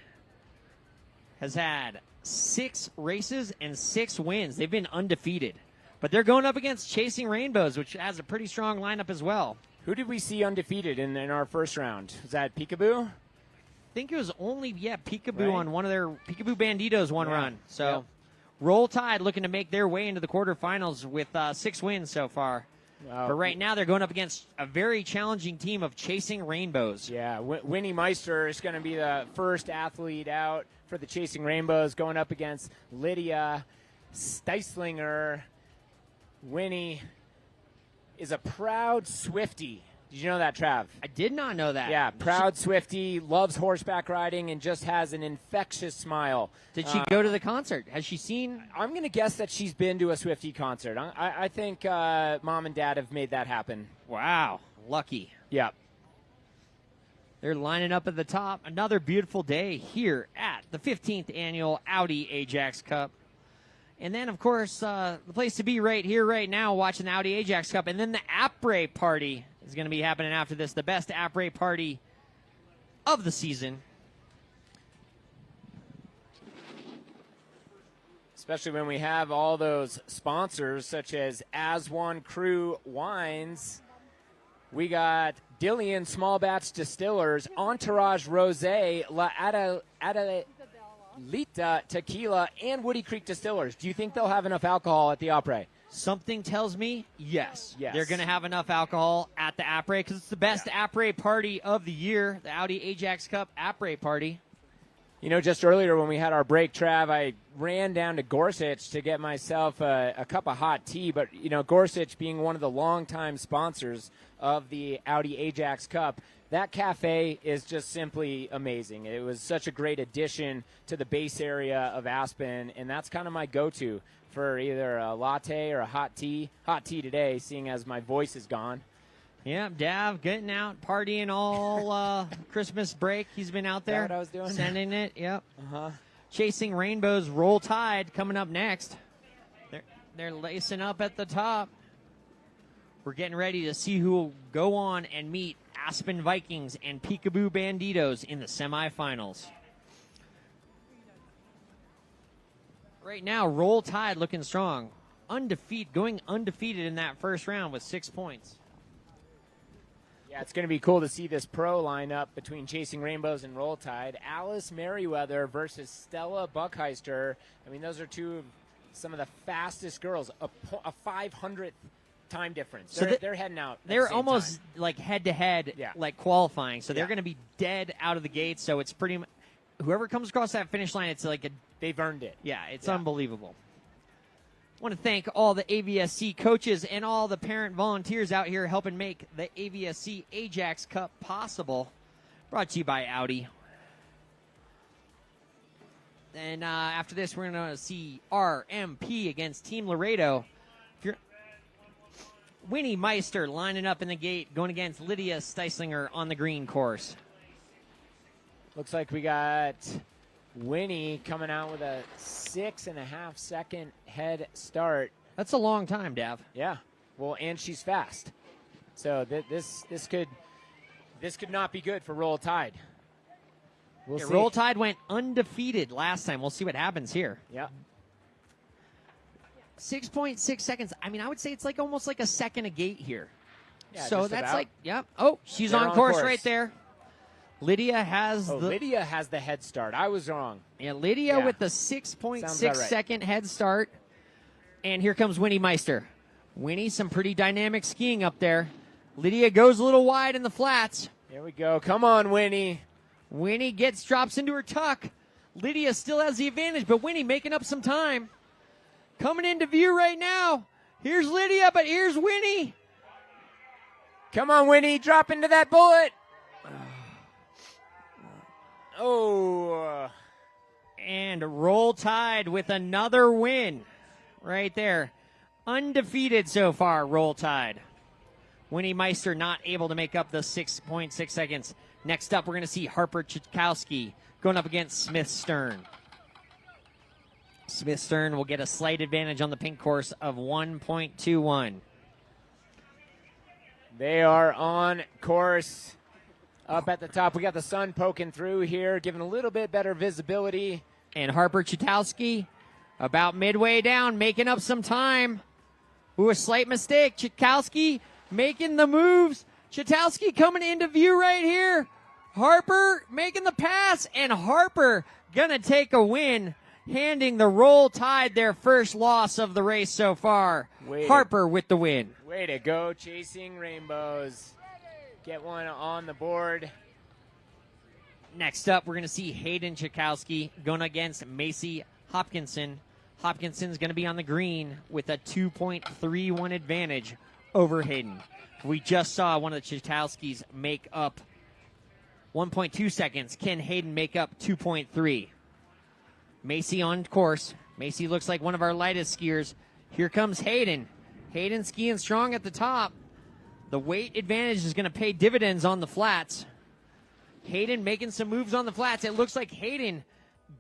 has had 6 races and 6 wins. They've been undefeated. But they're going up against Chasing Rainbows, which has a pretty strong lineup as well. Who did we see undefeated in our first round? Was that Peekaboo? I think it was only, Peekaboo on one of their Peekaboo Banditos run. So Roll Tide looking to make their way into the quarterfinals with 6 wins so far. Wow. But right now they're going up against a very challenging team of Chasing Rainbows. Yeah, Winnie Meister is going to be the first athlete out for the Chasing Rainbows, going up against Lydia Steislinger. Winnie is a proud Swiftie. Did you know that, Trav? I did not know that. Yeah, proud Swiftie, loves horseback riding, and just has an infectious smile. Did she go to the concert? Has she seen? I'm going to guess that she's been to a Swiftie concert. I think Mom and Dad have made that happen. Wow, lucky. Yeah. They're lining up at the top. Another beautiful day here at the 15th annual Audi Ajax Cup. And then, of course, the place to be right here, right now, watching the Audi Ajax Cup. And then the après party is going to be happening after this. The best après party of the season. Especially when we have all those sponsors, such as As One Crew Wines. We got Dillian Small Batch Distillers, Entourage Rosé, La Adelita Tequila, and Woody Creek Distillers. Do you think they'll have enough alcohol at the après? Something tells me yes. Yes. They're going to have enough alcohol at the après because it's the best après party of the year, the Audi Ajax Cup après party. You know, just earlier when we had our break, Trav, I ran down to Gorsuch to get myself a cup of hot tea. But, you know, Gorsuch being one of the longtime sponsors of the Audi Ajax Cup, that cafe is just simply amazing. It was such a great addition to the base area of Aspen, and that's kind of my go-to for either a latte or a hot tea. Hot tea today, seeing as my voice is gone. Yeah, Dav getting out, partying all Christmas break. He's been out there. Is that what I was doing? Sending it, yep. Uh-huh. Chasing Rainbows, Roll Tide coming up next. They're lacing up at the top. We're getting ready to see who will go on and meet Aspen Vikings and Peekaboo Banditos in the semifinals. Right now, Roll Tide looking strong. Going undefeated in that first round with 6 points. Yeah, it's going to be cool to see this pro lineup between Chasing Rainbows and Roll Tide. Alice Merriweather versus Stella Buckheister. I mean, those are some of the fastest girls. A 500th time difference. They're heading out. They're almost like head-to-head, like qualifying. So they're going to be dead out of the gate. So it's pretty much whoever comes across that finish line, it's like they've earned it. Yeah, it's unbelievable. Want to thank all the AVSC coaches and all the parent volunteers out here helping make the AVSC Ajax Cup possible. Brought to you by Audi. And after this, we're going to see RMP against Team Laredo. Winnie Meister lining up in the gate, going against Lydia Steislinger on the green course. Looks like we got Winnie coming out with a 6.5 second head start. That's a long time, Dav. Yeah. Well, and she's fast. So this could not be good for Roll Tide. We'll see. Roll Tide went undefeated last time. We'll see what happens here. Yeah. 6.6 seconds. I mean, I would say it's like almost like a second a gate here. Yeah, so just that's about. like, yep. Oh, she's They're on on course course. right there. Lydia has Lydia has the head start. I was wrong. Yeah, Lydia Yeah. with the Sounds 6.6 about right. second head start. And here comes Winnie Meister. Winnie, some pretty dynamic skiing up there. Lydia goes a little wide in the flats. Here we go. Come on, Winnie. Winnie drops into her tuck. Lydia still has the advantage, but Winnie making up some time. Coming into view right now. Here's Lydia, but here's Winnie. Come on, Winnie. Drop into that bullet. Oh. And Roll Tide with another win right there. Undefeated so far, Roll Tide. Winnie Meister not able to make up the 6.6 seconds. Next up, we're going to see Harper Chikowski going up against Smith Stern. Smith Stern will get a slight advantage on the pink course of 1.21. They are on course. Up at the top, we got the sun poking through here, giving a little bit better visibility. And Harper Chikowski about midway down, making up some time. Ooh, a slight mistake. Chikowski making the moves. Chikowski coming into view right here. Harper making the pass, and Harper gonna take a win, handing the Roll Tide their first loss of the race so far. Harper with the win. Way to go, Chasing Rainbows. Get one on the board. Next up, we're going to see Hayden Chikowski going against Macy Hopkinson. Hopkinson's going to be on the green with a 2.31 advantage over Hayden. We just saw one of the Chikowskis make up 1.2 seconds. Can Hayden make up 2.3? Macy on course. Macy looks like one of our lightest skiers. Here comes Hayden. Hayden skiing strong at the top. The weight advantage is going to pay dividends on the flats. Hayden making some moves on the flats. It looks like Hayden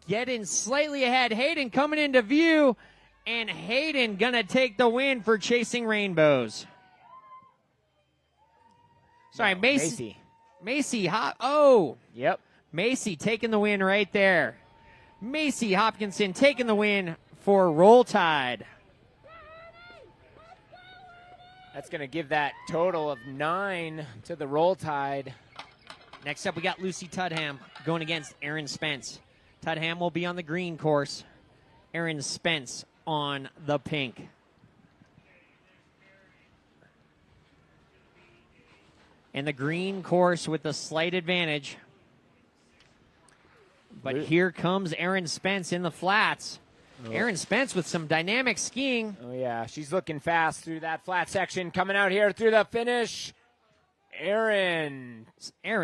getting slightly ahead. Hayden coming into view, and Hayden going to take the win for Chasing Rainbows. Sorry, Macy. Macy. Yep. Macy taking the win right there. Macy Hopkinson taking the win for Roll Tide. That's going to give that total of 9 to the Roll Tide. Next up, we got Lucy Tudham going against Erin Spence. Tudham will be on the green course. Erin Spence on the pink. And the green course with the slight advantage. But here comes Erin Spence in the flats. Erin Spence with some dynamic skiing. Oh, yeah. She's looking fast through that flat section. Coming out here through the finish. Erin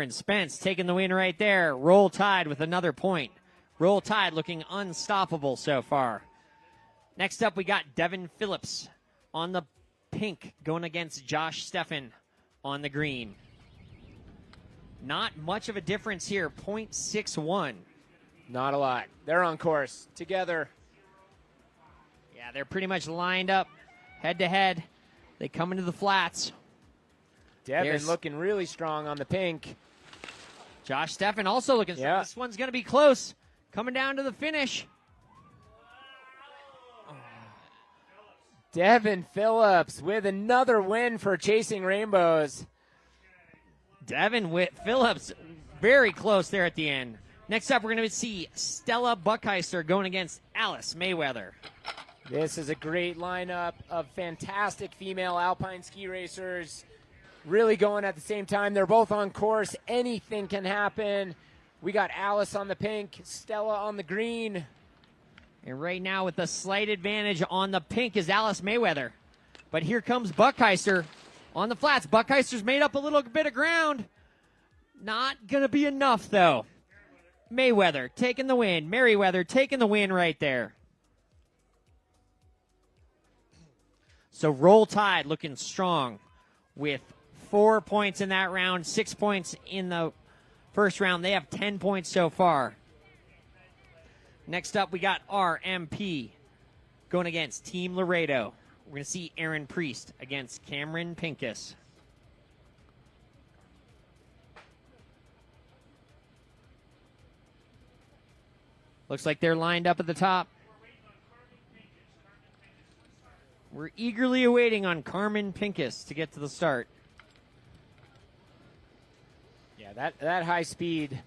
Spence taking the win right there. Roll Tide with another point. Roll Tide looking unstoppable so far. Next up, we got Devin Phillips on the pink going against Josh Steffen on the green. Not much of a difference here, 0.61. Not a lot. They're on course together. Yeah, they're pretty much lined up head to head. They come into the flats. Devin looking really strong on the pink. Josh Steffen also looking strong. This one's going to be close. Coming down to the finish. Devin Phillips with another win for Chasing Rainbows. Devin Phillips very close there at the end. Next up, we're going to see Stella Buckheister going against Alice Mayweather. This is a great lineup of fantastic female alpine ski racers. Really going at the same time. They're both on course. Anything can happen. We got Alice on the pink, Stella on the green. And right now with the slight advantage on the pink is Alice Mayweather. But here comes Buckheister on the flats. Buckheister's made up a little bit of ground. Not going to be enough, though. Mayweather taking the win. Merriweather taking the win right there. So Roll Tide looking strong with 4 points in that round, 6 points in the first round. They have 10 points so far. Next up, we got RMP going against Team Laredo. We're going to see Aaron Priest against Cameron Pincus. Looks like they're lined up at the top. We're eagerly awaiting on Carmen Pincus to get to the start. Yeah, that high-speed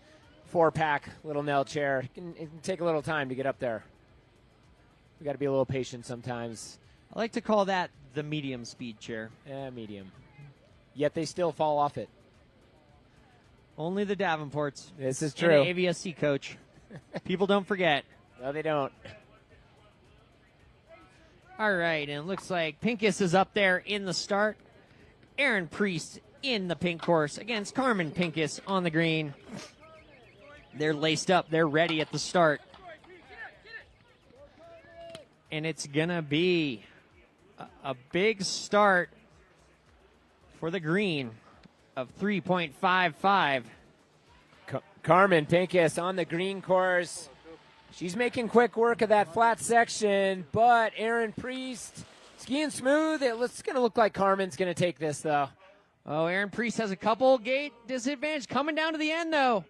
4-pack little Nell chair, it can take a little time to get up there. We got to be a little patient sometimes. I like to call that the medium speed chair. Yeah, medium. Yet they still fall off it. Only the Davenports. This is true. And an AVSC coach. People don't forget. No, they don't. All right, and it looks like Pincus is up there in the start. Aaron Priest in the pink course against Carmen Pincus on the green. They're laced up. They're ready at the start. And it's going to be a big start for the green of 3.55. Carmen Pincus on the green course. She's making quick work of that flat section, but Aaron Priest skiing smooth. It's going to look like Carmen's going to take this, though. Oh, Aaron Priest has a couple gate disadvantage coming down to the end, though.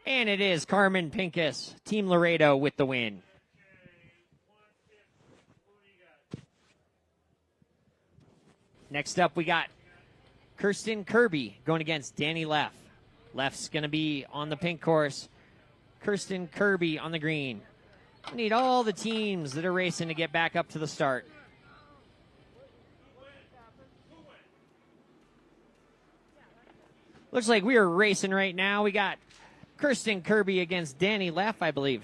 And it is Carmen Pincus, Team Laredo with the win. Next up, we got Kirsten Kirby going against Danny Leff. Leff's going to be on the pink course. Kirsten Kirby on the green. We need all the teams that are racing to get back up to the start. Looks like we are racing right now. We got Kirsten Kirby against Danny Leff, I believe.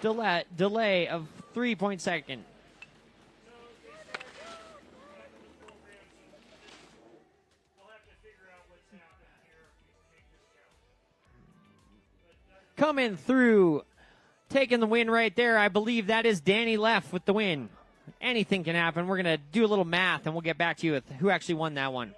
Delay of 3 seconds. Coming through, taking the win right there. I believe that is Danny Leff with the win. Anything can happen. We're going to do a little math, and we'll get back to you with who actually won that one.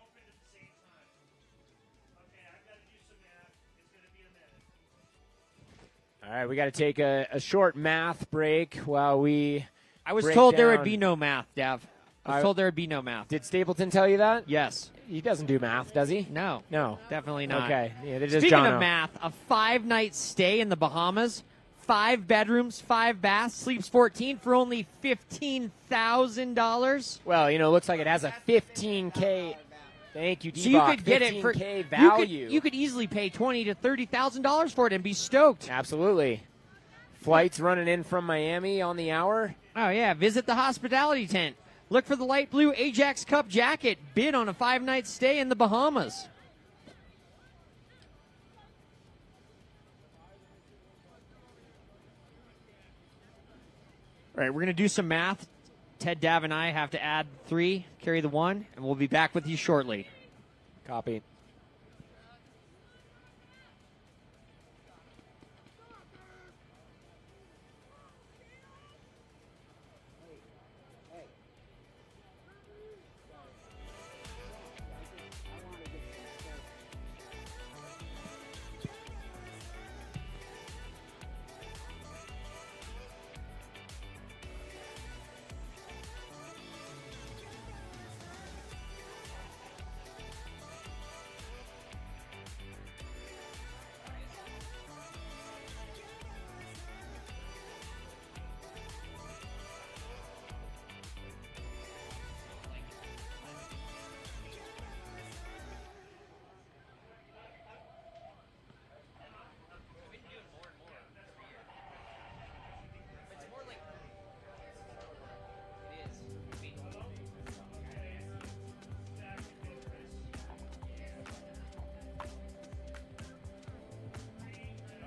All right, we got to take a short math break while we I was break told there down. would be no math, Dav. I was told there would be no math. Did Stapleton tell you that? Yes. He doesn't do math, does he? No. No. Definitely not. Okay. Yeah, they're just Speaking Jono. of math, a 5-night stay in the Bahamas, 5 bedrooms, 5 baths, sleeps 14 for only $15,000. Well, it looks like it has a 15K. Thank you, D-Bach. So you could get it for 15K value. You could easily pay $20,000 to $30,000 for it and be stoked. Absolutely. Flights running in from Miami on the hour. Oh yeah, visit the hospitality tent. Look for the light blue Ajax Cup jacket. Bid on a 5-night stay in the Bahamas. All right, we're going to do some math. Ted, Dav, and I have to add 3, carry the 1, and we'll be back with you shortly. Copy.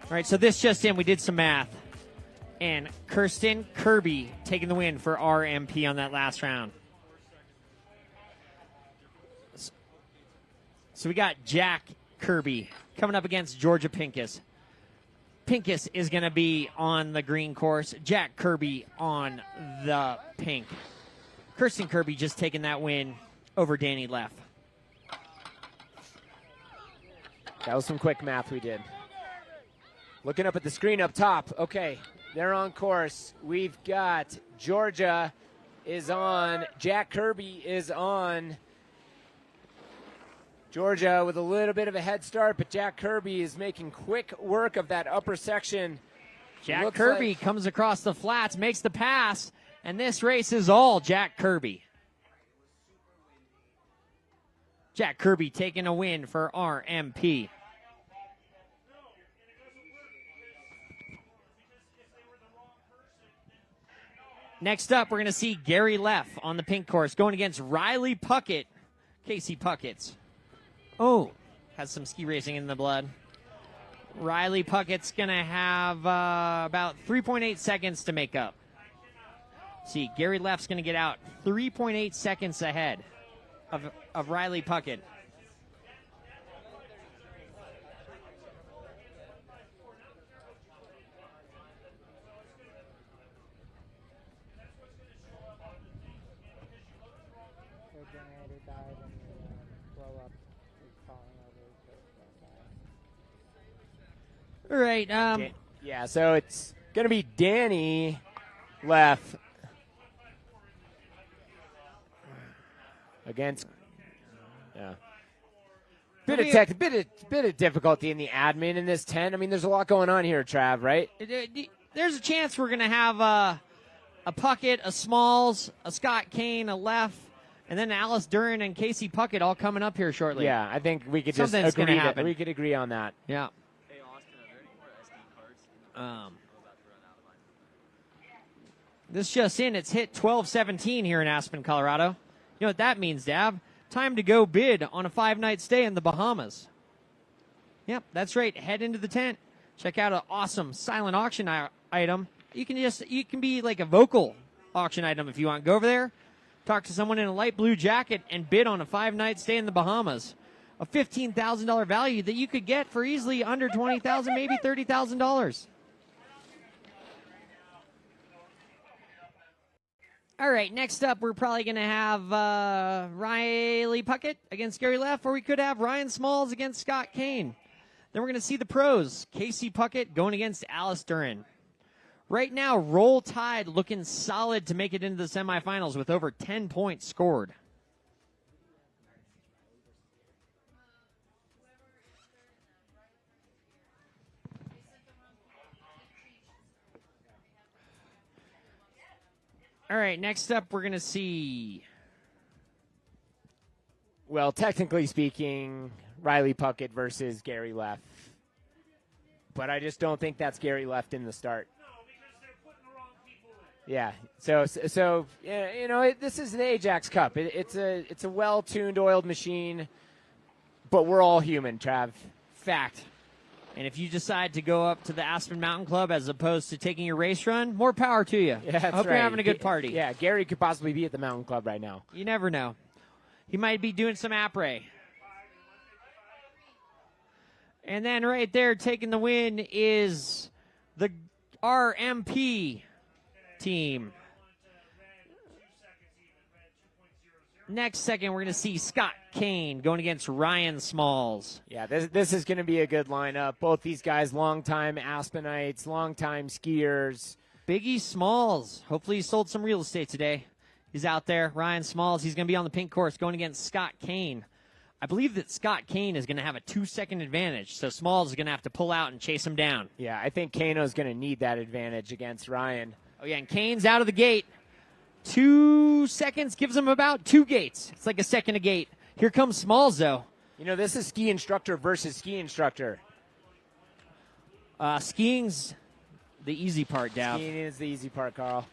All right, so this just in, we did some math. And Kirsten Kirby taking the win for RMP on that last round. So we got Jack Kirby coming up against Georgia Pincus. Pincus is going to be on the green course. Jack Kirby on the pink. Kirsten Kirby just taking that win over Danny Leff. That was some quick math we did. Looking up at the screen up top. Okay, they're on course. We've got Georgia is on. Jack Kirby is on. Georgia with a little bit of a head start, but Jack Kirby is making quick work of that upper section. Jack Kirby comes across the flats, makes the pass, and this race is all Jack Kirby. Jack Kirby taking a win for RMP. Next up, we're going to see Gary Leff on the pink course going against Riley Puckett, Casey Puckett's. Oh, has some ski racing in the blood. Riley Puckett's going to have about 3.8 seconds to make up. See, Gary Leff's going to get out 3.8 seconds ahead of Riley Puckett. Their generator died and the blow up is falling over. So All right. Yeah, so it's going to be Danny Leff against. Yeah. Bit of difficulty in the admin in this tent. I mean, there's a lot going on here, Trav, right? There's a chance we're going to have a Puckett, a Smalls, a Scott Kane, a Leff, and then Alice Duran and Casey Puckett all coming up here shortly. Yeah, I think we could Something's just agree. gonna happen. We could agree on that. Yeah. Hey, Austin, are there any more SD cards? This just in, it's hit 12:17 here in Aspen, Colorado. You know what that means, Dab? Time to go bid on a 5-night stay in the Bahamas. Yep, that's right. Head into the tent. Check out an awesome silent auction item. You can be like a vocal auction item if you want. Go over there, talk to someone in a light blue jacket, and bid on a 5-night stay in the Bahamas. A $15,000 value that you could get for easily under $20,000, maybe $30,000. All right, next up, we're probably going to have Riley Puckett against Gary Leff, or we could have Ryan Smalls against Scott Kane. Then we're going to see the pros. Casey Puckett going against Alice Duran. Right now, Roll Tide looking solid to make it into the semifinals with over 10 points scored. All right, next up, we're going to see. Well, technically speaking, Riley Puckett versus Gary Leff. But I just don't think that's Gary Leff in the start. No, because they're putting the wrong people in. Yeah. So you know, this is the Ajax Cup. It's a well-tuned, oiled machine. But we're all human, Trav. Fact. And if you decide to go up to the Aspen Mountain Club as opposed to taking your race run, more power to you. Yeah, that's I hope right. you're having a good party. Yeah, Gary could possibly be at the Mountain Club right now. You never know. He might be doing some après. And then right there taking the win is the RMP team. Next second, we're going to see Scott Kane going against Ryan Smalls. Yeah, this is going to be a good lineup. Both these guys, longtime Aspenites, longtime skiers. Biggie Smalls. Hopefully he sold some real estate today. He's out there. Ryan Smalls, he's going to be on the pink course going against Scott Kane. I believe that Scott Kane is going to have a 2-second advantage, so Smalls is going to have to pull out and chase him down. Yeah, I think Kano's going to need that advantage against Ryan. Oh, yeah, and Kane's out of the gate. 2 seconds gives him about 2 gates. It's like a second a gate. Here comes Smalls, though. You know, this is ski instructor versus ski instructor. Skiing's the easy part, Dow. Skiing is the easy part, Carl.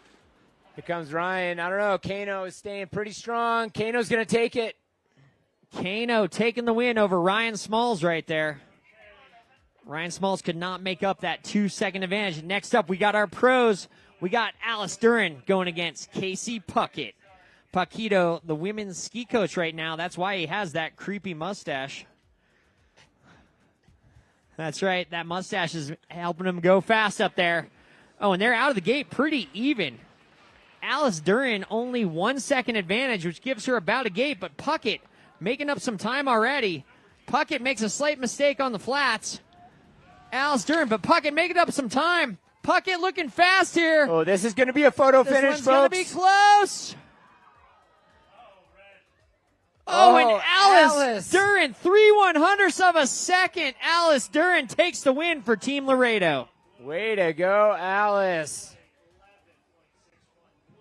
Here comes Ryan. I don't know. Kano is staying pretty strong. Kano's going to take it. Kano taking the win over Ryan Smalls right there. Ryan Smalls could not make up that 2-second advantage. Next up, we got our pros. We got Alice Duran going against Casey Puckett. Paquito, the women's ski coach right now. That's why he has that creepy mustache. That's right. That mustache is helping him go fast up there. Oh, and they're out of the gate pretty even. Alice Duran only 1 second advantage, which gives her about a gate, but Puckett making up some time already. Puckett makes a slight mistake on the flats. Alice Duran, but Puckett making up some time. Puckett looking fast here. Oh, this is going to be a photo This finish, one's going to be folks. close. Oh, and Alice Duran, 3/100ths of a second. Alice Duran takes the win for Team Laredo. Way to go, Alice.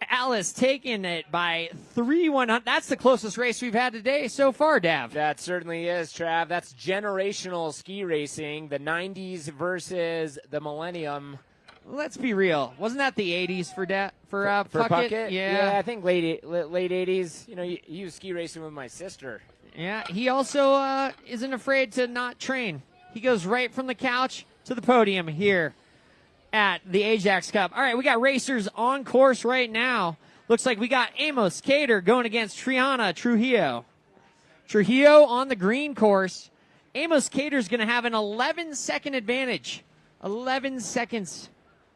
Alice taking it by 3/100. That's the closest race we've had today so far, Dav. That certainly is, Trav. That's generational ski racing, the 90s versus the millennium. Let's be real. Wasn't that the 80s for Puckett? Yeah, I think late 80s. You know, he was ski racing with my sister. Yeah, he also isn't afraid to not train. He goes right from the couch to the podium here at the Ajax Cup. All right, we got racers on course right now. Looks like we got Amos Cater going against Triana Trujillo. Trujillo on the green course. Amos Cater's going to have an 11-second advantage. 11 seconds.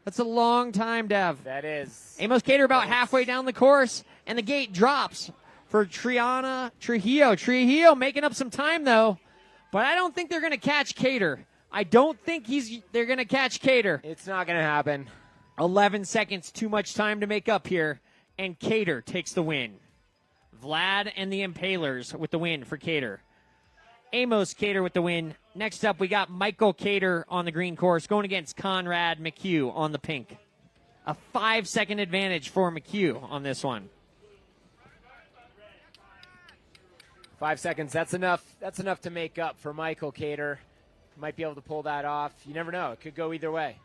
That's a long time, Dev. That is. Amos Cater about halfway down the course, and the gate drops for Triana Trujillo. Trujillo making up some time, though, but I don't think they're going to catch Cater. I don't think they're going to catch Cater. It's not going to happen. 11 seconds, too much time to make up here, and Cater takes the win. Vlad and the Impalers with the win for Cater. Amos Cater with the win. Next up, we got Michael Cater on the green course going against Conrad McHugh on the pink. A 5-second advantage for McHugh on this one. 5 seconds. That's enough. That's enough to make up for Michael Cater. Might be able to pull that off. You never know. It could go either way.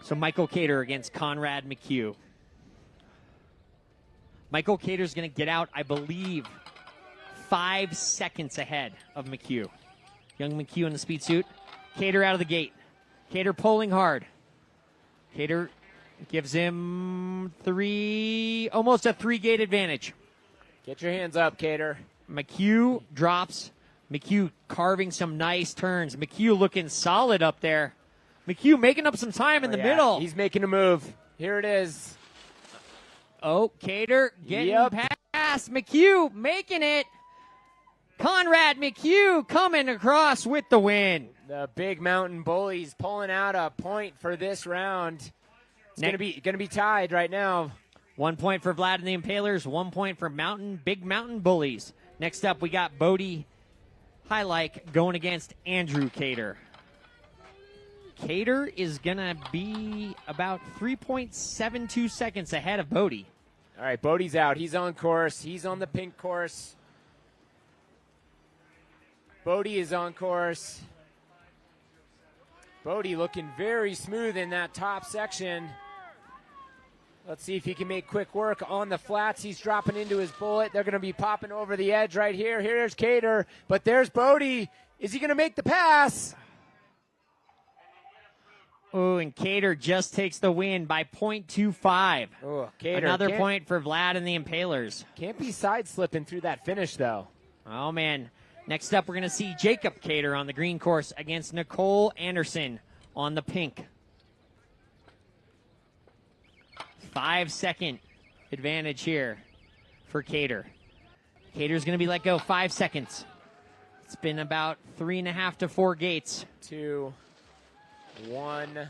So Michael Cater against Conrad McHugh. Michael Cater's going to get out, I believe, 5 seconds ahead of McHugh. Young McHugh in the speed suit. Cater out of the gate. Cater pulling hard. Cater gives him almost a 3-gate advantage. Get your hands up, Cater. McHugh drops. McHugh carving some nice turns. McHugh looking solid up there. McHugh making up some time in the middle. He's making a move. Here it is. Oh, Cater getting past McHugh, making it. Conrad McHugh coming across with the win. The Big Mountain Bullies pulling out a point for this round. It's going to be tied right now. 1 point for Vlad and the Impalers, 1 point for Big Mountain Bullies. Next up, we got Bodie Highlight going against Andrew Cater. Cater is going to be about 3.72 seconds ahead of Bodie. All right, Bodie's out. He's on course. He's on the pink course. Bodie is on course. Bodie looking very smooth in that top section. Let's see if he can make quick work on the flats. He's dropping into his bullet. They're going to be popping over the edge right here. Here's Cater, but there's Bodie. Is he going to make the pass? Oh, and Cater just takes the win by 0.25. Oh, Cater. Another point for Vlad and the Impalers. Can't be side slipping through that finish, though. Oh, man. Next up, we're going to see Jacob Cater on the green course against Nicole Anderson on the pink. 5-second advantage here for Cater. Cater's going to be let go 5 seconds. It's been about 3.5 to 4 gates. 2, 1.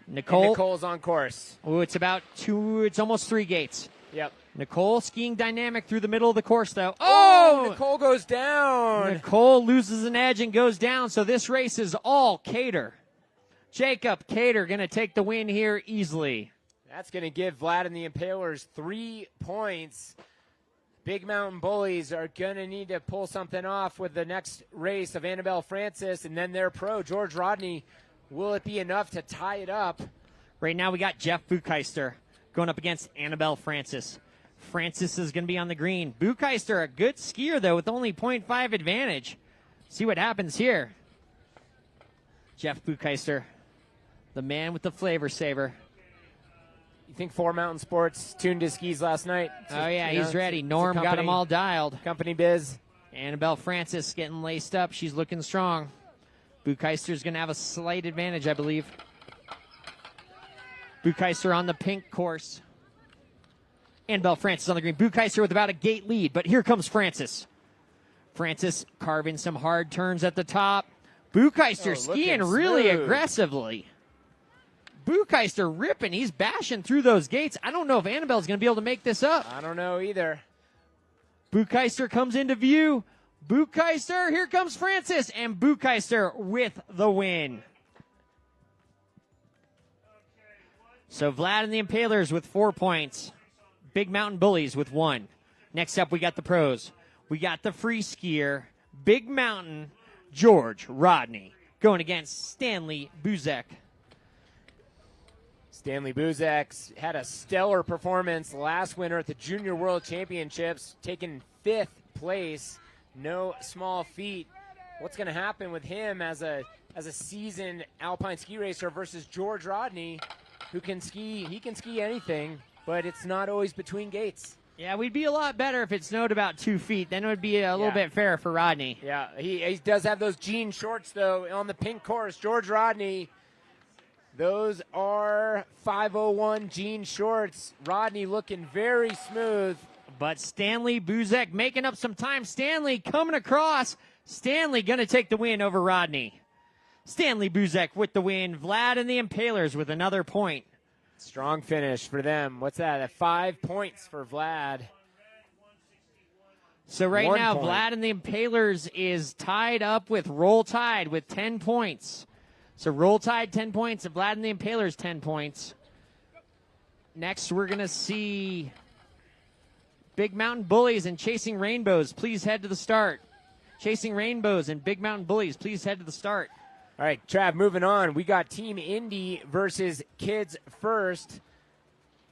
Nicole's on course. Oh, it's about 2. It's almost 3 gates. Yep. Nicole skiing dynamic through the middle of the course, though. Oh! Nicole goes down. Nicole loses an edge and goes down, so this race is all Cater. Jacob Cater going to take the win here easily. That's going to give Vlad and the Impalers 3 points. Big Mountain Bullies are going to need to pull something off with the next race of Annabelle Francis and then their pro, George Rodney. Will it be enough to tie it up? Right now we got Jeff Bukeister going up against Annabelle Francis. Francis is going to be on the green. Bucheister, a good skier, though, with only 0.5 advantage. See what happens here. Jeff Bucheister, the man with the flavor saver. You think Four Mountain Sports tuned his skis last night? Oh, yeah, You know, he's ready. it's a Norm got them all dialed. Company biz. Annabelle Francis getting laced up. She's looking strong. Bucheister's going to have a slight advantage, I believe. Bucheister on the pink course. Annabelle Francis on the green. Bucheister with about a gate lead, but here comes Francis. Francis carving some hard turns at the top. Bucheister skiing really aggressively. Bucheister ripping. He's bashing through those gates. I don't know if Annabelle's going to be able to make this up. I don't know either. Bucheister comes into view. Bucheister, here comes Francis, and Bucheister with the win. So Vlad and the Impalers with 4 points. Big Mountain Bullies with 1. Next up, we got the pros. We got the free skier, Big Mountain, George Rodney, going against Stanley Buzek. Stanley Buzek had a stellar performance last winter at the Junior World Championships, taking 5th place. No small feat. What's going to happen with him as a seasoned alpine ski racer versus George Rodney, who can ski? He can ski anything, but it's not always between gates. Yeah, we'd be a lot better if it snowed about 2 feet. Then it would be a little bit fairer for Rodney. Yeah, he does have those jean shorts, though, on the pink course. George Rodney, those are 501 jean shorts. Rodney looking very smooth. But Stanley Buzek making up some time. Stanley coming across. Stanley going to take the win over Rodney. Stanley Buzek with the win. Vlad and the Impalers with another point. Strong finish for them. What's that? 5 points for Vlad. So right 1 now, point. Vlad and the Impalers is tied up with Roll Tide with 10 points. So Roll Tide 10 points and Vlad and the Impalers 10 points. Next, we're going to see Big Mountain Bullies and Chasing Rainbows. Please head to the start. Chasing Rainbows and Big Mountain Bullies. Please head to the start. All right, Trav, moving on. We got Team Indy versus Kids First.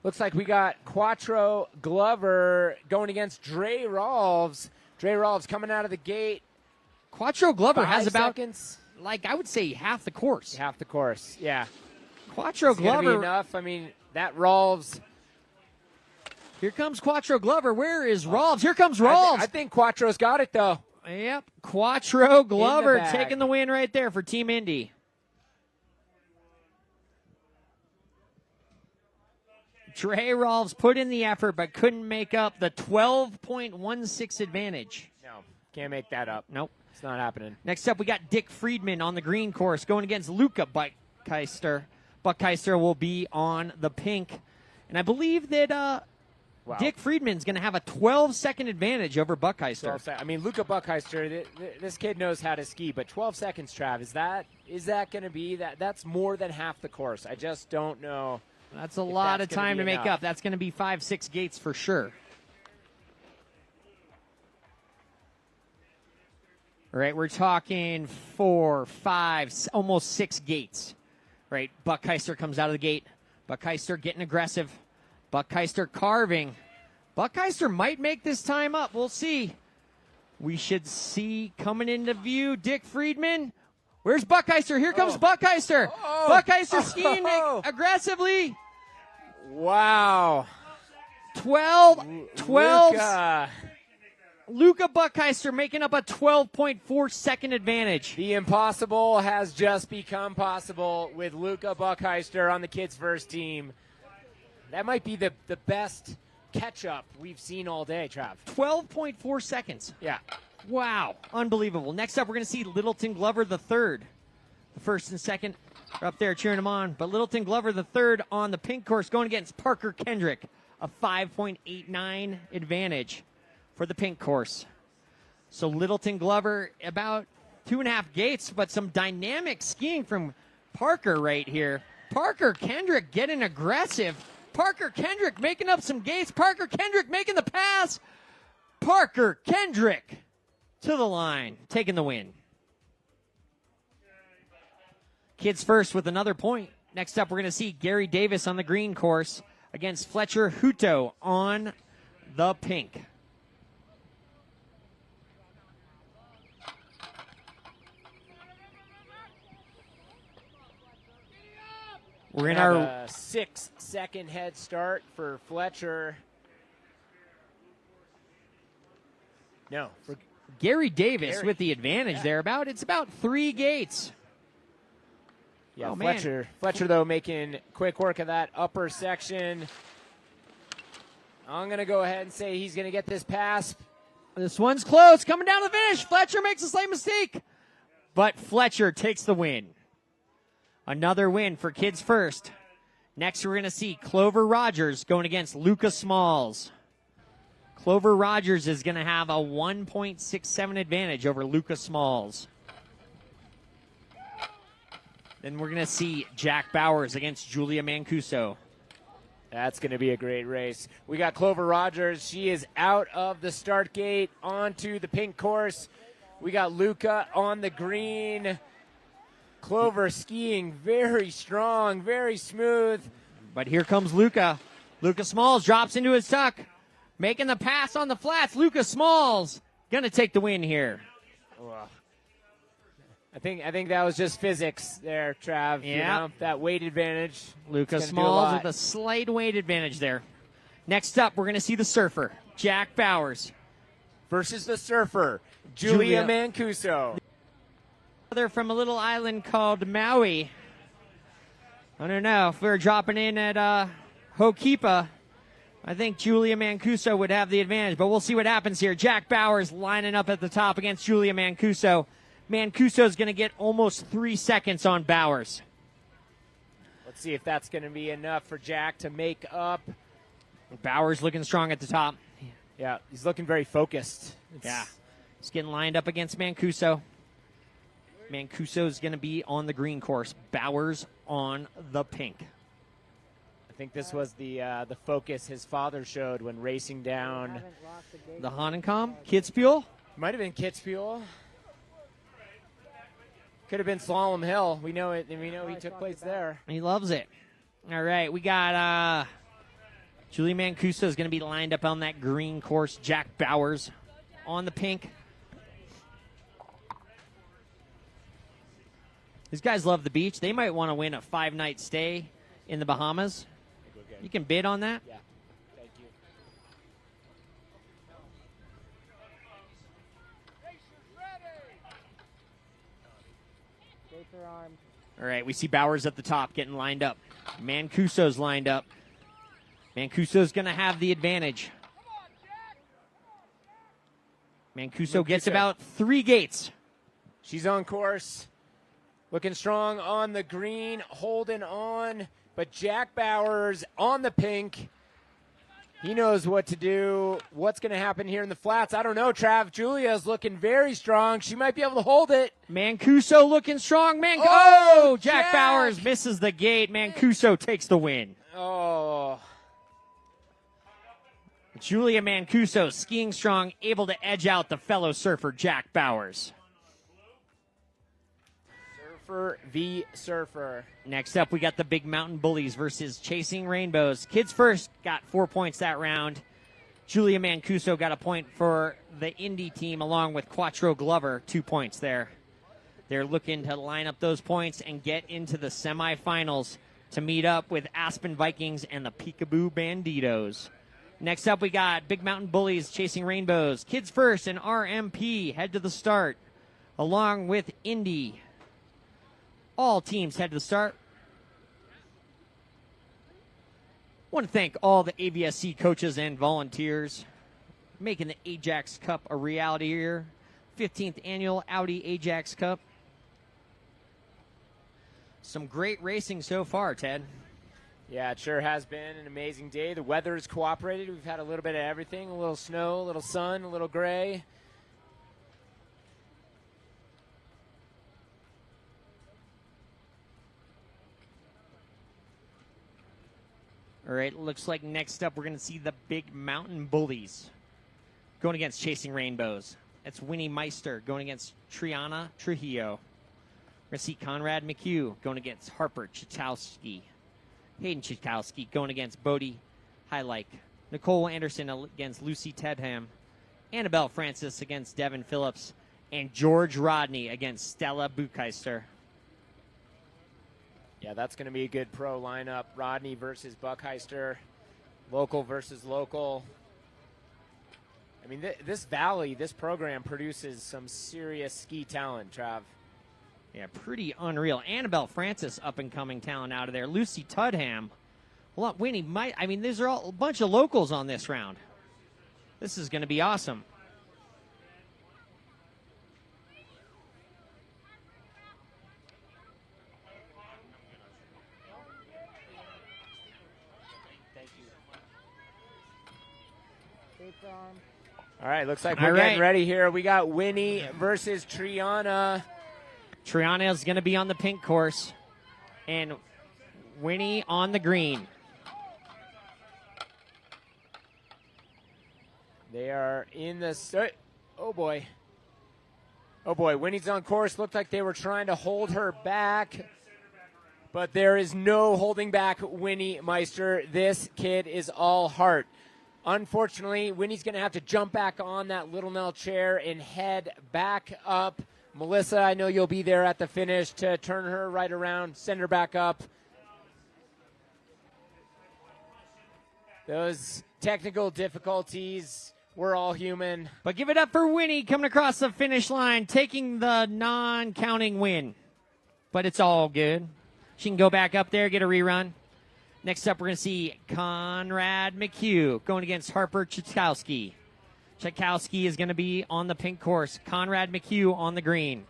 Looks like we got Quattro Glover going against Dre Rolves. Dre Rolves coming out of the gate. Quattro Glover has about, seconds. like, I would say half the course. Half the course, yeah. Quattro It's gonna be Glover. enough. I mean, that Rolves. Here comes Quattro Glover. Where is Rolves? Here comes Rolves. I think Quattro's got it, though. Yep. Quattro Glover bag. taking the win right there for Team Indy. Dre Rolves put in the effort but couldn't make up the 12.16 advantage. No, can't make that up. Nope. It's not happening. Next up, we got Dick Friedman on the green course going against Luca Bucheister. Bucheister will be on the pink. And I believe that Wow. Dick Friedman's going to have a 12-second advantage over Bucheister. I mean, Luca Bucheister, this kid knows how to ski, but 12 seconds, Trav, is that going to be that? That's more than half the course. I just don't know. That's a lot of time to make enough. up. That's going to be 5-6 gates for sure. All right, we're talking 4, 5, almost 6 gates. Right, Bucheister comes out of the gate. Bucheister getting aggressive. Bucheister carving. Bucheister might make this time up. We'll see. We should see coming into view Dick Friedman. Where's Bucheister? Here comes Bucheister. Bucheister skiing aggressively. Wow. 12. Luca. Luca Bucheister making up a 12.4 second advantage. The impossible has just become possible with Luca Bucheister on the Kids First team. That might be the best catch-up we've seen all day, Trav. 12.4 seconds. Yeah. Wow. Unbelievable. Next up, we're going to see Littleton Glover the third. The first and second are up there cheering him on. But Littleton Glover the third on the pink course going against Parker Kendrick. A 5.89 advantage for the pink course. So Littleton Glover about 2.5 gates, but some dynamic skiing from Parker right here. Parker Kendrick getting aggressive. Parker Kendrick making up some gates. Parker Kendrick making the pass. Parker Kendrick to the line, taking the win. Kids First with another point. Next up, we're going to see Gary Davis on the green course against Fletcher Hutto on the pink. We're in our a 6-second head start for Fletcher. No, for Gary Davis Gary. with the advantage there. It's about 3 gates. Yeah, Oh, man. Fletcher, though, making quick work of that upper section. I'm going to go ahead and say he's going to get this pass. This one's close. Coming down to the finish. Fletcher makes a slight mistake. But Fletcher takes the win. Another win for Kids First. Next, we're going to see Clover Rogers going against Luca Smalls. Clover Rogers is going to have a 1.67 advantage over Luca Smalls. Then we're going to see Jack Bowers against Julia Mancuso. That's going to be a great race. We got Clover Rogers. She is out of the start gate onto the pink course. We got Luca on the green. Clover skiing very strong, very smooth. But here comes Luca. Luca Smalls drops into his tuck. Making the pass on the flats. Luca Smalls going to take the win here. I think that was just physics there, Trav. Yeah. You know, that weight advantage. Luca Smalls with a slight weight advantage there. Next up, we're going to see the surfer, Jack Bowers. Versus the surfer, Julia Mancuso. They're from a little island called Maui. I don't know if we were dropping in at Hokipa. I think Julia Mancuso would have the advantage, but we'll see what happens here. Jack Bowers lining up at the top against Julia Mancuso. Mancuso's going to get almost 3 seconds on Bowers. Let's see if that's going to be enough for Jack to make up. Bowers looking strong at the top. Yeah, he's looking very focused. Yeah. He's getting lined up against Mancuso. Mancuso's going to be on the green course. Bowers on the pink. I think this was the focus his father showed when racing down the Hanenkam, Kitzbühel. Might have been Kitzbühel. Could have been Slalom Hill. We know it, and we know he took place there. He loves it. All right, we got Julie Mancuso is going to be lined up on that green course. Jack Bowers on the pink. These guys love the beach. They might want to win a 5-night stay in the Bahamas. You can bid on that. Yeah, thank you. All right, we see Bowers at the top getting lined up. Mancuso's lined up. Mancuso's going to have the advantage. Mancuso gets about 3 gates. She's on course. Looking strong on the green, holding on. But Jack Bowers on the pink. He knows what to do. What's going to happen here in the flats? I don't know, Trav. Julia's looking very strong. She might be able to hold it. Mancuso looking strong. Jack Bowers misses the gate. Mancuso takes the win. Oh. Julia Mancuso skiing strong, able to edge out the fellow surfer, Jack Bowers. Surfer v. Surfer. Next up, we got the Big Mountain Bullies versus Chasing Rainbows. Kids First got 4 points that round. Julia Mancuso got a point for the Indy team, along with Quattro Glover, 2 points there. They're looking to line up those points and get into the semifinals to meet up with Aspen Vikings and the Peekaboo Banditos. Next up, we got Big Mountain Bullies Chasing Rainbows. Kids First and RMP head to the start, along with Indy. All teams head to the start. I want to thank all the AVSC coaches and volunteers making the Ajax Cup a reality here. 15th annual Audi Ajax Cup. Some great racing so far, Ted. Yeah, it sure has been an amazing day. The weather's cooperated. We've had a little bit of everything. A little snow, a little sun, a little gray. All right, looks like next up we're going to see the Big Mountain Bullies going against Chasing Rainbows. That's Winnie Meister going against Triana Trujillo. We're going to see Conrad McHugh going against Harper Chitowski. Hayden Chitowski going against Bodie Highlight. Nicole Anderson against Lucy Tedham. Annabelle Francis against Devin Phillips. And George Rodney against Stella Bucheister. Yeah, that's going to be a good pro lineup. Rodney versus Bucheister. Local versus local. I mean, this valley, this program produces some serious ski talent, Trav. Yeah, pretty unreal. Annabelle Francis, up-and-coming talent out of there. Lucy Tudham. Well, Winnie might. I mean, these are all a bunch of locals on this round. This is going to be awesome. All right, looks like we're getting ready here. We got Winnie versus Triana. Triana is going to be on the pink course, and Winnie on the green. They are in the... Oh, boy. Oh, boy. Winnie's on course. Looked like they were trying to hold her back, but there is no holding back Winnie Meister. This kid is all heart. Unfortunately, Winnie's going to have to jump back on that Little Nell chair and head back up. Melissa, I know you'll be there at the finish to turn her right around, send her back up. Those technical difficulties, we're all human. But give it up for Winnie coming across the finish line, taking the non-counting win. But it's all good. She can go back up there, get a rerun. Next up, we're going to see Conrad McHugh going against Harper Chakowski. Chakowski is going to be on the pink course. Conrad McHugh on the green.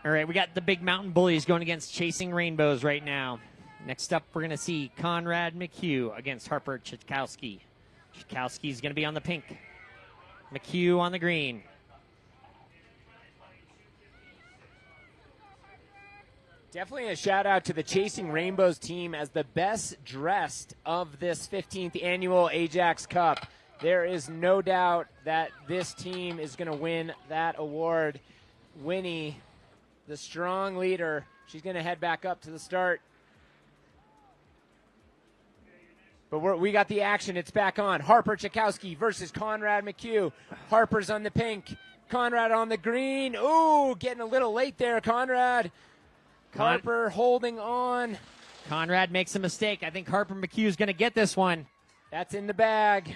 All right, we got the Big Mountain Bullies going against Chasing Rainbows right now. Next up, we're going to see Conrad McHugh against Harper Chakowski. Chakowski's going to be on the pink. McHugh on the green. Definitely a shout out to the Chasing Rainbows team as the best dressed of this 15th annual Ajax Cup. There is no doubt that this team is going to win that award. Winnie, the strong leader, she's going to head back up to the start. But we got the action. It's back on. Harper Chakowski versus Conrad McHugh. Harper's on the pink. Conrad on the green. Ooh, getting a little late there, Conrad. Harper holding on. Conrad makes a mistake. I think Harper McHugh's going to get this one. That's in the bag.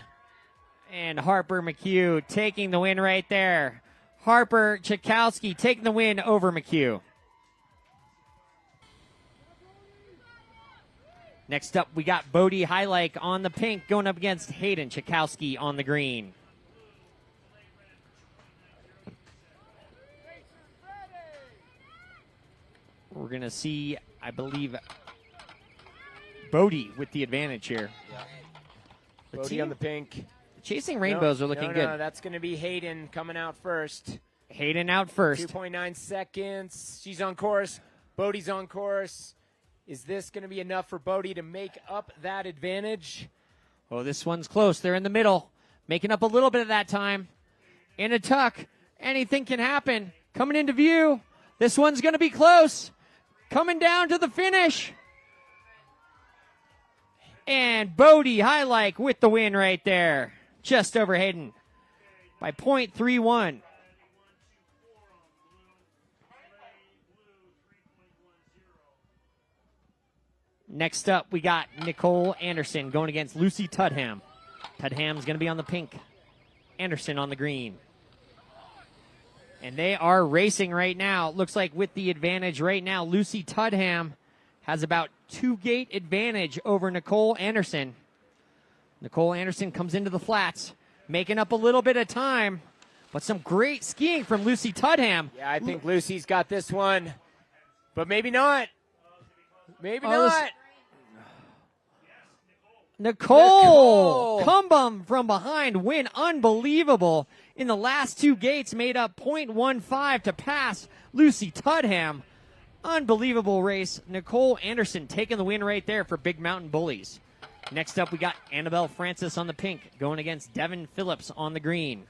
And Harper McHugh taking the win right there. Harper Chakowski taking the win over McHugh. Next up, we got Bodie Highlight on the pink going up against Hayden Chakowski on the green. We're going to see, I believe, Bodie with the advantage here. Yeah. Bodie on the pink. Chasing Rainbows are looking good. No, that's going to be Hayden coming out first. Hayden out first. 2.9 seconds. She's on course. Bodie's on course. Is this going to be enough for Bodie to make up that advantage? Oh, this one's close. They're in the middle, making up a little bit of that time. In a tuck. Anything can happen. Coming into view. This one's going to be close. Coming down to the finish. And Bodie Highlight with the win right there. Just over Hayden by 0.31. Next up, we got Nicole Anderson going against Lucy Tudham. Tudham's going to be on the pink. Anderson on the green. And they are racing right now. Looks like with the advantage right now, Lucy Tudham has about 2-gate advantage over Nicole Anderson. Nicole Anderson comes into the flats, making up a little bit of time, but some great skiing from Lucy Tudham. Yeah, I think Lucy's got this one, but maybe not. Maybe not. Nicole Cumbum from behind win. Unbelievable. In the last 2 gates, made up 0.15 to pass Lucy Tudham. Unbelievable race. Nicole Anderson taking the win right there for Big Mountain Bullies. Next up, we got Annabelle Francis on the pink going against Devin Phillips on the green.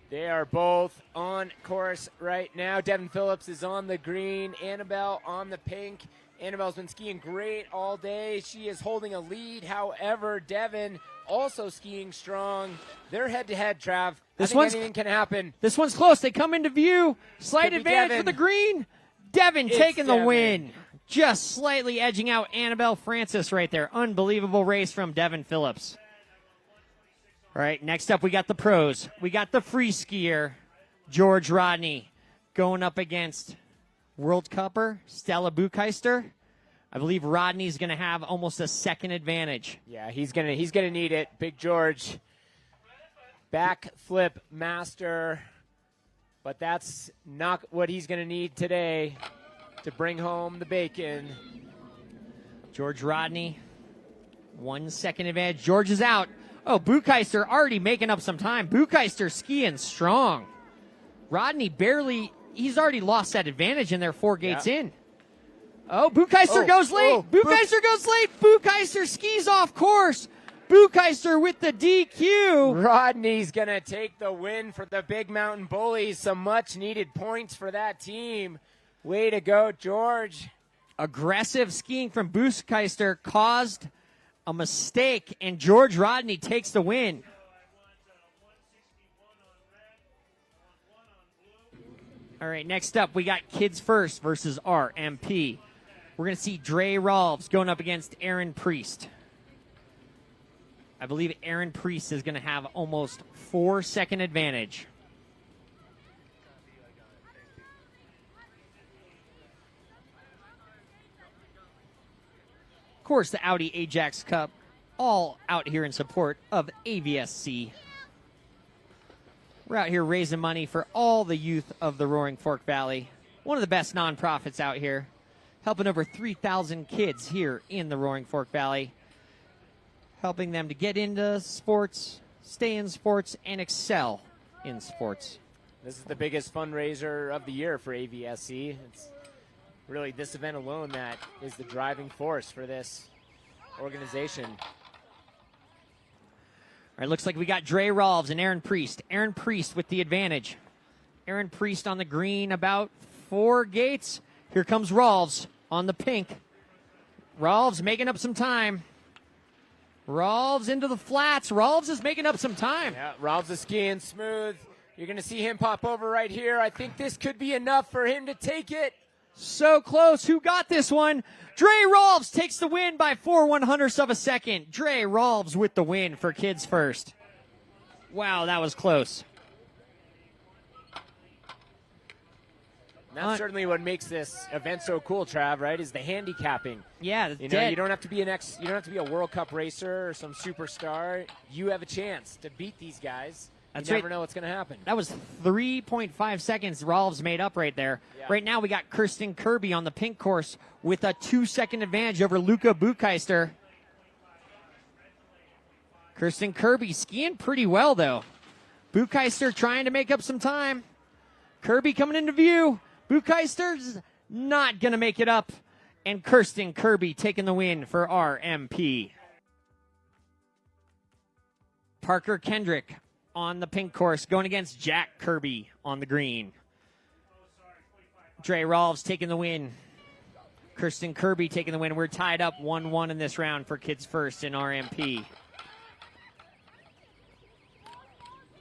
They are both on course right now. Devin Phillips is on the green, Annabelle on the pink. Annabelle's been skiing great all day. She is holding a lead. However, Devin also skiing strong. They're head-to-head, Trav. I think anything can happen. This one's close. They come into view. Slight Could be advantage Devin. for the green. Devin It's taking the Devin. win. Just slightly edging out Annabelle Francis right there. Unbelievable race from Devin Phillips. All right, next up we got the pros. We got the free skier, George Rodney, going up against World Cupper Stella Bucheister. I believe Rodney's going to have almost a second advantage. Yeah, he's gonna need it. Big George, backflip master, but that's not what he's gonna need today to bring home the bacon. George Rodney, 1 second advantage. George is out. Oh, Bucheister already making up some time. Bucheister skiing strong. Rodney he's already lost that advantage in their 4 gates in. Oh, Bucheister goes late. Bucheister goes late. Bucheister skis off course. Bucheister with the DQ. Rodney's going to take the win for the Big Mountain Bullies. Some much-needed points for that team. Way to go, George. Aggressive skiing from Bucheister caused a mistake, and George Rodney takes the win. All right, next up, we got Kids First versus RMP. We're going to see Dre Rolfs going up against Aaron Priest. I believe Aaron Priest is going to have almost 4 second advantage. Of course, the Audi Ajax Cup, all out here in support of AVSC. We're out here raising money for all the youth of the Roaring Fork Valley. One of the best nonprofits out here, helping over 3,000 kids here in the Roaring Fork Valley, helping them to get into sports, stay in sports, and excel in sports. This is the biggest fundraiser of the year for AVSC. It's really this event alone that is the driving force for this organization. All right, looks like we got Dre Rolfs and Aaron Priest. Aaron Priest with the advantage. Aaron Priest on the green, about 4 gates. Here comes Rolfs on the pink. Rolfs making up some time. Rolfs into the flats. Rolfs is making up some time. Yeah, Rolfs is skiing smooth. You're going to see him pop over right here. I think this could be enough for him to take it. So close. Who got this one? Dre Rolfs takes the win by 4/100ths of a second. Dre Rolfs with the win for Kids First. Wow, that was close. That's certainly what makes this event so cool, Trav, right? Is the handicapping. Yeah, you know, you don't have to be you don't have to be a World Cup racer or some superstar. You have a chance to beat these guys. That's you never right. know what's going to happen. That was 3.5 seconds Rolfs made up right there. Yeah. Right now we got Kirsten Kirby on the pink course with a 2 second advantage over Luca Bucheister. Kirsten Kirby skiing pretty well though. Bucheister trying to make up some time. Kirby coming into view. Bucheister's not going to make it up. And Kirsten Kirby taking the win for RMP. Parker Kendrick on the pink course going against Jack Kirby on the green. Dre Rolfs taking the win. Kirsten Kirby taking the win. We're tied up 1-1 in this round for Kids First in RMP.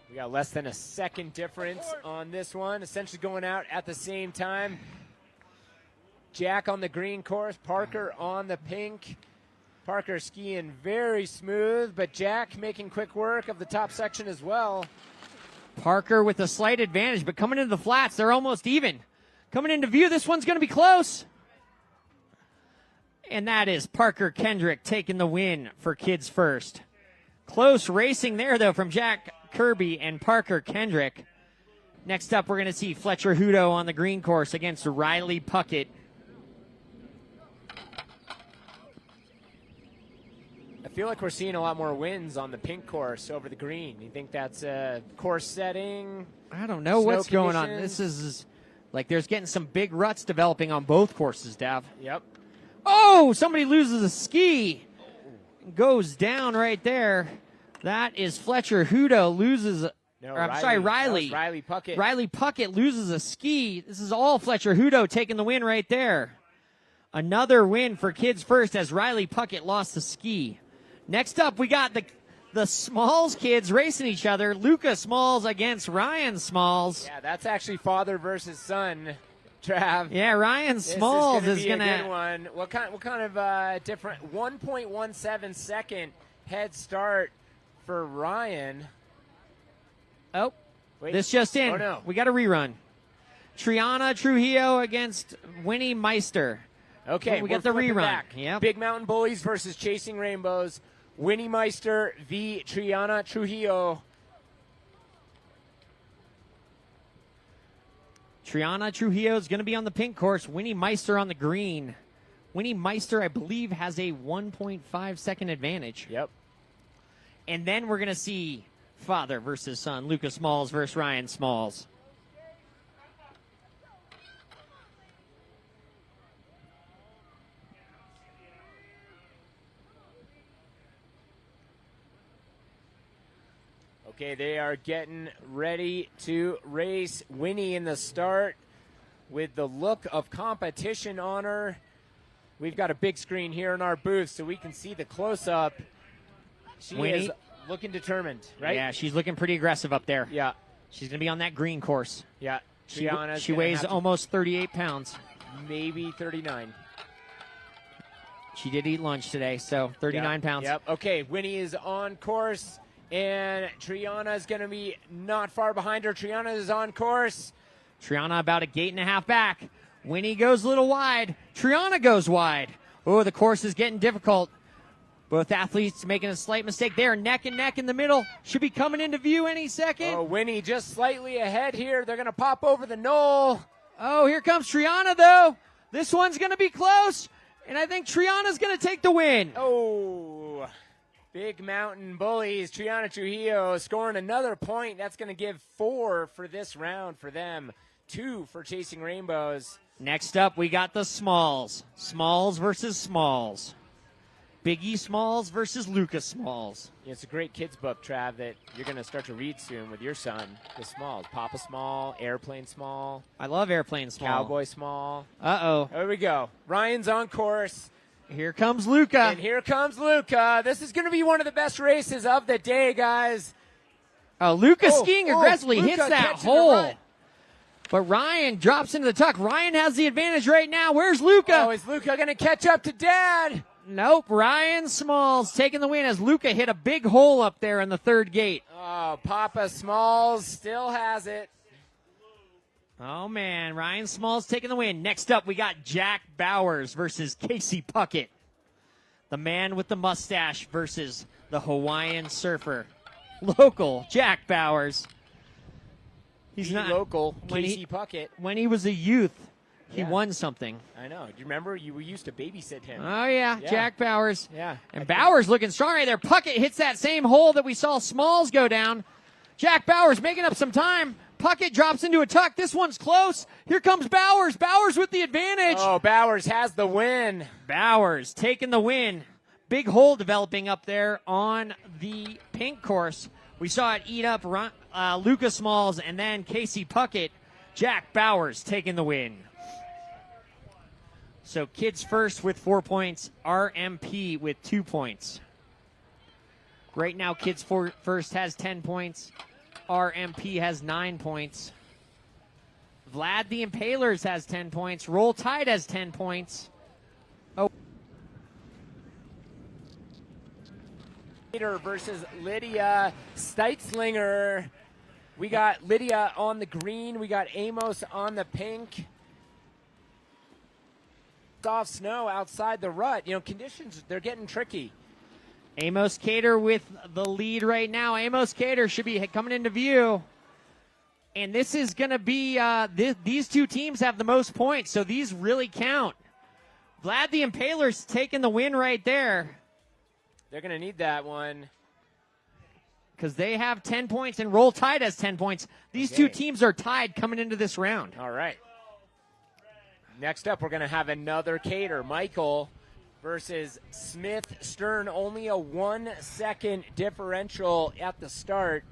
We got less than a second difference on this one, essentially going out at the same time. Jack on the green course, Parker on the pink. Parker skiing very smooth, but Jack making quick work of the top section as well. Parker with a slight advantage, but coming into the flats, they're almost even. Coming into view, this one's going to be close. And that is Parker Kendrick taking the win for Kids First. Close racing there, though, from Jack Kirby and Parker Kendrick. Next up, we're going to see Fletcher Hudo on the green course against Riley Puckett. I feel like we're seeing a lot more wins on the pink course over the green. You think that's course setting? I don't know what's going on. This is like there's getting some big ruts developing on both courses, Dav. Yep. Oh, somebody loses a ski. Goes down right there. That is Fletcher Hudo loses. No, I'm sorry, Riley. That was Riley Puckett. Riley Puckett loses a ski. This is all Fletcher Hudo taking the win right there. Another win for kids first as Riley Puckett lost the ski. Next up, we got the Smalls kids racing each other. Luca Smalls against Ryan Smalls. Yeah, that's actually father versus son, Trav. Yeah, Ryan Smalls is gonna. A good one. What kind of different 1.17 second head start for Ryan? Oh, Wait. this just in. Oh, no. We got a rerun. Triana Trujillo against Winnie Meister. Okay, we we're got the flipping rerun. back. Yep. Big Mountain Bullies versus Chasing Rainbows. Winnie Meister v. Triana Trujillo. Triana Trujillo is going to be on the pink course. Winnie Meister on the green. Winnie Meister, I believe, has a 1.5 second advantage. Yep. And then we're going to see father versus son. Lucas Smalls versus Ryan Smalls. Okay, they are getting ready to race. Winnie in the start with the look of competition on her. We've got a big screen here in our booth so we can see the close-up. She Winnie is looking determined, right? Yeah, she's looking pretty aggressive up there. Yeah. She's going to be on that green course. Yeah. She weighs almost 38 pounds. Maybe 39. She did eat lunch today, so 39 pounds. Yep. Okay, Winnie is on course, and Triana is going to be not far behind her. Triana is on course. Triana about a gate and a half back. Winnie goes a little wide. Triana goes wide. Oh, the course is getting difficult. Both athletes making a slight mistake there. Neck and neck in the middle. Should be coming into view any second. Oh, Winnie just slightly ahead here. They're going to pop over the knoll. Oh, here comes Triana, though. This one's going to be close, and I think Triana's going to take the win. Oh, Big Mountain Bullies. Triana Trujillo scoring another point. That's going to give 4 for this round for them. 2 for Chasing Rainbows. Next up, we got the Smalls. Smalls versus Smalls. Biggie Smalls versus Lucas Smalls. Yeah, it's a great kids book, Trav, that you're going to start to read soon with your son. The Smalls. Papa Small, Airplane Small. I love Airplane Small. Cowboy Small. Uh-oh. Here we go. Ryan's on course. Here comes Luca. And here comes Luca. This is going to be one of the best races of the day, guys. Oh, Luca skiing aggressively Luca hits that catching the hole. run. But Ryan drops into the tuck. Ryan has the advantage right now. Where's Luca? Oh, is Luca going to catch up to Dad? Nope. Ryan Smalls taking the win as Luca hit a big hole up there in the third gate. Oh, Papa Smalls still has it. Oh, man. Ryan Smalls taking the win. Next up, we got Jack Bowers versus Casey Puckett. The man with the mustache versus the Hawaiian surfer. Local Jack Bowers. He's The not local when Casey Puckett. When he was a youth, he Yeah. won something. I know. Do you remember? You used to babysit him. Oh, yeah. Yeah. Jack Bowers. Yeah. And Bowers looking strong right there. Puckett hits that same hole that we saw Smalls go down. Jack Bowers making up some time. Puckett drops into a tuck. This one's close. Here comes Bowers. Bowers with the advantage. Oh, Bowers has the win. Bowers taking the win. Big hole developing up there on the pink course. We saw it eat up Lucas Smalls and then Casey Puckett. Jack Bowers taking the win. So kids first with 4 points. RMP with 2 points. Right now, kids first has 10 points. RMP has 9 points. Vlad the Impalers has 10 points. Roll Tide has 10 points. Versus Lydia Steitzlinger. We got Lydia on the green. We got Amos on the pink. Soft snow outside the rut. You know, conditions, they're getting tricky. Amos Cater with the lead right now. Amos Cater should be coming into view. And this is going to be, these two teams have the most points, so these really count. Vlad the Impaler's taking the win right there. They're going to need that one. Because they have 10 points and Roll Tide has 10 points. These two teams are tied coming into this round. All right. Next up, we're going to have another cater. Michael versus Smith Stern. Only a 1 second differential at the start.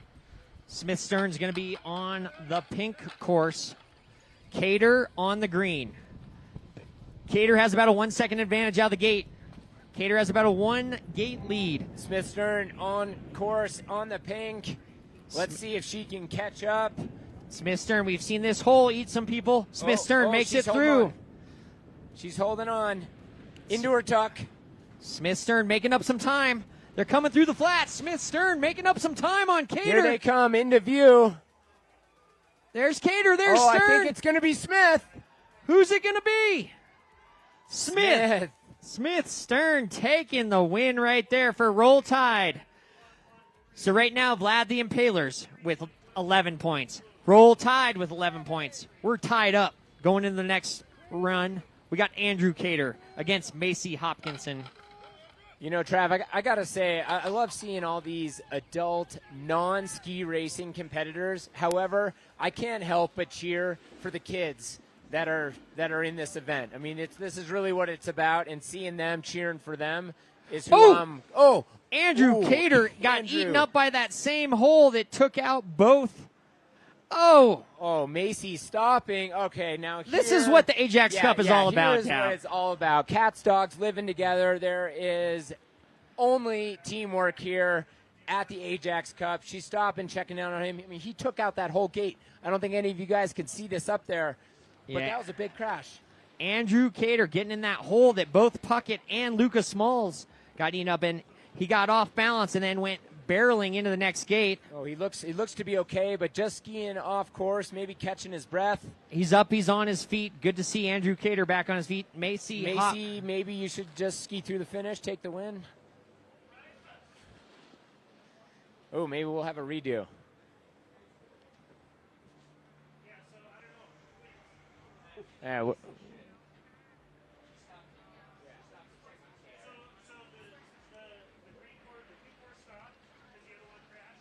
Smith Stern's going to be on the pink course. Cater on the green. Cater has about a 1 second advantage out of the gate. Cater has about a 1 gate lead. Smith Stern on course on the pink. Let's see if she can catch up. Smith Stern, we've seen this hole eat some people. Smith Stern makes it through. She's holding on. Into her tuck. Smith Stern making up some time. They're coming through the flats. Smith Stern making up some time on Cater. Here they come into view. There's Cater. There's Oh, Stern. I think it's going to be Smith. Who's it going to be? Smith. Smith Stern taking the win right there for Roll Tide. So right now, Vlad the Impalers with 11 points. Roll Tide with 11 points. We're tied up going into the next run. We got Andrew Cater against Macy Hopkinson. You know, Trav, I got to say, I love seeing all these adult non-ski racing competitors. However, I can't help but cheer for the kids that are in this event. I mean, this is really what it's about, and seeing them, cheering for them is who Andrew Cater got eaten up by that same hole that took out both. Oh, Macy stopping. Okay, now this is what the Ajax Cup is all about. Here's what it's all about. Cats, dogs living together. There is only teamwork here at the Ajax Cup. She's stopping, checking down on him. I mean, he took out that whole gate. I don't think any of you guys could see this up there, but that was a big crash. Andrew Cater getting in that hole that both Puckett and Lucas Smalls got eaten up in. He got off balance and then went barreling into the next gate. Oh, he looks to be okay, but just skiing off course, maybe catching his breath. He's up, he's on his feet. Good to see Andrew Cater back on his feet. Macy, maybe you should just ski through the finish, take the win. Oh, maybe we'll have a redo. Yeah,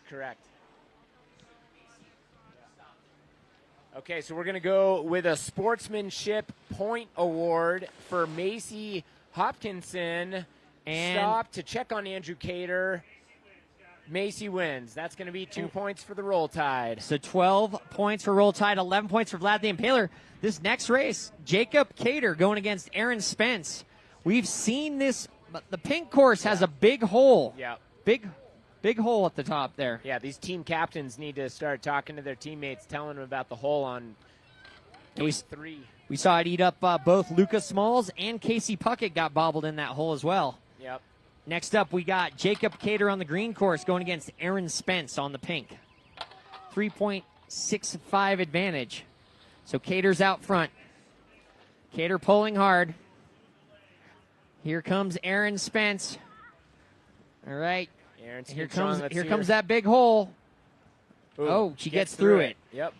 correct. Okay, so we're going to go with a sportsmanship point award for Macy Hopkinson. And stop to check on Andrew Cater. Macy wins. That's going to be 2 points for the Roll Tide. So 12 points for Roll Tide, 11 points for Vlad the Impaler. This next race, Jacob Cater going against Aaron Spence. We've seen this, but the pink course has a big hole. Yeah. Big hole at the top there. Yeah, these team captains need to start talking to their teammates, telling them about the hole on race 3. We saw it eat up both Lucas Smalls and Casey Puckett got bobbled in that hole as well. Yep. Next up, we got Jacob Cater on the green course going against Aaron Spence on the pink. 3.65 advantage. So Cater's out front. Cater pulling hard. Here comes Aaron Spence. All right. Here comes that big hole. Ooh, she gets through it. Yep.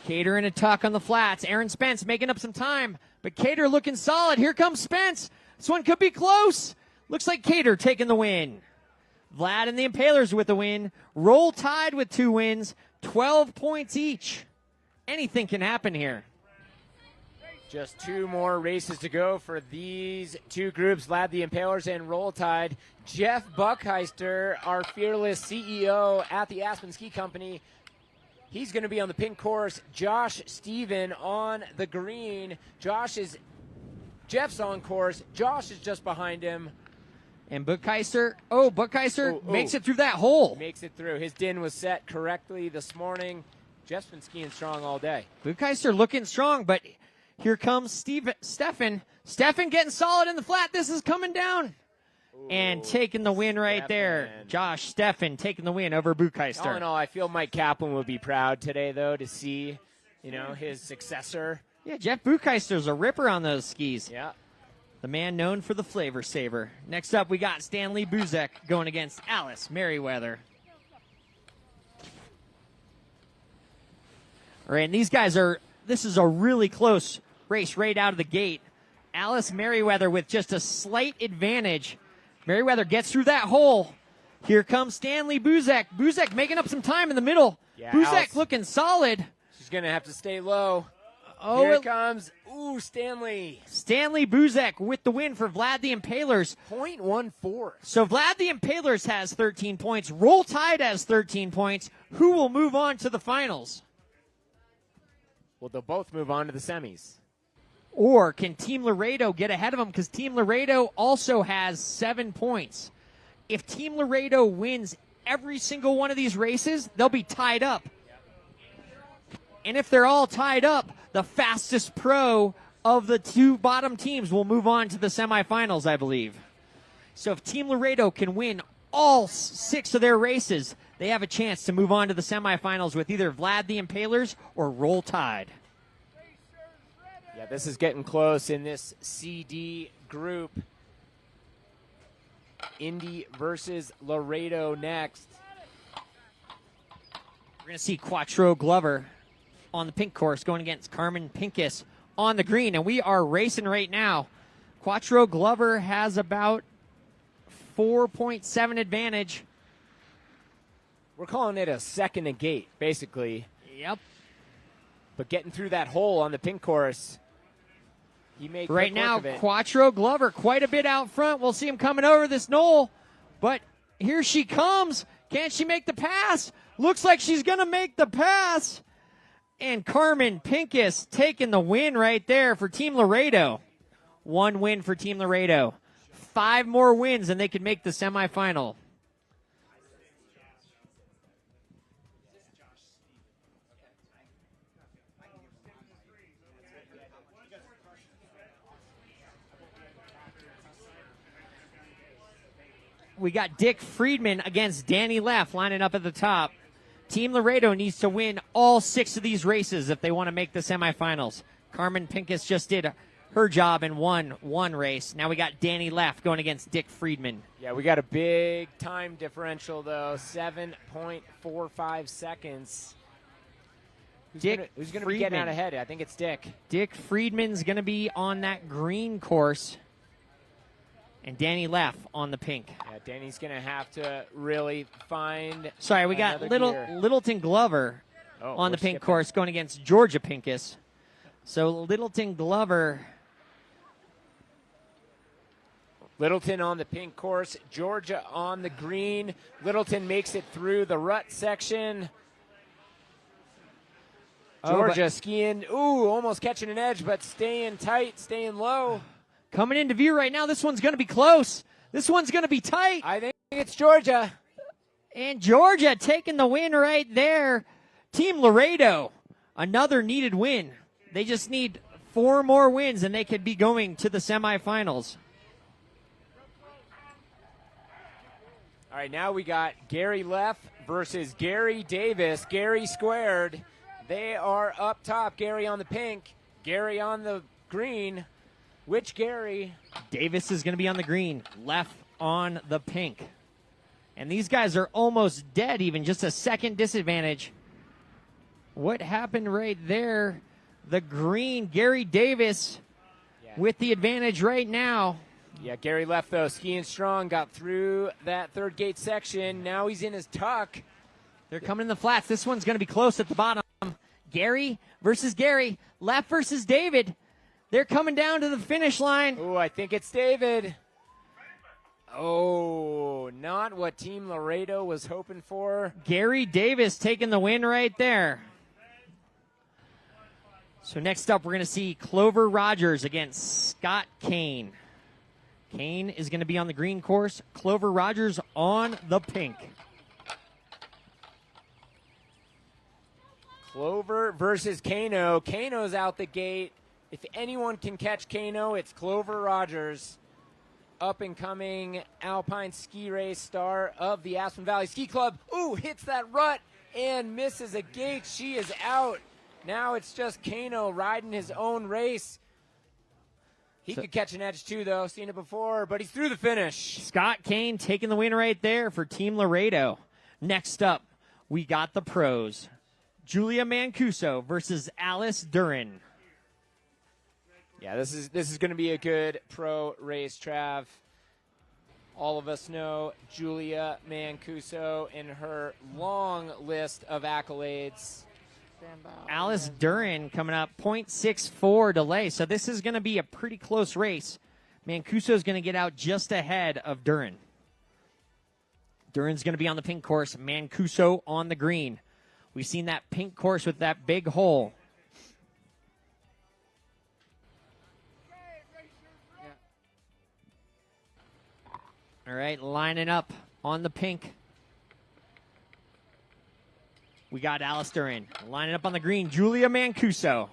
Cater in a tuck on the flats. Aaron Spence making up some time, but Cater looking solid. Here comes Spence. This one could be close. Looks like Cater taking the win. Vlad and the Impalers with the win. Roll Tide with 2 wins. 12 points each. Anything can happen here. Just 2 more races to go for these 2 groups, Vlad the Impalers and Roll Tide. Jeff Buckheister, our fearless CEO at the Aspen Ski Company, he's going to be on the pink course. Josh Steven on the green. Jeff's on course. Josh is just behind him. And Buckheister makes it through that hole. Makes it through. His din was set correctly this morning. Jeff's been skiing strong all day. Buckheister looking strong, but here comes Stefan. Stefan getting solid in the flat. This is coming down. And taking the win right there. Josh Stefan taking the win over Buckheister. All in all, I feel Mike Kaplan would be proud today, though, to see, his successor. Yeah, Jeff Buchheister's a ripper on those skis. Yeah. The man known for the flavor saver. Next up, we got Stanley Buzek going against Alice Merriweather. All right, and these guys this is a really close race right out of the gate. Alice Merriweather with just a slight advantage. Merriweather gets through that hole. Here comes Stanley Buzek. Buzek making up some time in the middle. Yeah, Buzek Alice looking solid. She's going to have to stay low. Oh, Here it comes. Ooh, Stanley. Stanley Buzek with the win for Vlad the Impalers. 0.14. So Vlad the Impalers has 13 points. Roll Tide has 13 points. Who will move on to the finals? Well, they'll both move on to the semis. Or can Team Laredo get ahead of them? Because Team Laredo also has 7 points. If Team Laredo wins every single one of these races, they'll be tied up. And if they're all tied up, the fastest pro of the two bottom teams will move on to the semifinals, I believe. So if Team Laredo can win all 6 of their races, they have a chance to move on to the semifinals with either Vlad the Impalers or Roll Tide. Yeah, this is getting close in this CD group. Indy versus Laredo next. We're going to see Quattro Glover on the pink course going against Carmen Pincus on the green, and we are racing right now. Quattro Glover has about 4.7 advantage. We're calling it a second a gate, basically. Yep. But getting through that hole on the pink course, he made Right quick work now, of it. Quattro Glover quite a bit out front. We'll see him coming over this knoll, but here she comes. Can she make the pass? Looks like she's going to make the pass. And Carmen Pincus taking the win right there for Team Laredo. 1 win for Team Laredo. 5 more wins and they could make the semifinal. We got Dick Friedman against Danny Leff lining up at the top. Team Laredo needs to win all 6 of these races if they want to make the semifinals. Carmen Pincus just did her job and won 1 race. Now we got Danny Leff going against Dick Friedman. Yeah, we got a big time differential, though. 7.45 seconds. Who's going to be getting out ahead? I think it's Dick. Dick Friedman's going to be on that green course. And Danny Leff on the pink. Yeah, Danny's going to have to really find. Sorry, we got Littleton Glover on the pink course going against Georgia Pincus. So Littleton Glover. Littleton on the pink course, Georgia on the green. Littleton makes it through the rut section. Georgia skiing, almost catching an edge, but staying tight, staying low. Coming into view right now, this one's going to be close. This one's going to be tight. I think it's Georgia. And Georgia taking the win right there. Team Laredo, another needed win. They just need 4 more wins and they could be going to the semifinals. All right, now we got Gary Leff versus Gary Davis. Gary squared. They are up top. Gary on the pink, Gary on the green. Which Gary? Davis is going to be on the green, Leff on the pink. And these guys are almost dead even, just a second disadvantage. What happened right there? The green, Gary Davis with the advantage right now. Yeah, Gary Leff, though, skiing strong, got through that third gate section. Now he's in his tuck. They're coming in the flats. This one's going to be close at the bottom. Gary versus Gary. Leff versus David. They're coming down to the finish line. Oh, I think it's David. Oh, not what Team Laredo was hoping for. Gary Davis taking the win right there. So next up, we're going to see Clover Rogers against Scott Kane. Kane is going to be on the green course. Clover Rogers on the pink. Clover versus Kano. Kano's out the gate. If anyone can catch Kano, it's Clover Rogers. Up-and-coming alpine ski race star of the Aspen Valley Ski Club. Ooh, hits that rut and misses a gate. She is out. Now it's just Kano riding his own race. He could catch an edge too, though. Seen it before, but he's through the finish. Scott Kane taking the win right there for Team Laredo. Next up, we got the pros. Julia Mancuso versus Alice Duran. Yeah, this is going to be a good pro race, Trav. All of us know Julia Mancuso and her long list of accolades. Stand by. Alice Duran coming up, 0.64 delay. So this is going to be a pretty close race. Mancuso is going to get out just ahead of Duran. Duran's going to be on the pink course. Mancuso on the green. We've seen that pink course with that big hole. All right, lining up on the pink. We got Alice Duran lining up on the green. Julia Mancuso.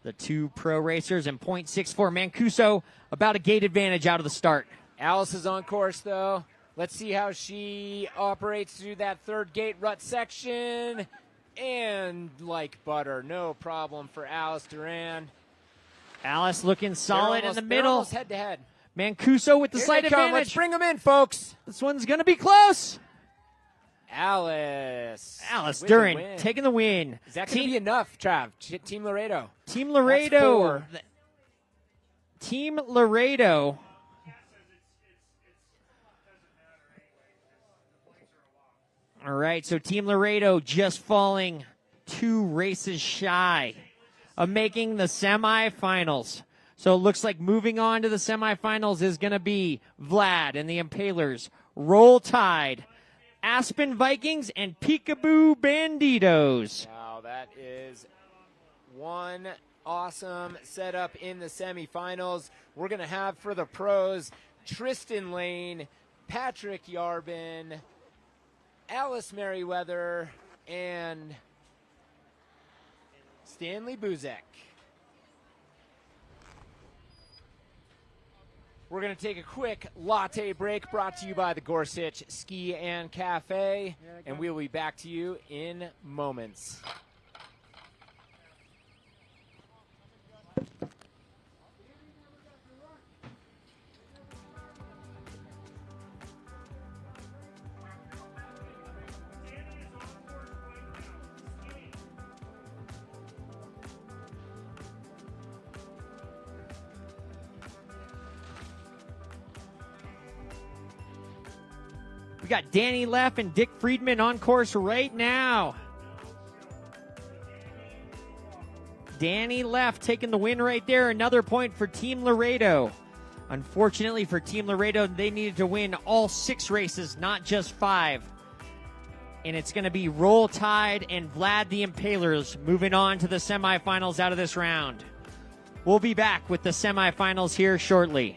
The two pro racers in 0.64. Mancuso about a gate advantage out of the start. Alice is on course, though. Let's see how she operates through that third gate rut section. And like butter, no problem for Alice Duran. Alice looking solid in the middle. Almost head to head. Mancuso with the Here slight they come. advantage. Let's bring them in, folks. This one's going to be close. Alice with Duran the win. taking the win. Is that going to be enough, Trav? Team Laredo. Team That's Laredo. four. Team Laredo. All right, so Team Laredo just falling 2 races shy of making the semifinals. So it looks like moving on to the semifinals is going to be Vlad and the Impalers, Roll Tide, Aspen Vikings, and Peekaboo Banditos. Wow, that is one awesome setup in the semifinals. We're going to have for the pros Tristan Lane, Patrick Yarbin, Alice Merriweather, and Stanley Buzek. We're going to take a quick latte break brought to you by the Gorsuch Ski and Cafe, and we'll be back to you in moments. We got Danny Leff and Dick Friedman on course right now. Danny Leff taking the win right there. Another point for Team Laredo. Unfortunately for Team Laredo, they needed to win all 6 races, not just 5. And it's going to be Roll Tide and Vlad the Impalers moving on to the semifinals out of this round. We'll be back with the semifinals here shortly.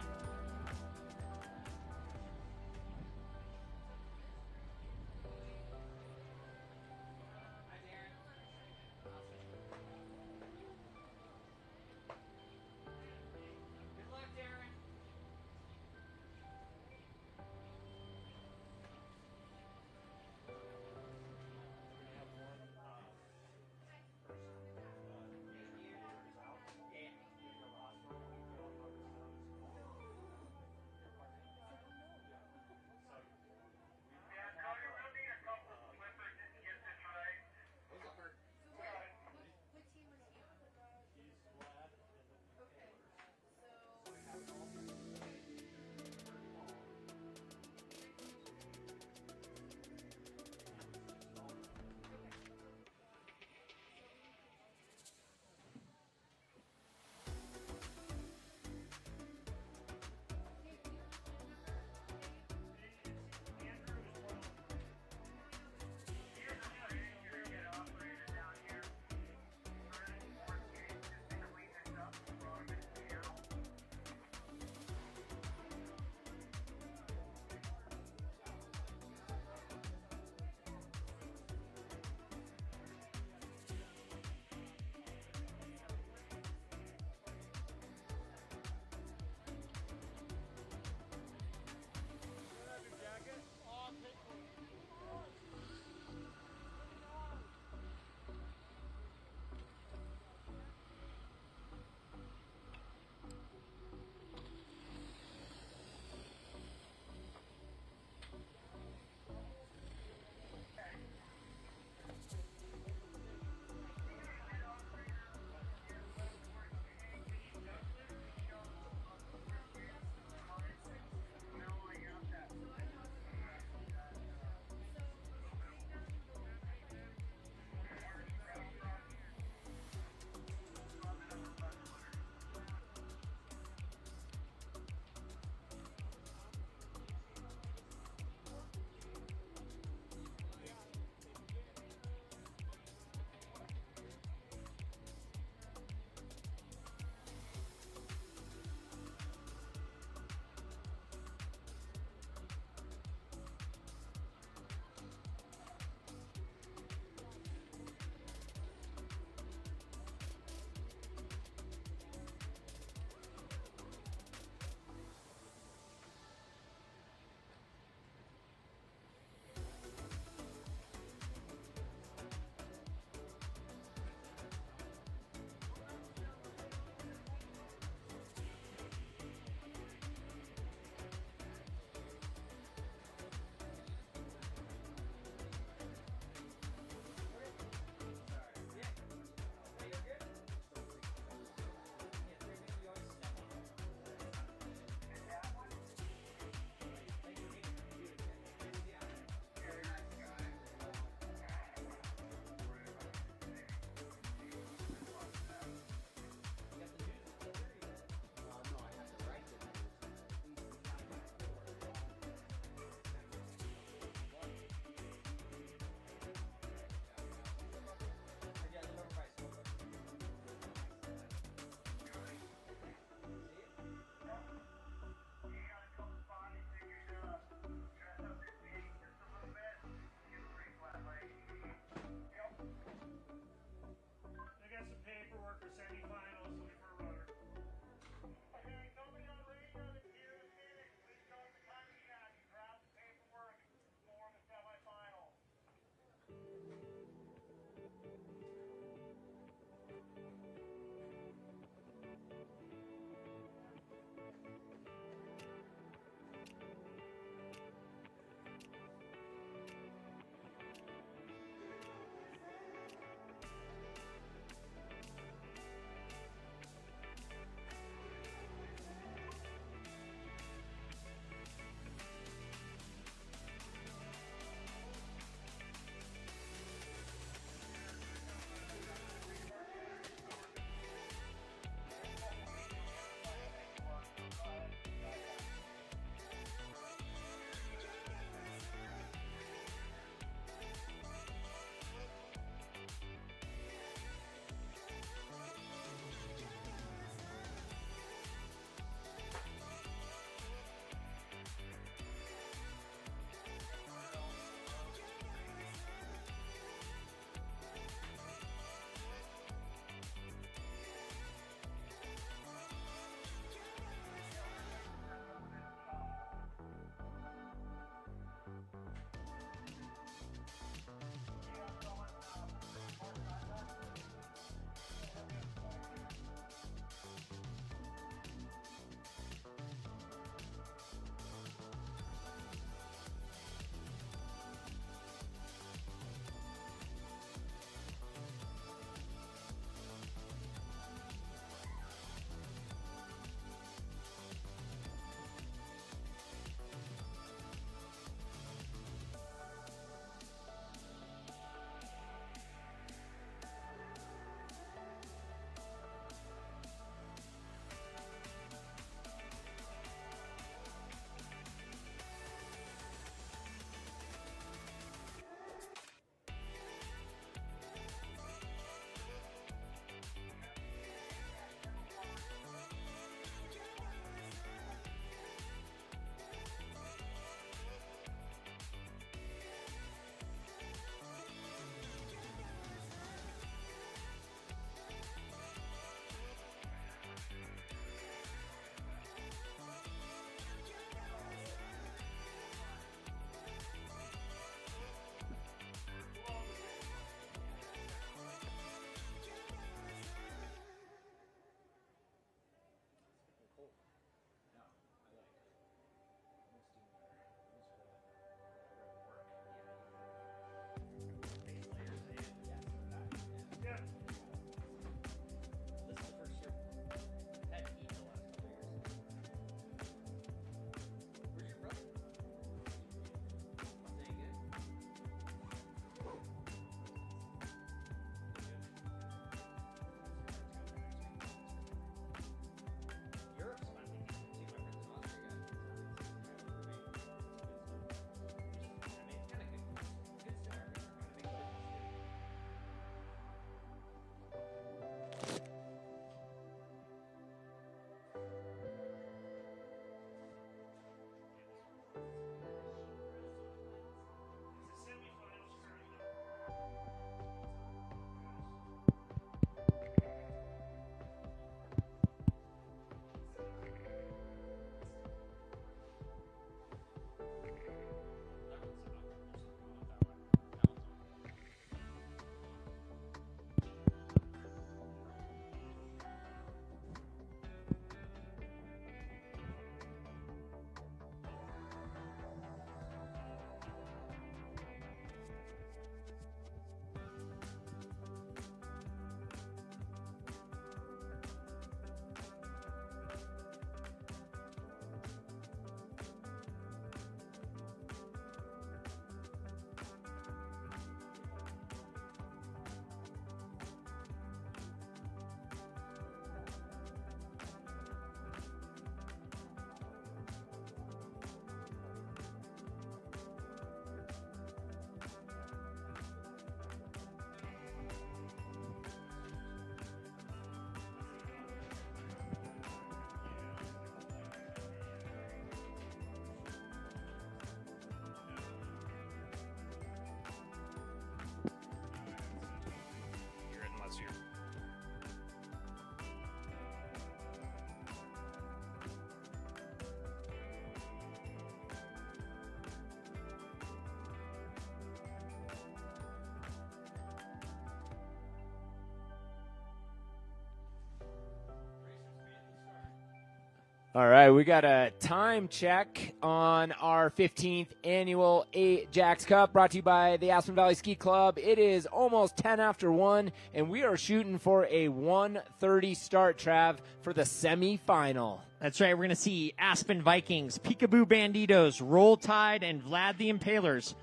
All right, we got a time check on our 15th annual Ajax Cup brought to you by the Aspen Valley Ski Club. It is almost 10 after 1, and we are shooting for a 1:30 start, Trav, for the semifinal. That's right. We're going to see Aspen Vikings, Peekaboo Banditos, Roll Tide, and Vlad the Impalers.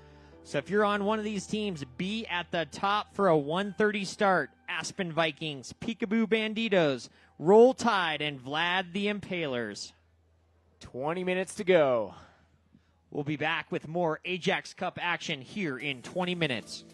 So if you're on one of these teams, be at the top for a 1:30 start. Aspen Vikings, Peekaboo Banditos, Roll Tide, and Vlad the Impalers. 20 minutes to go. We'll be back with more Ajax Cup action here in 20 minutes.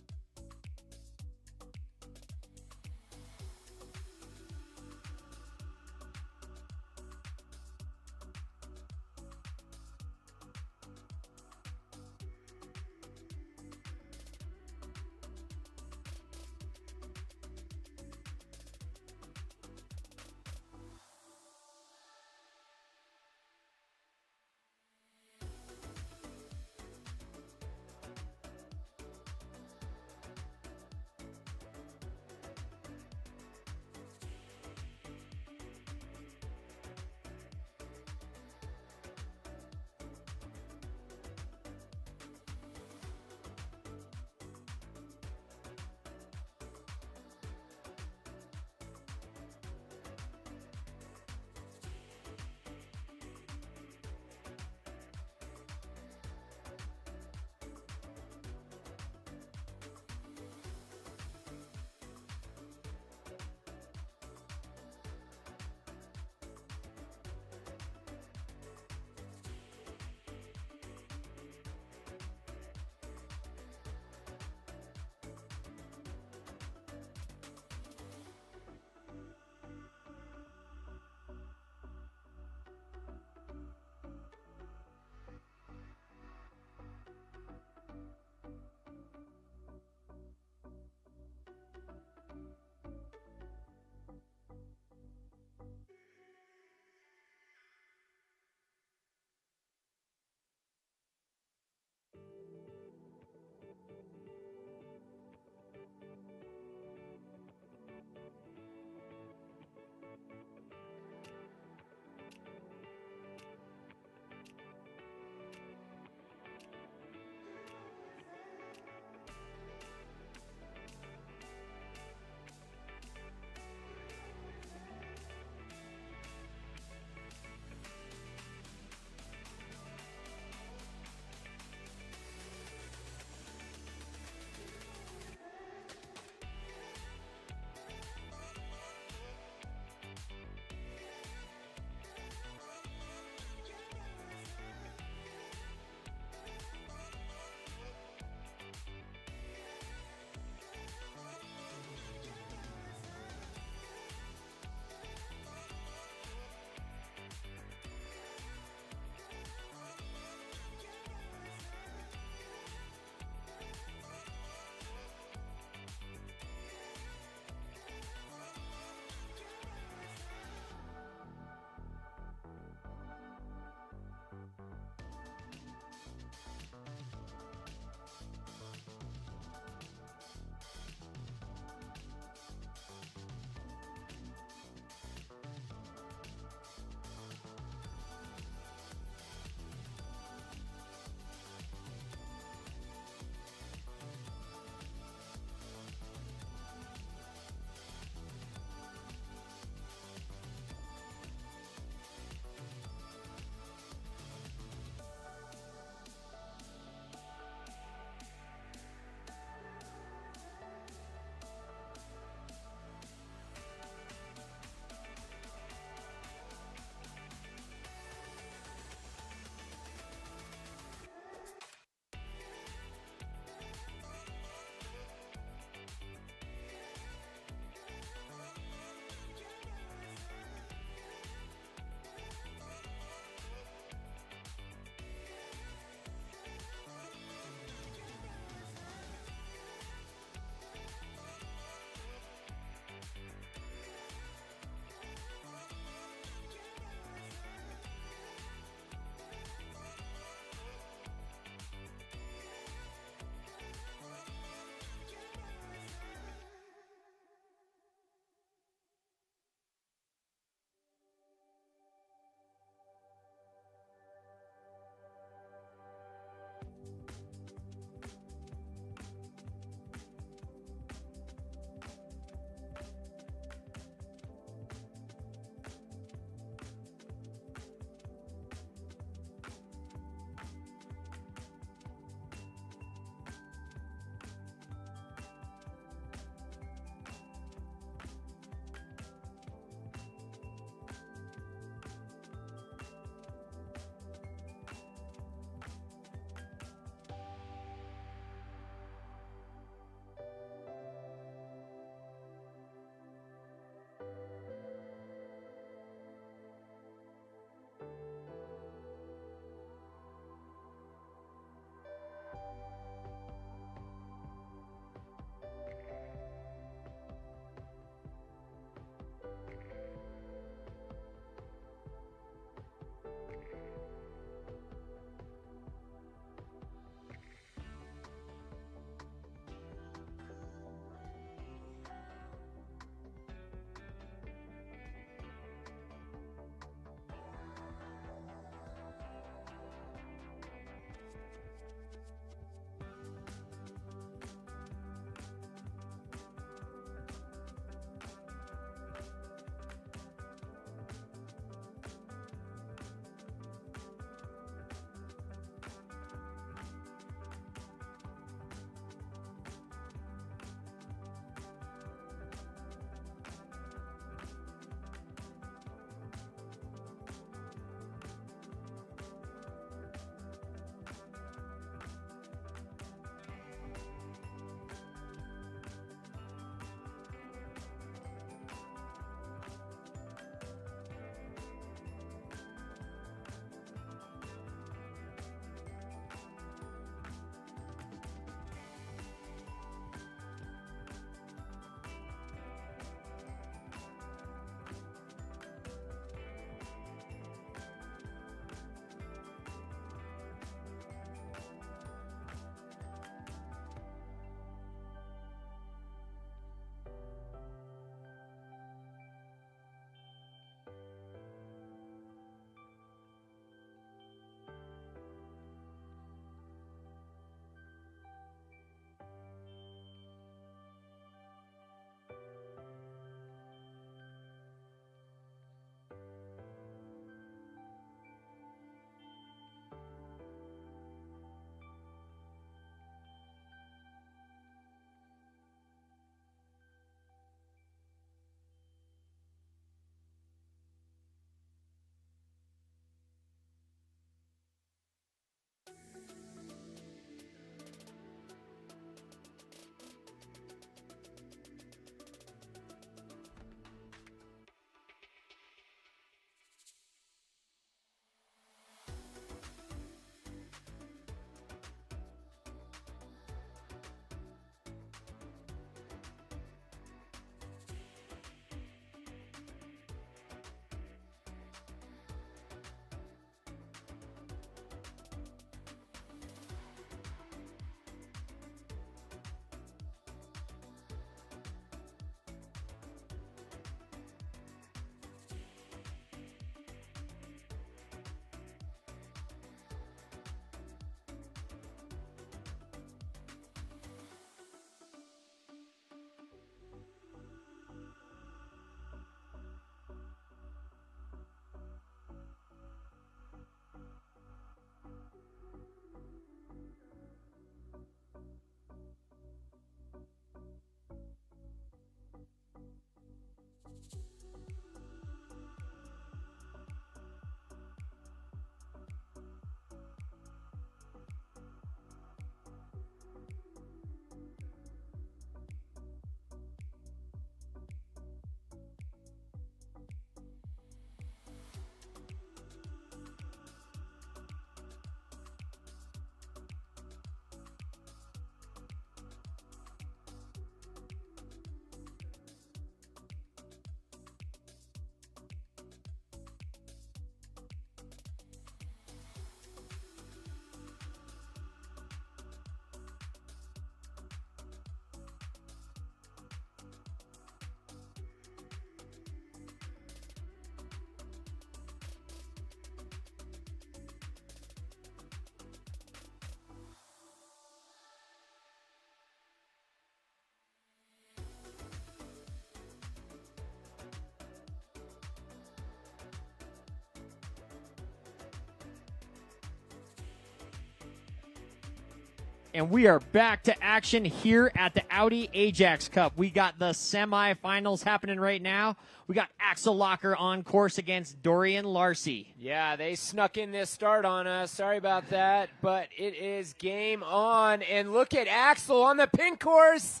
And we are back to action here at the Audi Ajax Cup. We got the semifinals happening right now. We got Axel Locker on course against Dorian Larcy. Yeah, they snuck in this start on us. Sorry about that, but it is game on. And look at Axel on the pink course.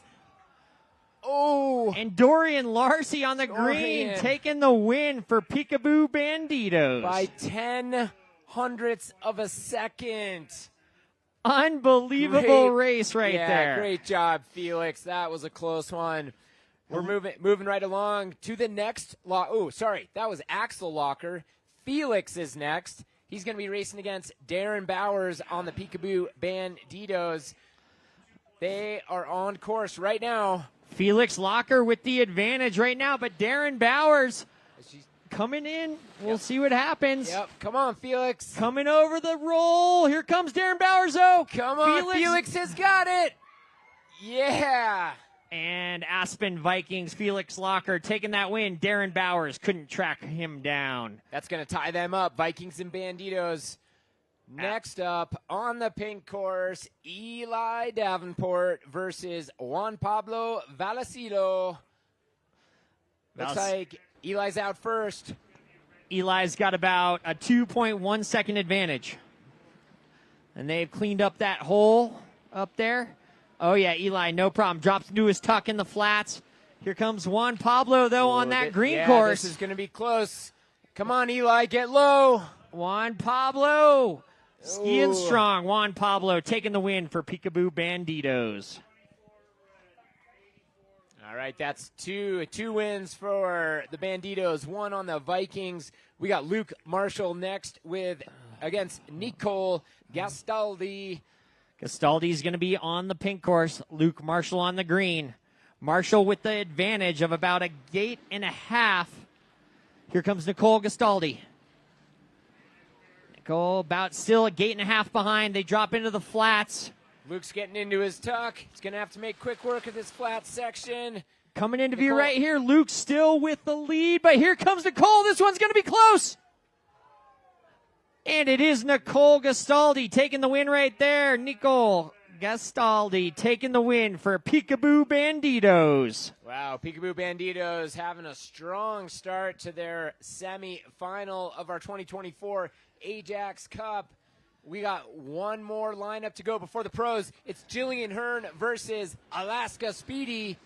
Oh. And Dorian Larcy on the green, taking the win for Peekaboo Banditos. By 10 hundredths of a second. Unbelievable race right there. Yeah, great job, Felix. That was a close one. We're moving right along to the next that was Axel Locker. Felix is next. He's going to be racing against Darren Bowers on the Peekaboo Banditos. They are on course right now. Felix Locker with the advantage right now, but Darren Bowers coming in. We'll see what happens. Yep. Come on, Felix. Coming over the roll. Here comes Darren Bowers, though. Come on, Felix has got it. Yeah. And Aspen Vikings, Felix Locker taking that win. Darren Bowers couldn't track him down. That's going to tie them up. Vikings and Banditos. Next up on the pink course, Eli Davenport versus Juan Pablo Vallecillo. Looks like Eli's out first. Eli's got about a 2.1 second advantage. And they've cleaned up that hole up there. Oh, yeah, Eli, no problem. Drops into his tuck in the flats. Here comes Juan Pablo, though, on that green course. This is going to be close. Come on, Eli, get low. Juan Pablo skiing strong. Juan Pablo taking the win for Peekaboo Banditos. All right, that's two wins for the Banditos, one on the Vikings. We got Luke Marshall next against Nicole Gastaldi. Gastaldi's going to be on the pink course. Luke Marshall on the green. Marshall with the advantage of about a gate and a half. Here comes Nicole Gastaldi. Nicole about still a gate and a half behind. They drop into the flats. Luke's getting into his tuck. He's going to have to make quick work of this flat section. Coming into view right here. Luke still with the lead, but here comes Nicole. This one's going to be close. And it is Nicole Gastaldi taking the win right there. Nicole Gastaldi taking the win for Peekaboo Banditos. Wow, Peekaboo Banditos having a strong start to their semi-final of our 2024 Ajax Cup. We got one more lineup to go before the pros. It's Jillian Hearn versus Alaska Speedy.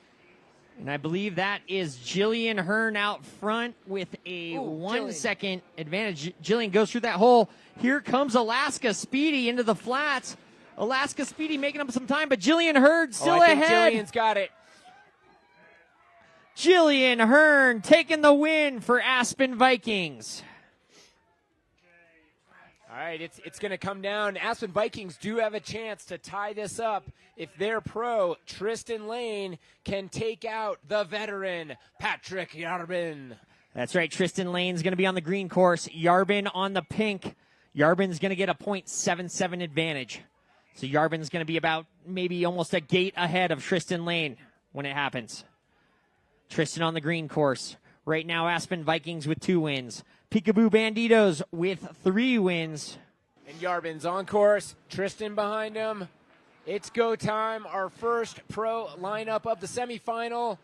And I believe that is Jillian Hearn out front with a 1 second advantage. Jillian goes through that hole. Here comes Alaska Speedy into the flats. Alaska Speedy making up some time, but Jillian Hearn still I think ahead. Jillian's got it. Jillian Hearn taking the win for Aspen Vikings. All right, it's going to come down. Aspen Vikings do have a chance to tie this up if their pro, Tristan Lane, can take out the veteran, Patrick Yarbin. That's right. Tristan Lane's going to be on the green course. Yarbin on the pink. Yarbin's going to get a .77 advantage. So Yarbin's going to be about maybe almost a gate ahead of Tristan Lane when it happens. Tristan on the green course. Right now, Aspen Vikings with 2 wins. Peekaboo Banditos with 3 wins. And Yarbin's on course. Tristan behind him. It's go time. Our first pro lineup of the semifinal.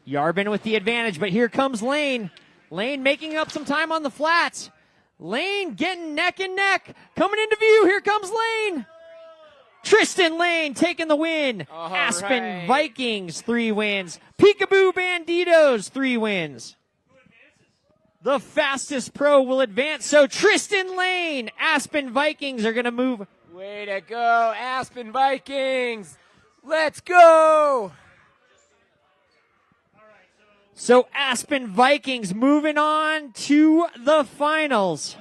Yarbin with the advantage, but here comes Lane. Lane making up some time on the flats. Lane getting neck and neck. Coming into view. Here comes Lane. Tristan Lane taking the win. Aspen Vikings 3 wins. Peekaboo Banditos 3 wins. The fastest pro will advance. So Tristan Lane, Aspen Vikings are going to move. Way to go, Aspen Vikings. Let's go. So Aspen Vikings moving on to the finals.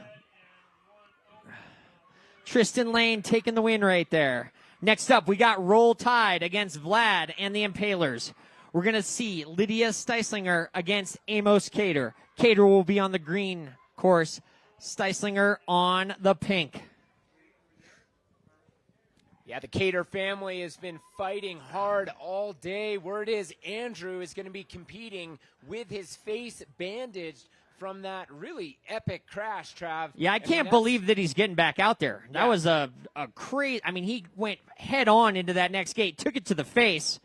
Tristan Lane taking the win right there. Next up, we got Roll Tide against Vlad and the Impalers. We're going to see Lydia Steislinger against Amos Cater. Cater will be on the green course. Steislinger on the pink. Yeah, the Cater family has been fighting hard all day. Word is Andrew is going to be competing with his face bandaged from that really epic crash, Trav. Yeah, I can't mean, believe that he's getting back out there. That Yeah. was a crazy. I mean, he went head on into that next gate, took it to the face,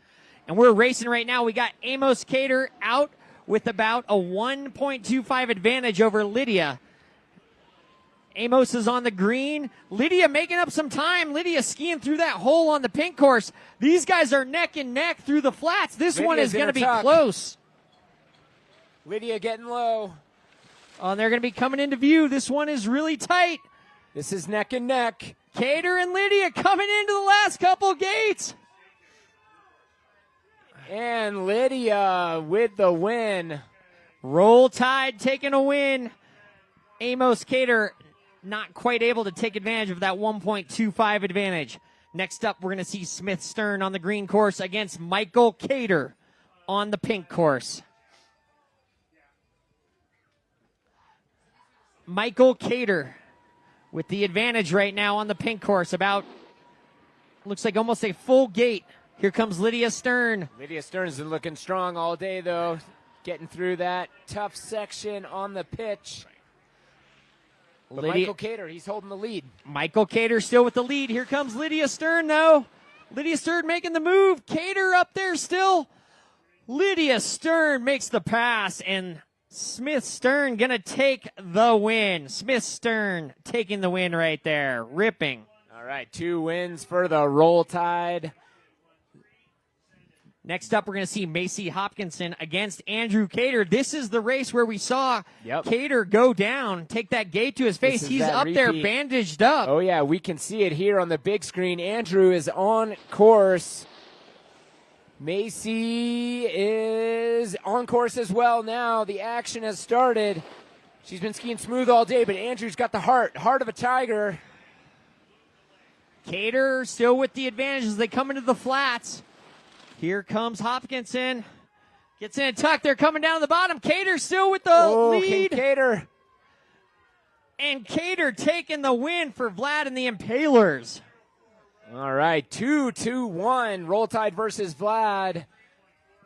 and we're racing right now. We got Amos Cater out with about a 1.25 advantage over Lydia. Amos is on the green. Lydia making up some time. Lydia skiing through that hole on the pink course. These guys are neck and neck through the flats. This one Lydia's is going to in a be tuck. close. Lydia getting low. Oh, and they're going to be coming into view. This one is really tight. This is neck and neck. Cater and Lydia coming into the last couple gates. And Lydia with the win. Roll Tide taking a win. Amos Cater not quite able to take advantage of that 1.25 advantage. Next up, we're going to see Smith Stern on the green course against Michael Cater on the pink course. Michael Cater with the advantage right now on the pink course. About, looks like almost a full gate. Here comes Lydia Stern. Lydia Stern's been looking strong all day, though. Getting through that tough section on the pitch. But Michael Cater, he's holding the lead. Michael Cater still with the lead. Here comes Lydia Stern, though. Lydia Stern making the move. Cater up there still. Lydia Stern makes the pass, and Smith Stern going to take the win. Smith Stern taking the win right there. Ripping. All right, 2 wins for the Roll Tide. Next up, we're going to see Macy Hopkinson against Andrew Cater. This is the race where we saw Cater go down, take that gate to his face. He's up there bandaged up. Oh, yeah, we can see it here on the big screen. Andrew is on course. Macy is on course as well now. The action has started. She's been skiing smooth all day, but Andrew's got the heart of a tiger. Cater still with the advantage as they come into the flats. Here comes Hopkinson. Gets in a tuck. They're coming down to the bottom. Cater still with the lead. Cater. And Cater taking the win for Vlad and the Impalers. All right, 2-2-1. Roll Tide versus Vlad.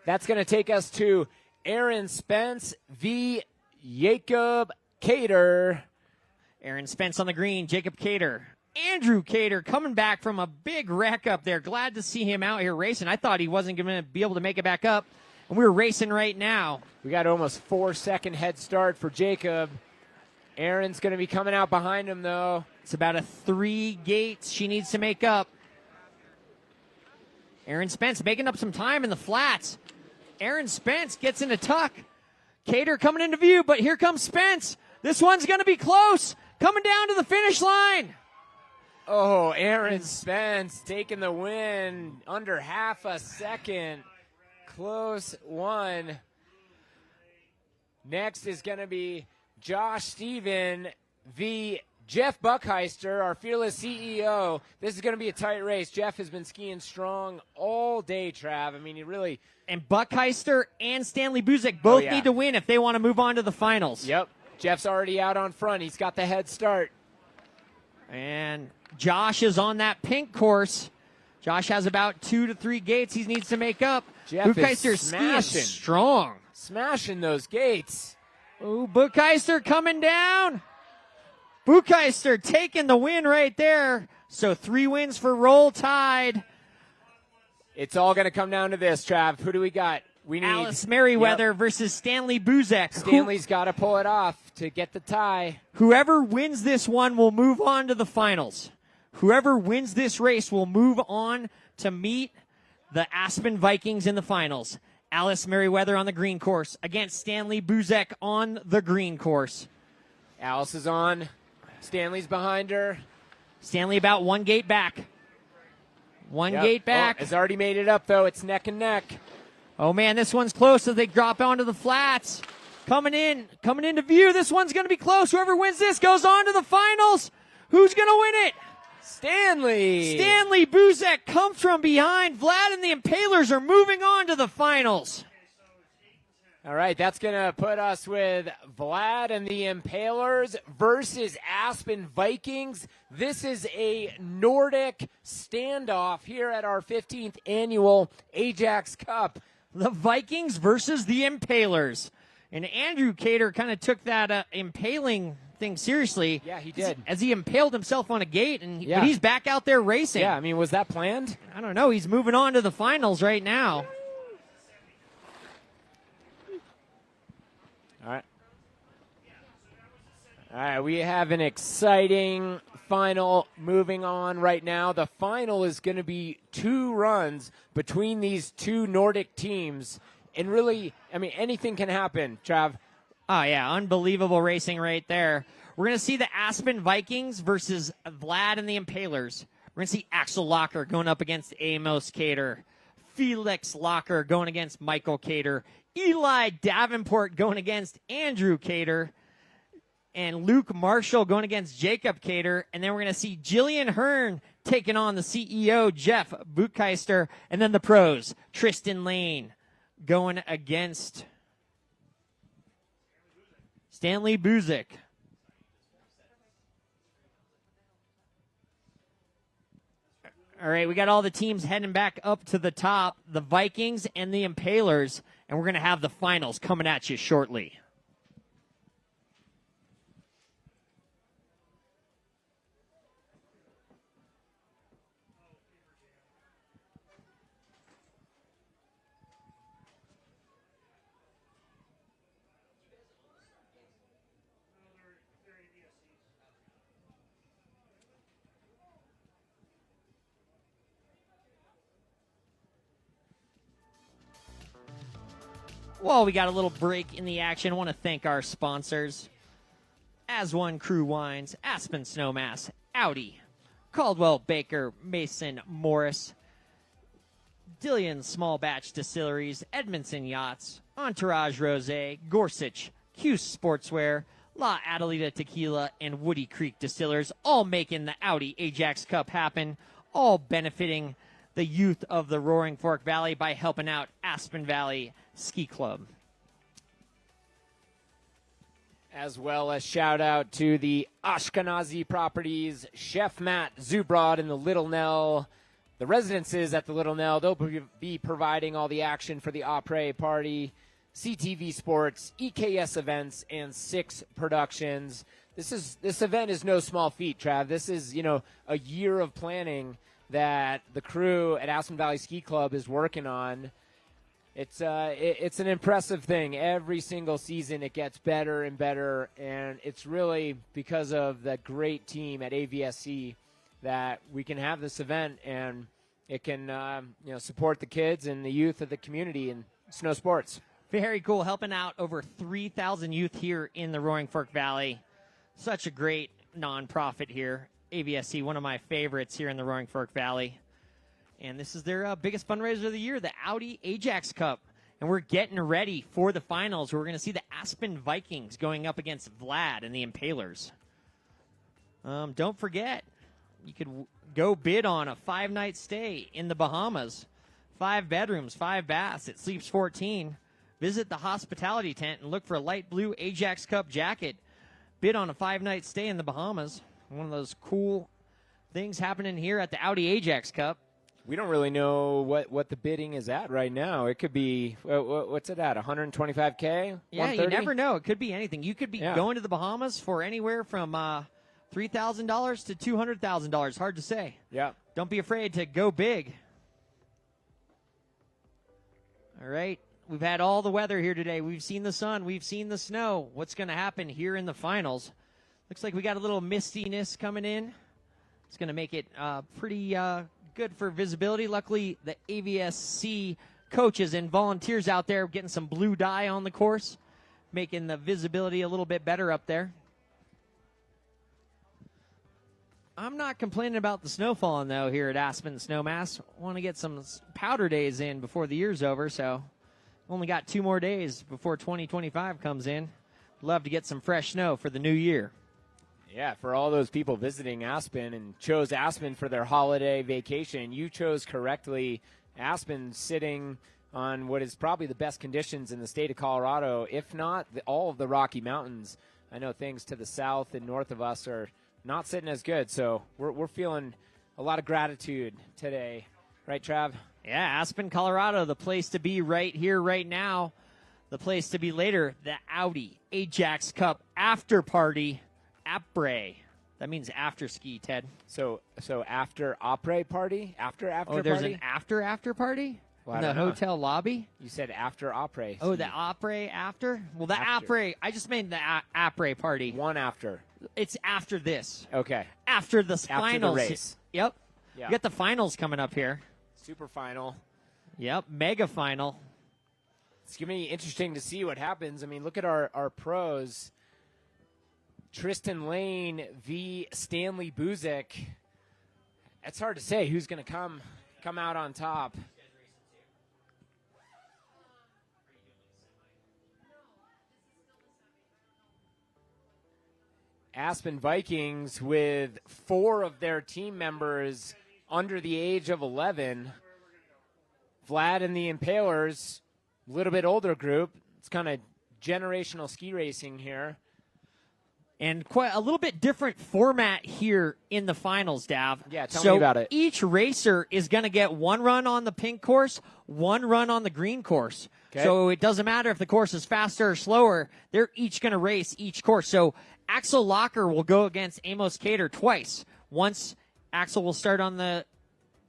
That's going to take us to Aaron Spence v. Jacob Cater. Aaron Spence on the green. Jacob Cater. Andrew Cater coming back from a big wreck up there. Glad to see him out here racing. I thought he wasn't going to be able to make it back up. And we're racing right now. We got almost 4-second head start for Jacob. Aaron's going to be coming out behind him, though. It's about a 3 gates she needs to make up. Aaron Spence making up some time in the flats. Aaron Spence gets in a tuck. Cater coming into view, but here comes Spence. This one's going to be close. Coming down to the finish line. Oh, Aaron Spence taking the win under half a second. Close one. Next is going to be Josh Steven v. Jeff Buckheister, our fearless CEO. This is going to be a tight race. Jeff has been skiing strong all day, Trav. I mean, he really... And Buckheister and Stanley Buzek both need to win if they want to move on to the finals. Yep. Jeff's already out on front. He's got the head start. And Josh is on that pink course. Josh has about 2 to 3 gates he needs to make up. Jeff Buckheister is skiing smashing. strong. Smashing those gates. Oh, Buckheister coming down. Buckheister taking the win right there. So 3 wins for Roll Tide. It's all going to come down to this, Trav. Who do we got? We need Alice Merriweather versus Stanley Buzek. Stanley's got to pull it off to get the tie. Whoever wins this one will move on to the finals. Whoever wins this race will move on to meet the Aspen Vikings in the finals. Alice Merriweather on the green course against Stanley Buzek on the green course. Alice is on. Stanley's behind her. Stanley about 1 gate back. One gate back. Oh, has already made it up, though. It's neck and neck. Oh, man, this one's close as they drop onto the flats. Coming into view. This one's going to be close. Whoever wins this goes on to the finals. Who's going to win it? Stanley. Stanley Buzek comes from behind. Vlad and the Impalers are moving on to the finals. All right, that's going to put us with Vlad and the Impalers versus Aspen Vikings. This is a Nordic standoff here at our 15th annual Ajax Cup. The Vikings versus the Impalers. And Andrew Cater kind of took that impaling thing seriously. Yeah, he did. As he impaled himself on a gate, Yeah. but he's back out there racing. Yeah, I mean, was that planned? I don't know. He's moving on to the finals right now. All right. All right, we have an exciting final moving on right now. The final is going to be 2 runs between these 2 Nordic teams. And really, I mean, anything can happen, Trav. Oh, yeah, unbelievable racing right there. We're going to see the Aspen Vikings versus Vlad and the Impalers. We're going to see Axel Locker going up against Amos Cater. Felix Locker going against Michael Cater. Eli Davenport going against Andrew Cater. And Luke Marshall going against Jacob Cater. And then we're going to see Jillian Hearn taking on the CEO, Jeff Bucheister. And then the pros, Tristan Lane going against Stanley Buzik. All right, we got all the teams heading back up to the top, the Vikings and the Impalers, and we're going to have the finals coming at you shortly. They're AVSCs. Well, we got a little break in the action. I want to thank our sponsors. As One Crew Wines, Aspen Snowmass, Audi, Caldwell Baker, Mason Morris, Dillian Small Batch Distilleries, Edmondson Yachts, Entourage Rosé, Gorsuch, Hughes Sportswear, La Adelita Tequila, and Woody Creek Distillers, all making the Audi Ajax Cup happen, all benefiting the youth of the Roaring Fork Valley by helping out Aspen Valley Ski Club. As well as shout out to the Ashkenazi Properties, Chef Matt Zubrod and the Little Nell. The residences at the Little Nell, they'll be providing all the action for the après party, CTV Sports, EKS Events, and 6 Productions. This event is no small feat, Trav. This is, a year of planning that the crew at Aspen Valley Ski Club is working on. It's an impressive thing. Every single season it gets better and better, and it's really because of the great team at AVSC that we can have this event, and it can support the kids and the youth of the community in snow sports. Very cool, helping out over 3,000 youth here in the Roaring Fork Valley. Such a great nonprofit here. AVSC, one of my favorites here in the Roaring Fork Valley. And this is their biggest fundraiser of the year, the Audi Ajax Cup. And we're getting ready for the finals. We're going to see the Aspen Vikings going up against Vlad and the Impalers. Don't forget, you could go bid on a 5-night stay in the Bahamas. 5 bedrooms, 5 baths. It sleeps 14. Visit the hospitality tent and look for a light blue Ajax Cup jacket. Bid on a 5-night stay in the Bahamas. One of those cool things happening here at the Audi Ajax Cup. We don't really know what the bidding is at right now. It could be, what's it at, 125K? Yeah, you never know. It could be anything. You could be Yeah. going to the Bahamas for anywhere from $3,000 to $200,000. Hard to say. Yeah. Don't be afraid to go big. All right. We've had all the weather here today. We've seen the sun. We've seen the snow. What's going to happen here in the finals? Looks like we got a little mistiness coming in. It's going to make it pretty good for visibility. Luckily, the AVSC coaches and volunteers out there getting some blue dye on the course, making the visibility a little bit better up there. I'm not complaining about the snow falling, though, here at Aspen Snowmass. Want to get some powder days in before the year's over, so only got 2 more days before 2025 comes in. Love to get some fresh snow for the new year. Yeah, for all those people visiting Aspen and chose Aspen for their holiday vacation, you chose correctly. Aspen sitting on what is probably the best conditions in the state of Colorado, if not all of the Rocky Mountains. I know things to the south and north of us are not sitting as good, so we're feeling a lot of gratitude today. Right, Trav? Yeah, Aspen, Colorado, the place to be right here, right now. The place to be later, the Audi Ajax Cup after party, après. That means after ski, Ted. So after après party? After Oh, there's party? an after party? Well, In I the don't know. hotel lobby? You said after après. Oh, the après after? Well, the After. après, I just made the après party. One after. It's after this. Okay. After the After finals. the race. Yep. Yeah. We got the finals coming up here. Super final. Yep, mega final. It's going to be interesting to see what happens. I mean, look at our pros. Tristan Lane v. Stanley Buzik. It's hard to say who's going to come out on top. Aspen Vikings with 4 of their team members under the age of 11. Vlad and the Impalers, a little bit older group. It's kind of generational ski racing here. And quite a little bit different format here in the finals, Dav. Yeah, tell me about it. Each racer is going to get 1 run on the pink course, 1 run on the green course. Okay. So it doesn't matter if the course is faster or slower. They're each going to race each course. So Axel Locker will go against Amos Cater twice. Once Axel will start on the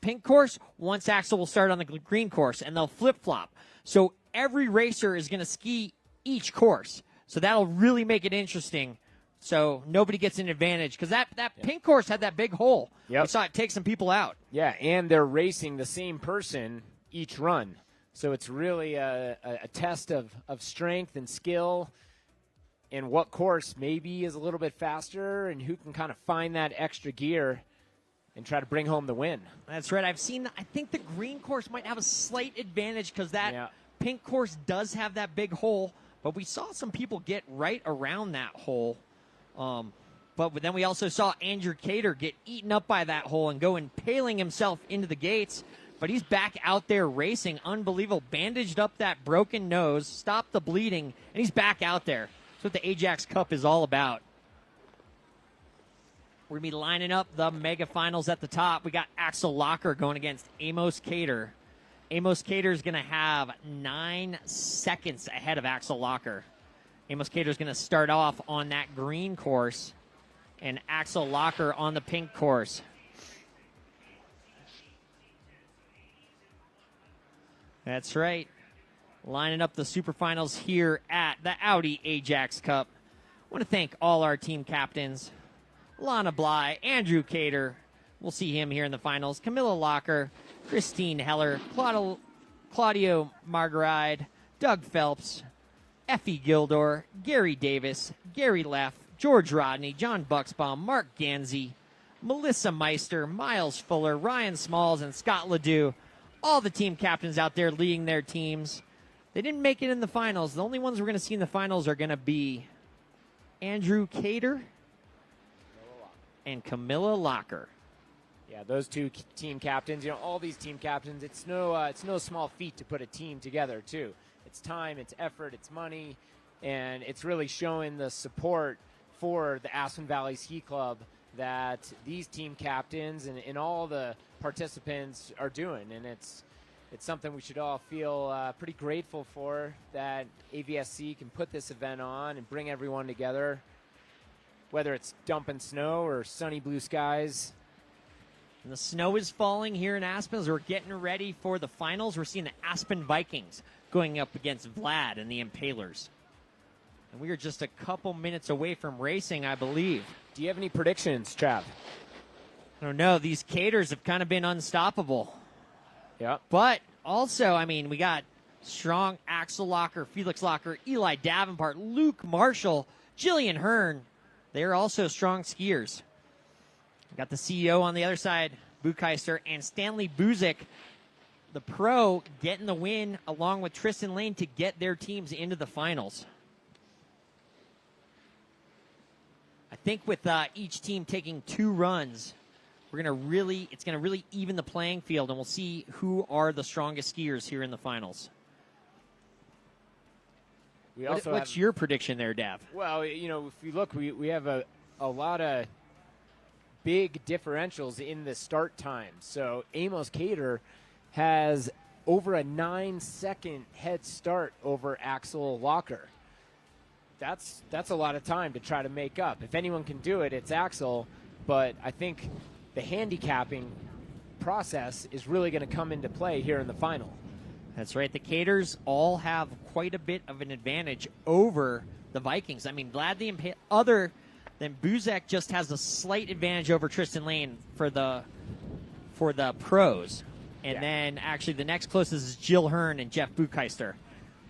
pink course, once Axel will start on the green course, and they'll flip-flop. So every racer is going to ski each course. So that'll really make it interesting. So nobody gets an advantage because that pink course had that big hole. Yep. We saw it take some people out. Yeah, and they're racing the same person each run. So it's really a test of strength and skill and what course maybe is a little bit faster and who can kind of find that extra gear and try to bring home the win. That's right. I think the green course might have a slight advantage because that pink course does have that big hole. But we saw some people get right around that hole. But then we also saw Andrew Cater get eaten up by that hole and go impaling himself into the gates. But he's back out there racing. Unbelievable. Bandaged up that broken nose, stopped the bleeding, and he's back out there. That's what the Ajax Cup is all about. We're going to be lining up the mega finals at the top. We got Axel Locker going against Amos Cater. Amos Cater is going to have 9 seconds ahead of Axel Locker. Amos Cater is going to start off on that green course and Axel Locker on the pink course. That's right. Lining up the super finals here at the Audi Ajax Cup. I want to thank all our team captains. Lana Bly, Andrew Cater. We'll see him here in the finals. Camilla Locker, Christine Heller, Claudio Margaride, Doug Phelps, Effie Gildor, Gary Davis, Gary Leff, George Rodney, John Bucksbaum, Mark Ganzi, Melissa Meister, Miles Fuller, Ryan Smalls, and Scott Ledoux. All the team captains out there leading their teams. They didn't make it in the finals. The only ones we're going to see in the finals are going to be Andrew Cater and Camilla Locker. Yeah, those 2 team captains. You know, all these team captains. It's no small feat to put a team together, too. It's time, it's effort, it's money, and it's really showing the support for the Aspen Valley Ski Club that these team captains and all the participants are doing. And it's something we should all feel pretty grateful for, that AVSC can put this event on and bring everyone together, whether it's dumping snow or sunny blue skies. And the snow is falling here in Aspen as we're getting ready for the finals. We're seeing the Aspen Vikings going up against Vlad and the Impalers. And we are just a couple minutes away from racing, I believe. Do you have any predictions, Trav? I don't know. These Caters have kind of been unstoppable. Yeah. But also, I mean, we got strong Axel Locker, Felix Locker, Eli Davenport, Luke Marshall, Jillian Hearn. They're also strong skiers. We got the CEO on the other side, Bukeister, and Stanley Buzik, the pro, getting the win along with Tristan Lane to get their teams into the finals. I think with each team taking 2 runs, it's going to really even the playing field, and we'll see who are the strongest skiers here in the finals. What's your prediction there, Dav? Well, you know, if you look, we have a lot of big differentials in the start time. So Amos Cater has over a 9-second head start over Axel Locker. That's a lot of time to try to make up. If anyone can do it, it's Axel. But I think the handicapping process is really going to come into play here in the final. That's right. The Caters all have quite a bit of an advantage over the Vikings. I mean, Vlad the Impaler, other than Buzek, just has a slight advantage over Tristan Lane for the pros. And then actually the next closest is Jill Hearn and Jeff Bucheister,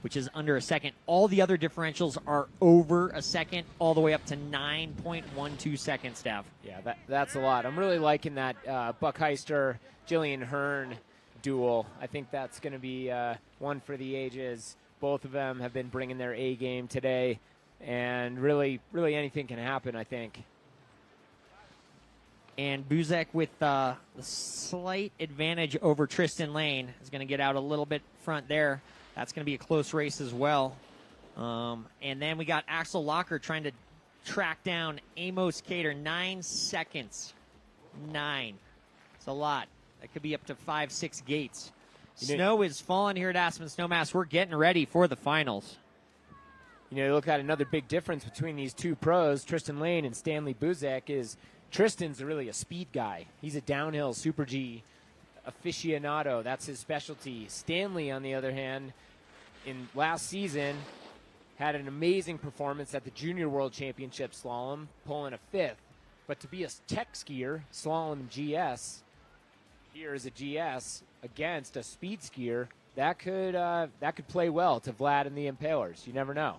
which is under a second. All the other differentials are over a second, all the way up to 9.12 seconds, Stav. Yeah, that's a lot. I'm really liking that Bucheister, Jillian Hearn duel. I think that's going to be one for the ages. Both of them have been bringing their A game today, and really anything can happen, I think. And Buzek with the slight advantage over Tristan Lane is going to get out a little bit front there. That's going to be a close race as well. And then we got Axel Locker trying to track down Amos Cater. 9 seconds. 9. It's a lot. That could be up to 5-6 gates. Snow is falling here at Aspen Snowmass. We're getting ready for the finals. You know, look at another big difference between these two pros, Tristan Lane and Stanley Buzek, is Tristan's really a speed guy. He's a downhill Super G aficionado. That's his specialty. Stanley, on the other hand, in last season, had an amazing performance at the Junior World Championship slalom, pulling a 5th. But to be a tech skier, slalom GS, here is a GS against a speed skier, that could play well to Vlad and the Impalers. You never know.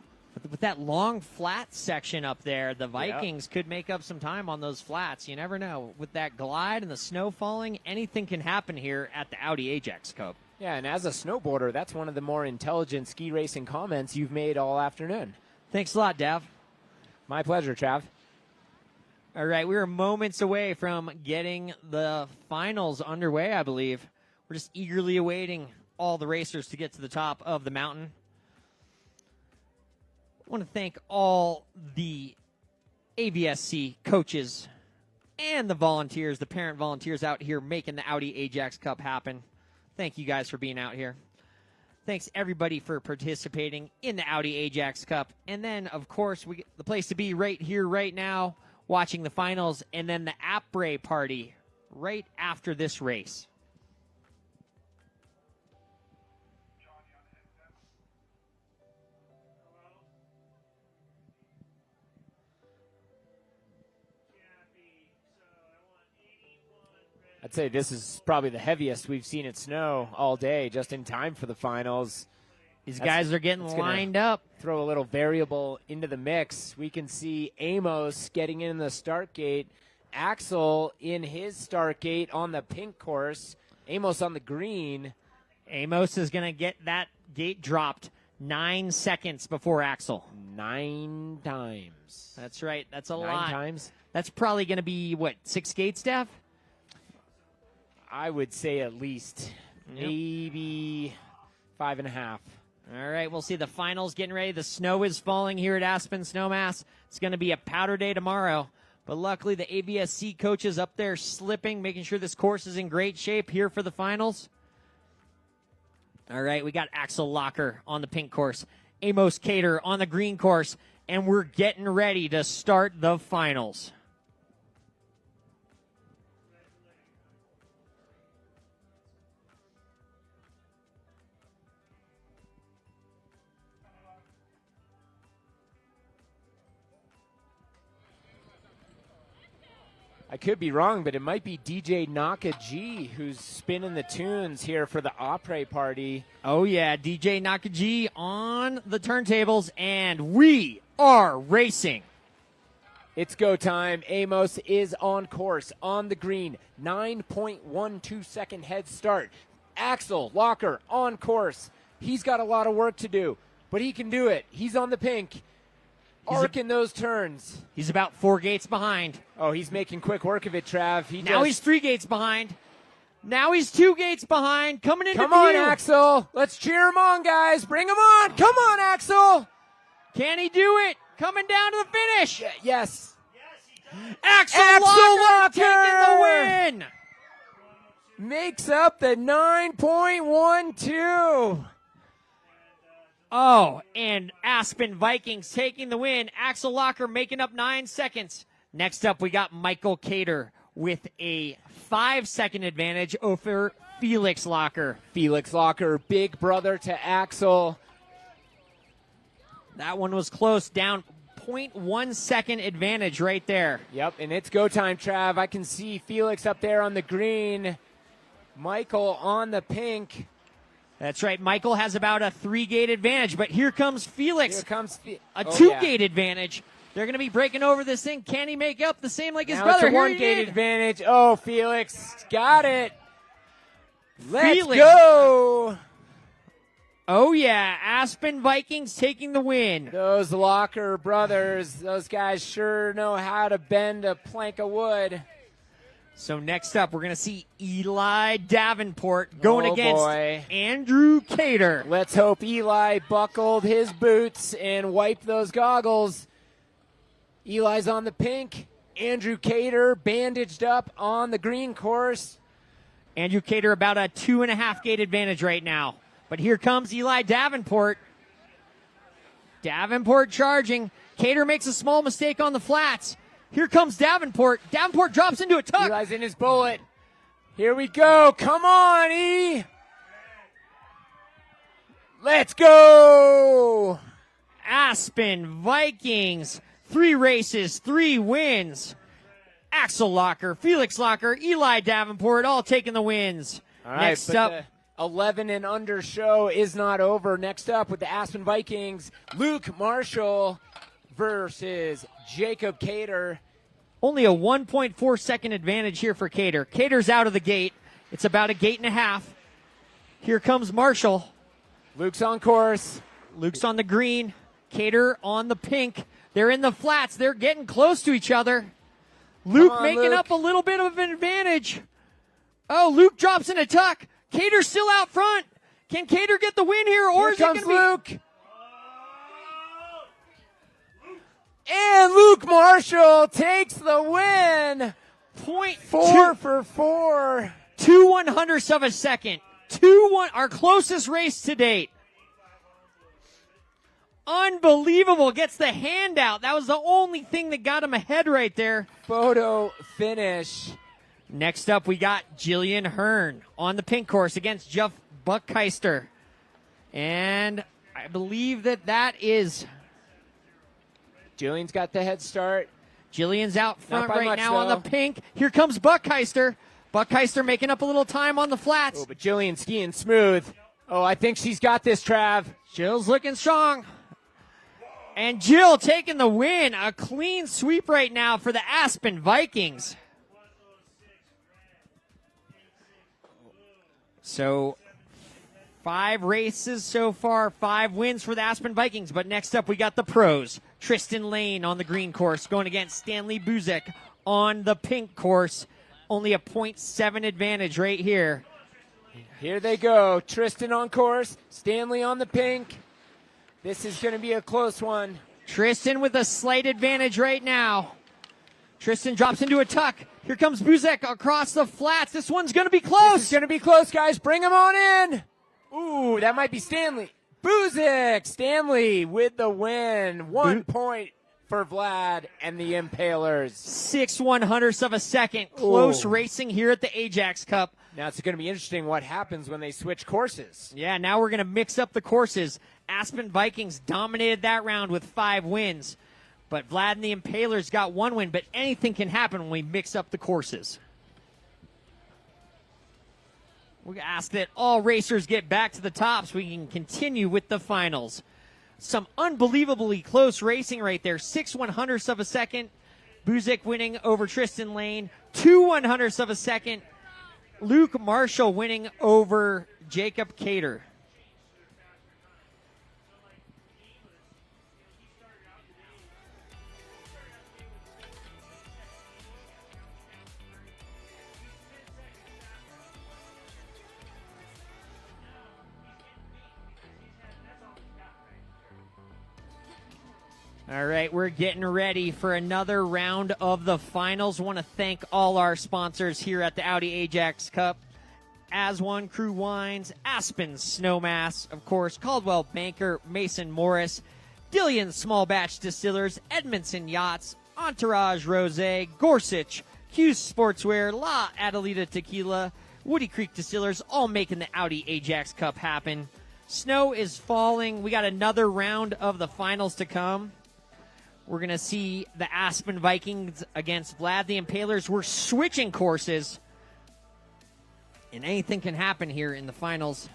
With that long flat section up there, the Vikings could make up some time on those flats. You never know. With that glide and the snow falling, anything can happen here at the Audi Ajax Cup. Yeah, and as a snowboarder, that's one of the more intelligent ski racing comments you've made all afternoon. Thanks a lot, Dav. My pleasure, Trav. All right, we are moments away from getting the finals underway, I believe. We're just eagerly awaiting all the racers to get to the top of the mountain. I want to thank all the AVSC coaches and the volunteers, the parent volunteers out here making the Audi Ajax Cup happen. Thank you guys for being out here. Thanks, everybody, for participating in the Audi Ajax Cup. And then, of course, the place to be right here, right now, watching the finals, and then the après party right after this race. I'd say this is probably the heaviest we've seen it snow all day, just in time for the finals. These guys are getting lined up. Throw a little variable into the mix. We can see Amos getting in the start gate. Axel in his start gate on the pink course. Amos on the green. Amos is going to get that gate dropped 9 seconds before Axel. 9 times. That's right. That's a 9 lot. times. That's probably going to be, 6 gates, Steph? I would say at least maybe 5.5. All right, we'll see the finals getting ready. The snow is falling here at Aspen Snowmass. It's going to be a powder day tomorrow. But luckily, the AVSC coaches up there slipping, making sure this course is in great shape here for the finals. All right, we got Axel Locker on the pink course, Amos Cater on the green course, and we're getting ready to start the finals. I could be wrong, but it might be DJ Naka G who's spinning the tunes here for the après party. Oh, yeah, DJ Naka G on the turntables, and we are racing. It's go time. Amos is on course, on the green. 9.12 second head start. Axel Locker on course. He's got a lot of work to do, but he can do it. He's on the pink. Arcing those turns. He's about 4 gates behind. Oh, he's making quick work of it, Trav. He's 3 gates behind. Now he's 2 gates behind. Coming into Come view. on, Axel. Let's cheer him on, guys. Bring him on. Come on, Axel. Can he do it? Coming down to the finish. Yes. Axel Locker Locker taking the win. makes up the 9.12. Oh, and Aspen Vikings taking the win. Axel Locker making up 9 seconds. Next up, we got Michael Cater with a 5-second advantage over Felix Locker. Felix Locker, big brother to Axel. That one was close, down 0.1 second advantage right there. Yep, and it's go time, Trav. I can see Felix up there on the green. Michael on the pink. That's right. Michael has about a 3-gate advantage, but here comes Felix. Here comes a 2-gate advantage. They're going to be breaking over this thing. Can he make up the same like his now brother? It's a 1-gate advantage. Oh, Felix got it. Let's Felix. go. Oh, yeah. Aspen Vikings taking the win. Those Locker brothers, those guys sure know how to bend a plank of wood. So next up, we're going to see Eli Davenport going against boy. Andrew Cater. Let's hope Eli buckled his boots and wiped those goggles. Eli's on the pink. Andrew Cater bandaged up on the green course. Andrew Cater about a 2.5-gate advantage right now. But here comes Eli Davenport. Davenport charging. Cater makes a small mistake on the flats. Here comes Davenport. Davenport drops into a tuck. Eli's in his bullet. Here we go. Come on, E. Let's go. Aspen Vikings. 3 races, 3 wins. Axel Locker, Felix Locker, Eli Davenport all taking the wins. All right, Next up, the 11 and under show is not over. Next up with the Aspen Vikings, Luke Marshall versus Jacob Cater. only a 1.4 second advantage here for Cater. Cater's out of the gate. It's about a gate and a half. Here comes Marshall. Luke's on course. Luke's on the green. Cater on the pink. They're in the flats. They're getting close to each other. Luke on, making Luke. up a little bit of an advantage. Oh, Luke drops in a tuck. Cater's still out front. Can Cater get the win here, or Here is it comes going to be... Luke. And Luke Marshall takes the win. 4 for 4. 2/100ths of a second. 2-1, our closest race to date. Unbelievable. Gets the handout. That was the only thing that got him ahead right there. Photo finish. Next up, we got Jillian Hearn on the pink course against Jeff Buckheister. And I believe that is... Jillian's got the head start. Jillian's out front by right much, now on though. the pink. Here comes Buckheister. Buckheister making up a little time on the flats. Oh, but Jillian skiing smooth. Oh, I think she's got this, Trav. Jill's looking strong. And Jill taking the win. A clean sweep right now for the Aspen Vikings. So 5 races so far, 5 wins for the Aspen Vikings. But next up, we got the pros. Tristan Lane on the green course going against Stanley Buzek on the pink course. Only a 0.7 advantage right here. Here they go. Tristan on course. Stanley on the pink. This is going to be a close one. Tristan with a slight advantage right now. Tristan drops into a tuck. Here comes Buzek across the flats. This one's going to be close. This is going to be close, guys. Bring him on in. Ooh, that might be Stanley. Buzek. Stanley with the win. 1 point for Vlad and the Impalers. 6/100ths of a second. Close Ooh. racing here at the Ajax Cup. Now it's going to be interesting what happens when they switch courses. Yeah, now we're going to mix up the courses. Aspen Vikings dominated that round with 5 wins. But Vlad and the Impalers got 1 win. But anything can happen when we mix up the courses. We ask that all racers get back to the top so we can continue with the finals. Some unbelievably close racing right there. 6/100ths of a second. Buzek winning over Tristan Lane. 2/100ths of a second. Luke Marshall winning over Jacob Cater. All right, we're getting ready for another round of the finals. Want to thank all our sponsors here at the Audi Ajax Cup. As One, Crew Wines, Aspen Snowmass, of course, Caldwell Banker, Mason Morris, Dillian Small Batch Distillers, Edmondson Yachts, Entourage Rosé, Gorsuch, Hughes Sportswear, La Adelita Tequila, Woody Creek Distillers, all making the Audi Ajax Cup happen. Snow is falling. We got another round of the finals to come. We're going to see the Aspen Vikings against Vlad the Impalers. We're switching courses, and anything can happen here in the finals.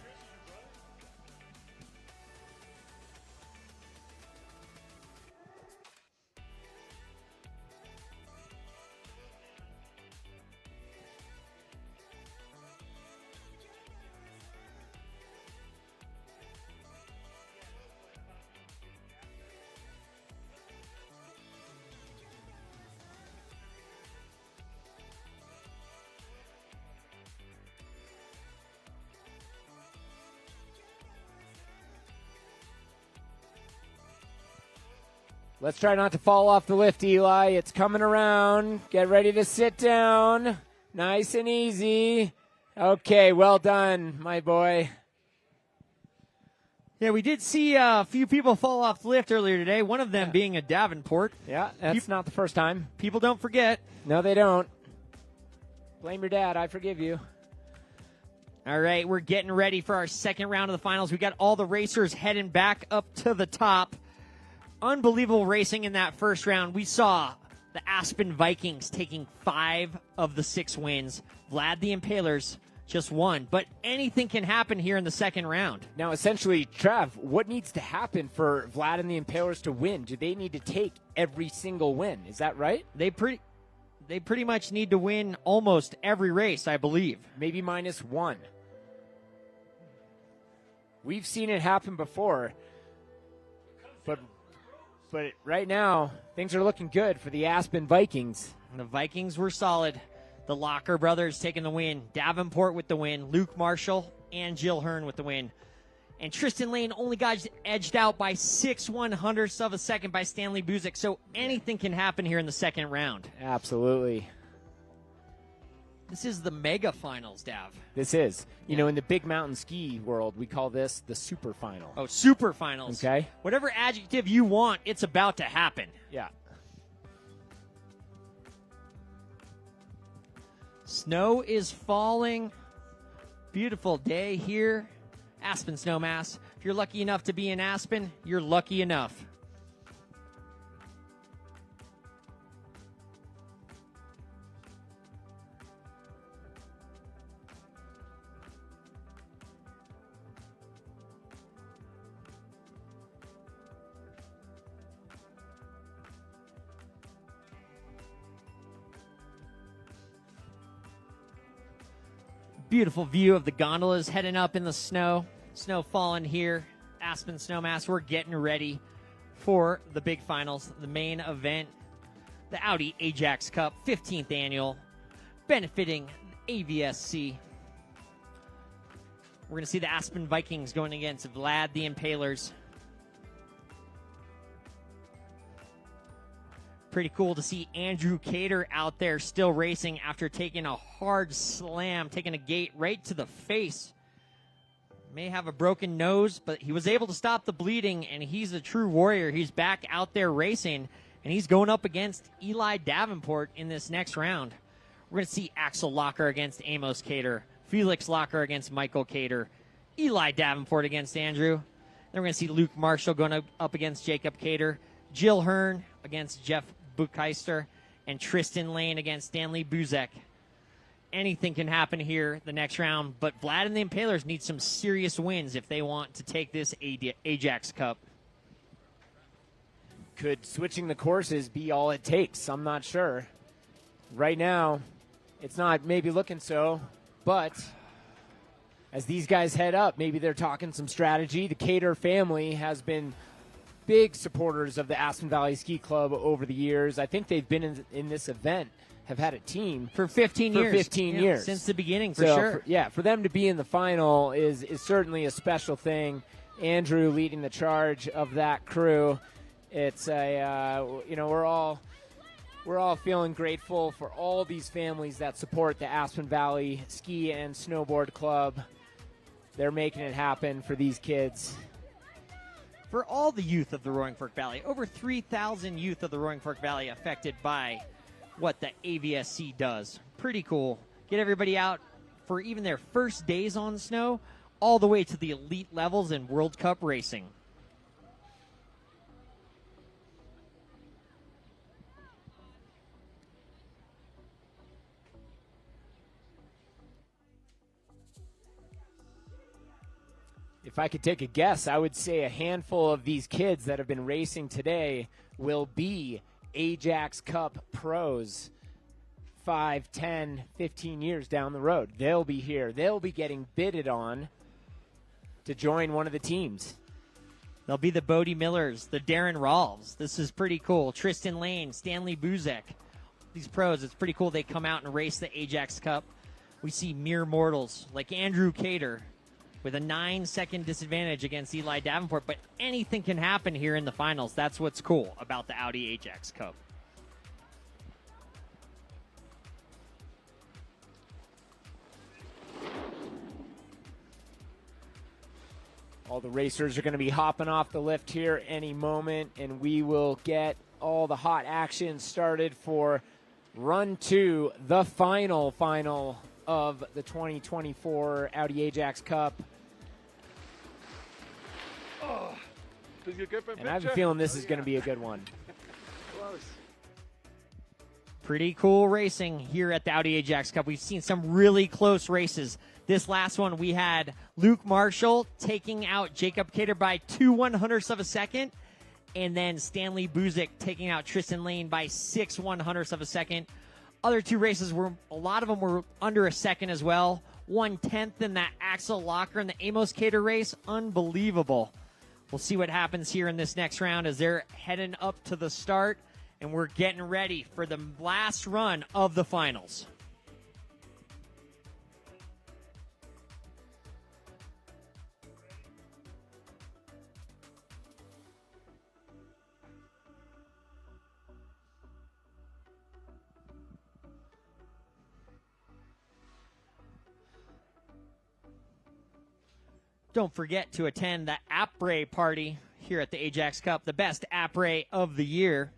Let's try not to fall off the lift, Eli. It's coming around. Get ready to sit down. Nice and easy. Okay, well done, my boy. Yeah, we did see a few people fall off the lift earlier today, one of them being a Davenport. Yeah, that's not the first time. People don't forget. No, they don't. Blame your dad. I forgive you. All right, we're getting ready for our second round of the finals. We got all the racers heading back up to the top. Unbelievable racing in that first round. We saw the Aspen Vikings taking 5 of the 6 wins. Vlad the Impalers just 1. But anything can happen here in the second round. Now, essentially, Trav, what needs to happen for Vlad and the Impalers to win? Do they need to take every single win? Is that right? They pretty much need to win almost every race, I believe. Maybe -1. We've seen it happen before. But right now, things are looking good for the Aspen Vikings. And the Vikings were solid. The Locker brothers taking the win. Davenport with the win. Luke Marshall and Jill Hearn with the win. And Tristan Lane only got edged out by 6/100ths of a second by Stanley Buzik. So anything can happen here in the second round. Absolutely. This is the mega finals, Dav. This is. You know, in the big mountain ski world, we call this the super final. Oh, super finals. Okay. Whatever adjective you want, it's about to happen. Yeah. Snow is falling. Beautiful day here. Aspen Snowmass. If you're lucky enough to be in Aspen, you're lucky enough. Beautiful view of the gondolas heading up in the snow. Snow falling here. Aspen Snowmass. We're getting ready for the big finals, the main event, the Audi Ajax Cup, 15th annual, benefiting AVSC. We're going to see the Aspen Vikings going against Vlad the Impalers. Pretty cool to see Andrew Cater out there still racing after taking a hard slam, taking a gate right to the face. May have a broken nose, but he was able to stop the bleeding, and he's a true warrior. He's back out there racing, and he's going up against Eli Davenport in this next round. We're going to see Axel Locker against Amos Cater, Felix Locker against Michael Cater, Eli Davenport against Andrew. Then we're going to see Luke Marshall going up against Jacob Cater, Jill Hearn against Jeff Bucheister, and Tristan Lane against Stanley Buzek. Anything can happen here the next round, but Vlad and the Impalers need some serious wins if they want to take this Ajax Cup. Could switching the courses be all it takes? I'm not sure. Right now, it's not maybe looking so, but as these guys head up, maybe they're talking some strategy. The Cater family has been big supporters of the Aspen Valley Ski Club over the years. I think they've been in this event, have had a team for 15 years. 15 years. Since the beginning, for sure. For them to be in the final is certainly a special thing. Andrew leading the charge of that crew. It's we're all We're all feeling grateful for all these families that support the Aspen Valley Ski and Snowboard Club. They're making it happen for these kids. For all the youth of the Roaring Fork Valley, over 3,000 youth of the Roaring Fork Valley affected by what the AVSC does. Pretty cool. Get everybody out for even their first days on snow, all the way to the elite levels in World Cup racing. If I could take a guess, I would say a handful of these kids that have been racing today will be Ajax Cup pros 5, 10, 15 years down the road. They'll be here. They'll be getting bidded on to join one of the teams. They'll be the Bodie Millers, the Darren Rawls. This is pretty cool. Tristan Lane, Stanley Buzek. These pros, it's pretty cool they come out and race the Ajax Cup. We see mere mortals like Andrew Cater with a 9-second disadvantage against Eli Davenport, but anything can happen here in the finals. That's what's cool about the Audi Ajax Cup. All the racers are going to be hopping off the lift here any moment, and we will get all the hot action started for Run 2, the final of the 2024 Audi Ajax Cup. And I have a feeling this is going to be a good one. Pretty cool racing here at the Audi Ajax Cup. We've seen some really close races. This last one, we had Luke Marshall taking out Jacob Cater by 2/100ths of a second, and then Stanley Buzek taking out Tristan Lane by 6/100ths of a second. Other two races, a lot of them were under a second as well. 1/10 in that Axel Locker in the Amos Cater race. Unbelievable. We'll see what happens here in this next round as they're heading up to the start, and we're getting ready for the last run of the finals. Don't forget to attend the après party here at the Ajax Cup, the best après of the year.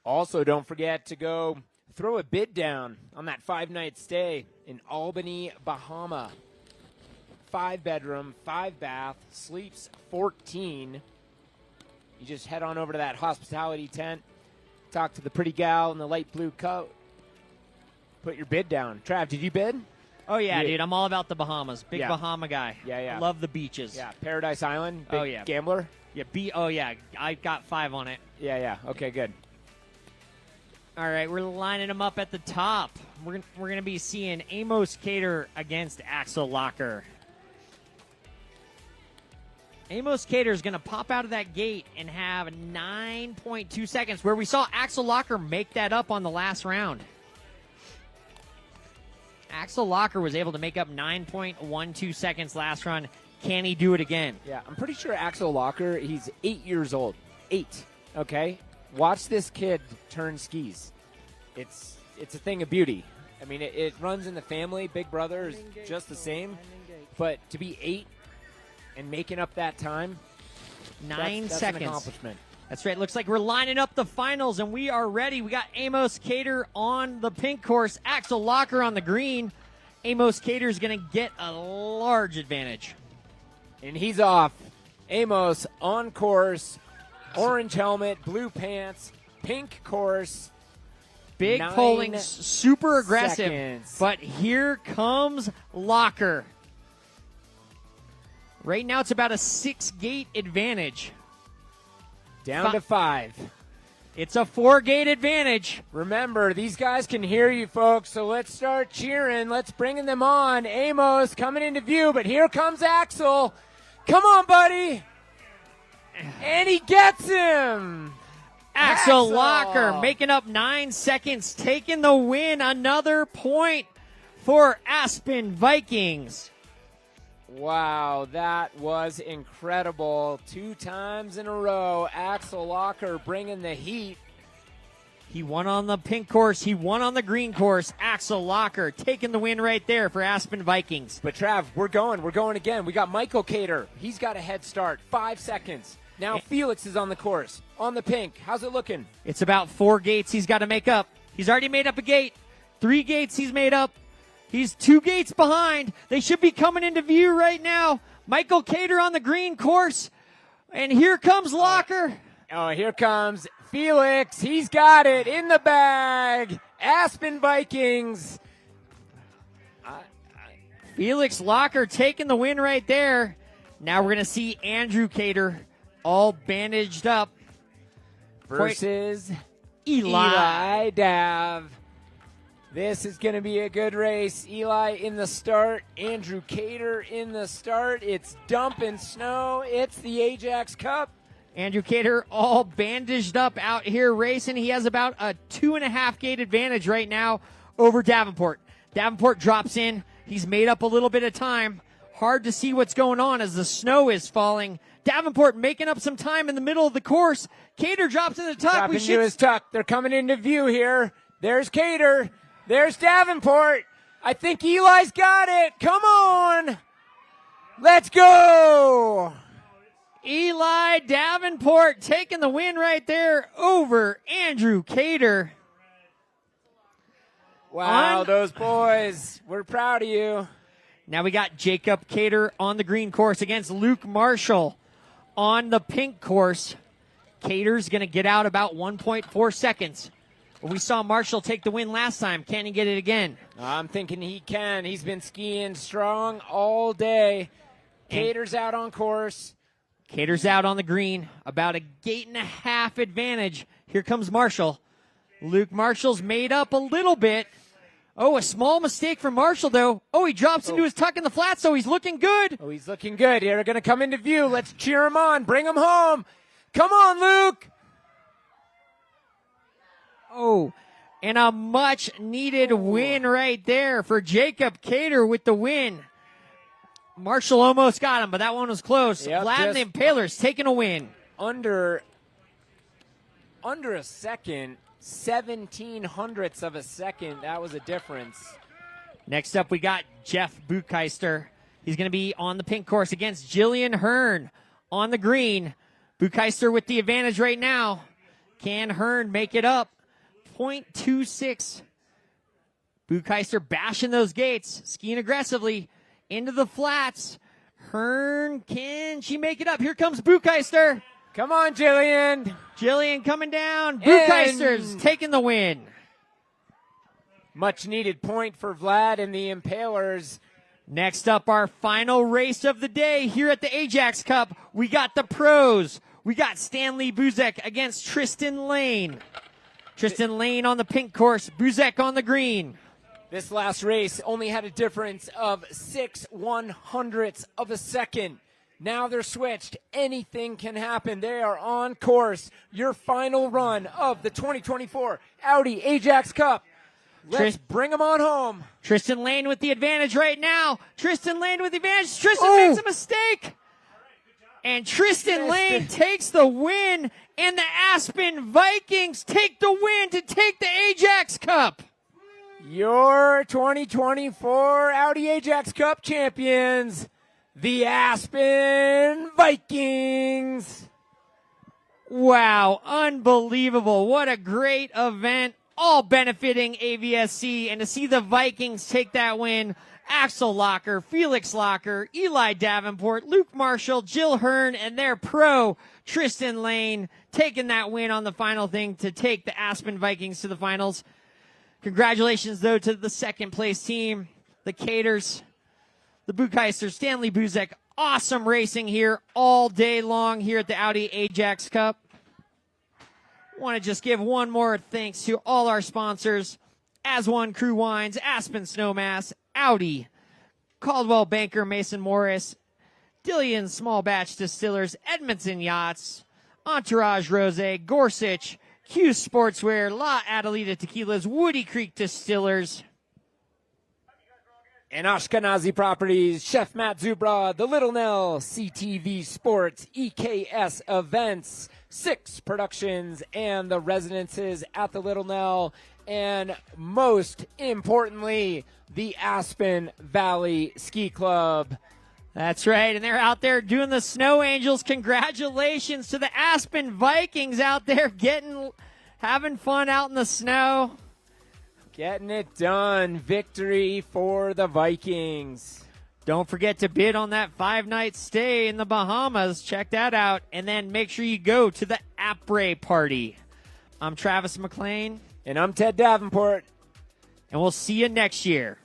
Also, don't forget to go throw a bid down on that 5-night stay in Albany, Bahama. 5-bedroom, 5-bath, sleeps 14. You just head on over to that hospitality tent, talk to the pretty gal in the light blue coat, put your bid down. Trav, did you bid? Oh, yeah, dude. I'm all about the Bahamas. Big Yeah. Bahama guy. Yeah. I love the beaches. Yeah, Paradise Island. Big Oh, yeah. Gambler. Yeah, I got 5 on it. Yeah. Okay, good. All right, we're lining them up at the top. We're going to be seeing Amos Cater against Axel Locker. Amos Cater is going to pop out of that gate and have 9.2 seconds, where we saw Axel Locker make that up on the last round. Axel Locker was able to make up 9.12 seconds last run. Can he do it again? Yeah, I'm pretty sure Axel Locker, he's 8 years old. 8, okay? Watch this kid turn skis. It's a thing of beauty. I mean, it runs in the family. Big brother is just the same. But to be 8 and making up that time, 9 that's seconds. an accomplishment. That's right. Looks like we're lining up the finals, and we are ready. We got Amos Cater on the pink course, Axel Locker on the green. Amos Cater is going to get a large advantage. And he's off. Amos on course, orange helmet, blue pants, pink course. Big 9 polling, super aggressive. seconds. But here comes Locker. Right now it's about a 6-gate advantage. Down to 5. It's a 4-gate advantage. Remember, these guys can hear you, folks, so let's start cheering. Let's bring them on. Amos coming into view, but here comes Axel. Come on, buddy. And he gets him. Axel Locker making up 9 seconds, taking the win. Another point for Aspen Vikings. Wow, that was incredible. 2 times in a row, Axel Locker bringing the heat. He won on the pink course. He won on the green course. Axel Locker taking the win right there for Aspen Vikings. But Trav, we're going again. We got Michael Cater. He's got a head start, 5 seconds. Now Felix is on the course, on the pink. How's it looking? It's about 4 gates he's got to make up. He's already made up a gate. 3 gates he's made up. He's 2 gates behind. They should be coming into view right now. Michael Cater on the green course. And here comes Locker. Oh, here comes Felix. He's got it in the bag. Aspen Vikings. Felix Locker taking the win right there. Now we're going to see Andrew Cater all bandaged up Versus Eli. Dav. This is going to be a good race. Eli in the start. Andrew Cater in the start. It's dumping snow. It's the Ajax Cup. Andrew Cater all bandaged up out here racing. He has about a 2.5 gate advantage right now over Davenport. Davenport drops in. He's made up a little bit of time. Hard to see what's going on as the snow is falling. Davenport making up some time in the middle of the course. Cater drops in the tuck. Dropping to his tuck. They're coming into view here. There's Cater. There's Davenport. I think Eli's got it. Come on. Let's go. Eli Davenport taking the win right there over Andrew Cater. Wow, those boys. We're proud of you. Now we got Jacob Cater on the green course against Luke Marshall on the pink course. Cater's going to get out about 1.4 seconds. We saw Marshall take the win last time. Can he get it again? I'm thinking he can. He's been skiing strong all day. Cater's out on course. Cater's out on the green. About a 1.5 gate advantage. Here comes Marshall. Luke Marshall's made up a little bit. Oh, a small mistake from Marshall, though. Oh, he drops into his tuck in the flat, so he's looking good. Oh, he's looking good. They're going to come into view. Let's cheer him on. Bring him home. Come on, Luke. Oh, and a much-needed win right there for Jacob Cater with the win. Marshall almost got him, but that one was close. Yep, Vlad and the Impalers taking a win. Under a second, 17/100ths of a second. That was a difference. Next up, we got Jeff Bucheister. He's going to be on the pink course against Jillian Hearn on the green. Bucheister with the advantage right now. Can Hearn make it up? 0.26. Bucheister bashing those gates, skiing aggressively into the flats. Hearn, can she make it up? Here comes Bucheister. Come on, Jillian. Jillian coming down. Bucheister's taking the win. Much needed point for Vlad and the Impalers. Next up, our final race of the day here at the Ajax Cup. We got the pros. We got Stanley Buzek against Tristan Lane. Tristan Lane on the pink course, Buzek on the green. This last race only had a difference of 6/100ths of a second. Now they're switched. Anything can happen. They are on course. Your final run of the 2024 Audi Ajax Cup. Let's bring them on home. Tristan Lane with the advantage right now. Tristan Lane with the advantage. Tristan makes a mistake. And Tristan Lane takes the win, and the Aspen Vikings take the win to take the Ajax Cup. Your 2024 Audi Ajax Cup champions, the Aspen Vikings. Wow, unbelievable. What a great event, all benefiting AVSC. And to see the Vikings take that win, Axel Locker, Felix Locker, Eli Davenport, Luke Marshall, Jill Hearn, and their pro, Tristan Lane, taking that win on the final thing to take the Aspen Vikings to the finals. Congratulations, though, to the second place team, the Caters, the Bucheister, Stanley Buzek. Awesome racing here all day long here at the Audi Ajax Cup. Want to just give one more thanks to all our sponsors: As One Crew Wines, Aspen Snowmass, Audi, Caldwell Banker, Mason Morris, Dillian Small Batch Distillers, Edmondson Yachts, Entourage Rosé, Gorsuch, Q Sportswear, La Adelita Tequilas, Woody Creek Distillers, And Ashkenazi Properties, Chef Matt Zubra, The Little Nell, CTV Sports, EKS Events, 6 Productions, and the residences at the Little Nell, and most importantly, the Aspen Valley Ski Club. That's right, and they're out there doing the Snow Angels. Congratulations to the Aspen Vikings out there having fun out in the snow. Getting it done. Victory for the Vikings. Don't forget to bid on that 5-night stay in the Bahamas. Check that out. And then make sure you go to the après party. I'm Travis McLean. And I'm Ted Davenport. And we'll see you next year.